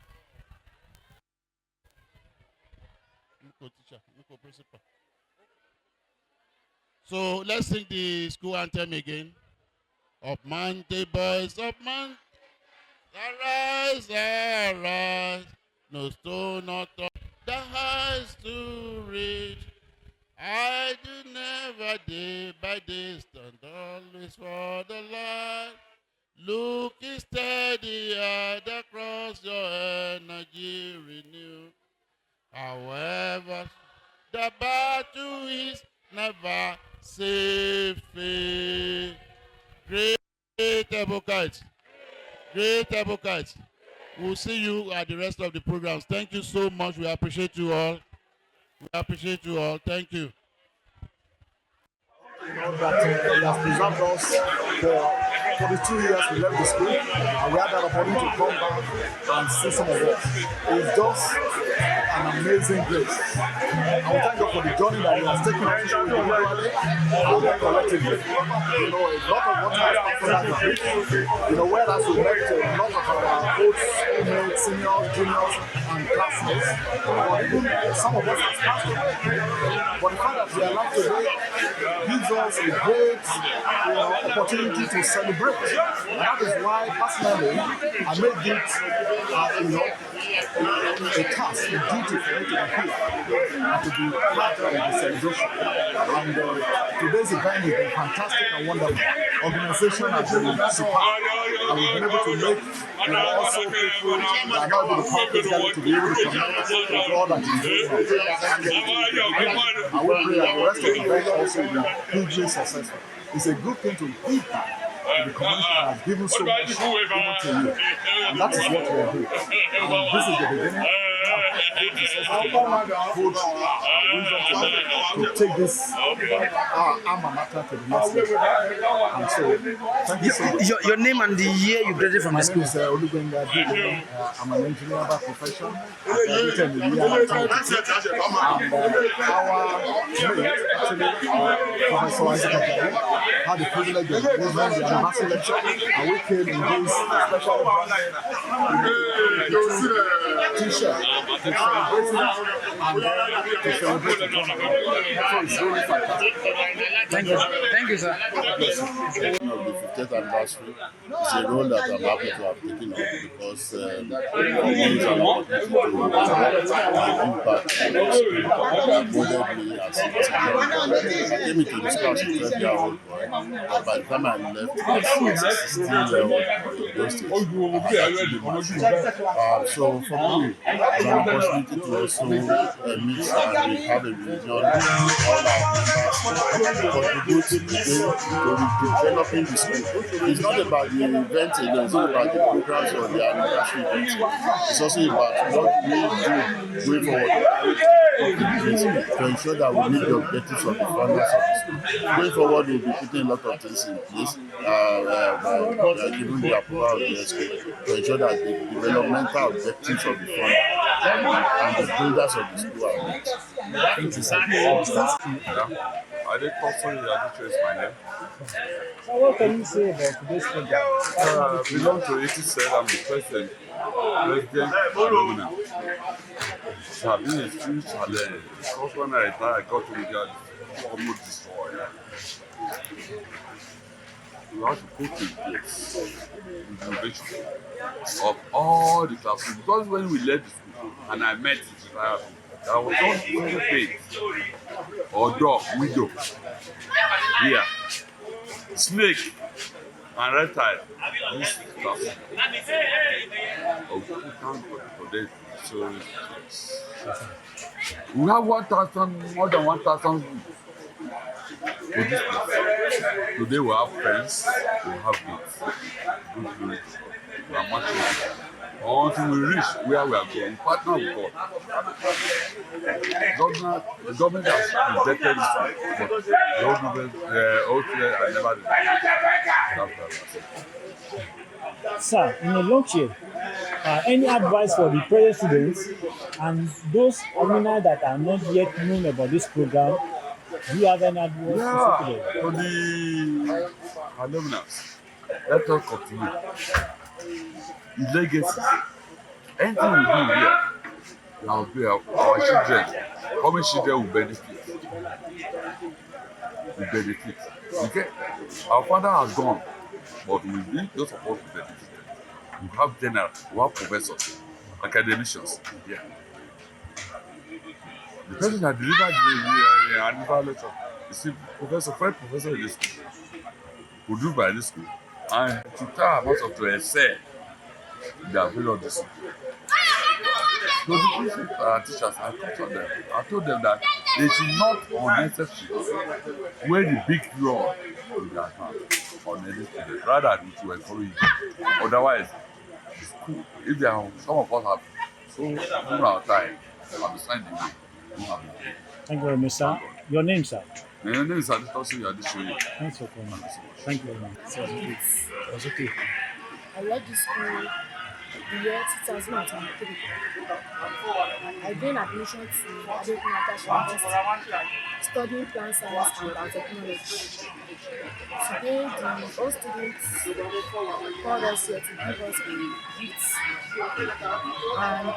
A: So let's sing the school anthem again. Up Monday, boys, up Monday. Arise, arise. No stone, not up. The heights to reach. I do never day by day stand always for the light. Look steady at the cross, your energy renew. However, the battle is never safe. Great advocates. Great advocates. We'll see you at the rest of the programs. Thank you so much. We appreciate you all. We appreciate you all. Thank you.
Q: You know that he has preserved us for the 2 years we left the school, and we had that opportunity to come back and see some of us. It's just an amazing grace. And we thank God for the journey that he has taken us individually and collectively. You know, a lot of what has happened at the bridge, you know, whereas we met a lot of our old schoolmates, seniors, juniors, and classmates, but even some of us have started. But the fact that we are alive today gives us a great opportunity to celebrate. And that is why, personally, I made it, a task, a duty for me to be here and to be part of the celebration. And today's event has been fantastic and wonderful. Organization has been superb. And we've been able to make also people that are not able to come together to be able to connect with all that is going on. And we pray that the rest of the event also will be hugely successful. It's a good thing to give back to the community that has given so much even to you. And that is what we are doing. And this is the beginning. To take this alma mater to the next level. And so, thank you so much.
R: Your name and the year you graduated from the school?
Q: I'm an engineer by profession. I graduated in the year 1992. And our mate, actually, Professor Isaac Ajayi, had the privilege of giving the anniversary lecture, and we came in this special t-shirt to celebrate it, and then to celebrate celebrate with one another. So it's really fantastic.
R: Thank you. Thank you, sir.
A: Of the 50th anniversary is a role that I'm happy to have taken up because for me it's an opportunity to make my impact in the school that molded me as a young boy. I came into this class a 12-year-old boy, but by the time I left as a 16-year-old boy in those days, I had actually matured. So for me, it's an opportunity to also meet and we have a reunion with all our members to contribute to developing the school. It's not about the event alone, it's not about the programs or the anniversary events. It's also about what we do going forward to ensure that we meet the objectives of the founders of the school. Going forward, we'll be putting a lot of things in place, given the approval of the SK, to ensure that the developmental objectives of the founder and the builders of the school are met.
R: Thank you, sir.
C: I did personally, I did choose my name.
R: So what can you say about today's program?
C: I belong to 87, I'm the president. President Ogunyimika. It has been a huge challenge because when I retired, I got to get almost destroyed. We have to put in place innovation of all the classes. Because when we left the school and I met the entire people, there was not single page or dog, window, here, snake, and reptile. This stuff. Oh, thank God for this. So, we have 1,000, more than 1,000 to this place. Today we have friends, we have kids, good food, we are matching. Until we reach where we are going, partner with God. The government has rejected this, but the old government, I never did.
R: Sir, in a nutshell, any advice for the present students and those alumni that are not yet known about this program? Do you have any advice to say to them?
C: For the alumni, let us continue. The legacy. Anything we do here, our children, coming children will benefit. Okay? Our father has gone, but we need those of us to benefit. We have generals, we have professors, academicians here. The person that delivered the annual lecture is the first professor in this school, produced by this school, and to try about to excel in the field of this school. So the teachers, I told them that they should not unnecessarily wear the big rod in their hand on any student, rather than to encourage them. Otherwise, if there are some of us have so given our time and beside the way.
R: Thank you very much, sir. Your name, sir?
C: My name is Aditosi Adishoyi.
R: Thanks for coming. Thank you very much. It was okay.
S: I left the school the year 2023. I gained admission to Ogunyimika University, studying plant science and biotechnology. Today, the old students called us here to give us a gift, and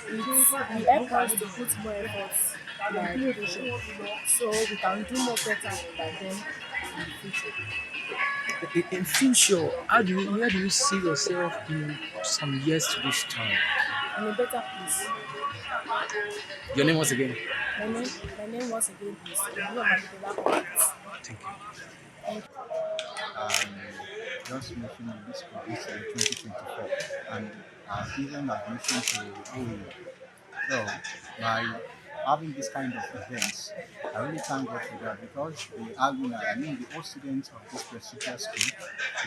S: it helped us to put more effort in our education so we can do more better than them in the future.
R: In future, where do you see yourself in some years to this time?
S: In a better place.
R: Your name once again?
S: My name once again is Ogunyimika.
R: Thank you.
S: Thank you.
G: Just mentioned this is 2024 and given admission to OU. So by having this kind of events, I really thank God for that because the alumni, the old students of this prestigious school,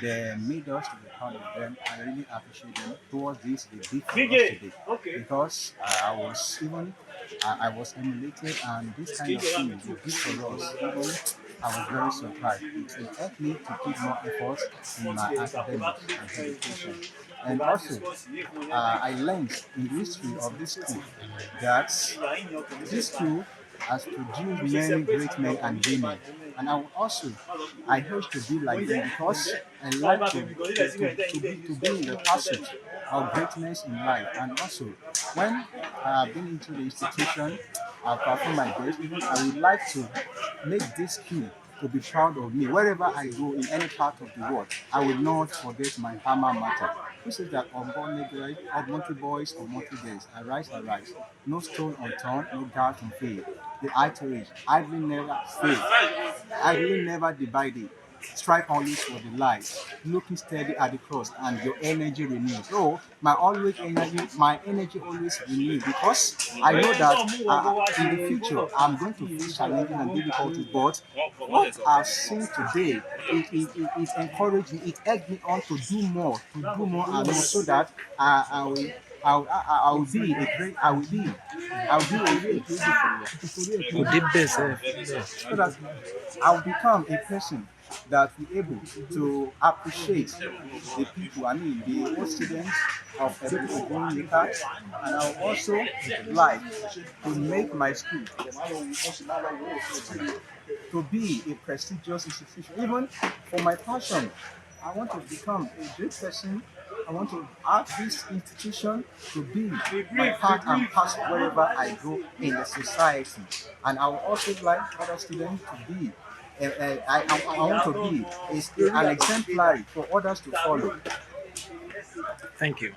G: they made us to be proud of them. I really appreciate them towards this they did for us today. Because I was emulated, and this kind of thing they did for us. Even I was very surprised. It will help me to put more effort in my academics and education. And also, I learned in the history of this school that this school has produced many great men and women. And I hope to be like them because I like to be in the pursuit of greatness in life. And also, when I have been into the institution, perform my best. I would like to make this skill to be proud of me. Wherever I go in any part of the world, I will not forget my alma mater. Who says that Monty boys or Monty girls, arise. No stone unturned, no doubt unfaded. The eye to reach, idly never fail, idly never divided. Strive always for the light, looking steady at the cross, and your energy renews. So my energy always renews because I know that in the future I'm going to face challenges and difficulties. But what I've seen today, it encouraged me, it egged me on to do more, and more, so that I will. I will be a great. I will be a great. So that I will become a person that will be able to appreciate the people, I mean the old students of Ogunyimika, and I will also like to make my school to be a prestigious institution. Even for my passion, I want to become a great person. I want to ask this institution to be my part and parcel wherever I go in the society. And I would also like other students to be, I want to be an exemplary for others to follow.
R: Thank you.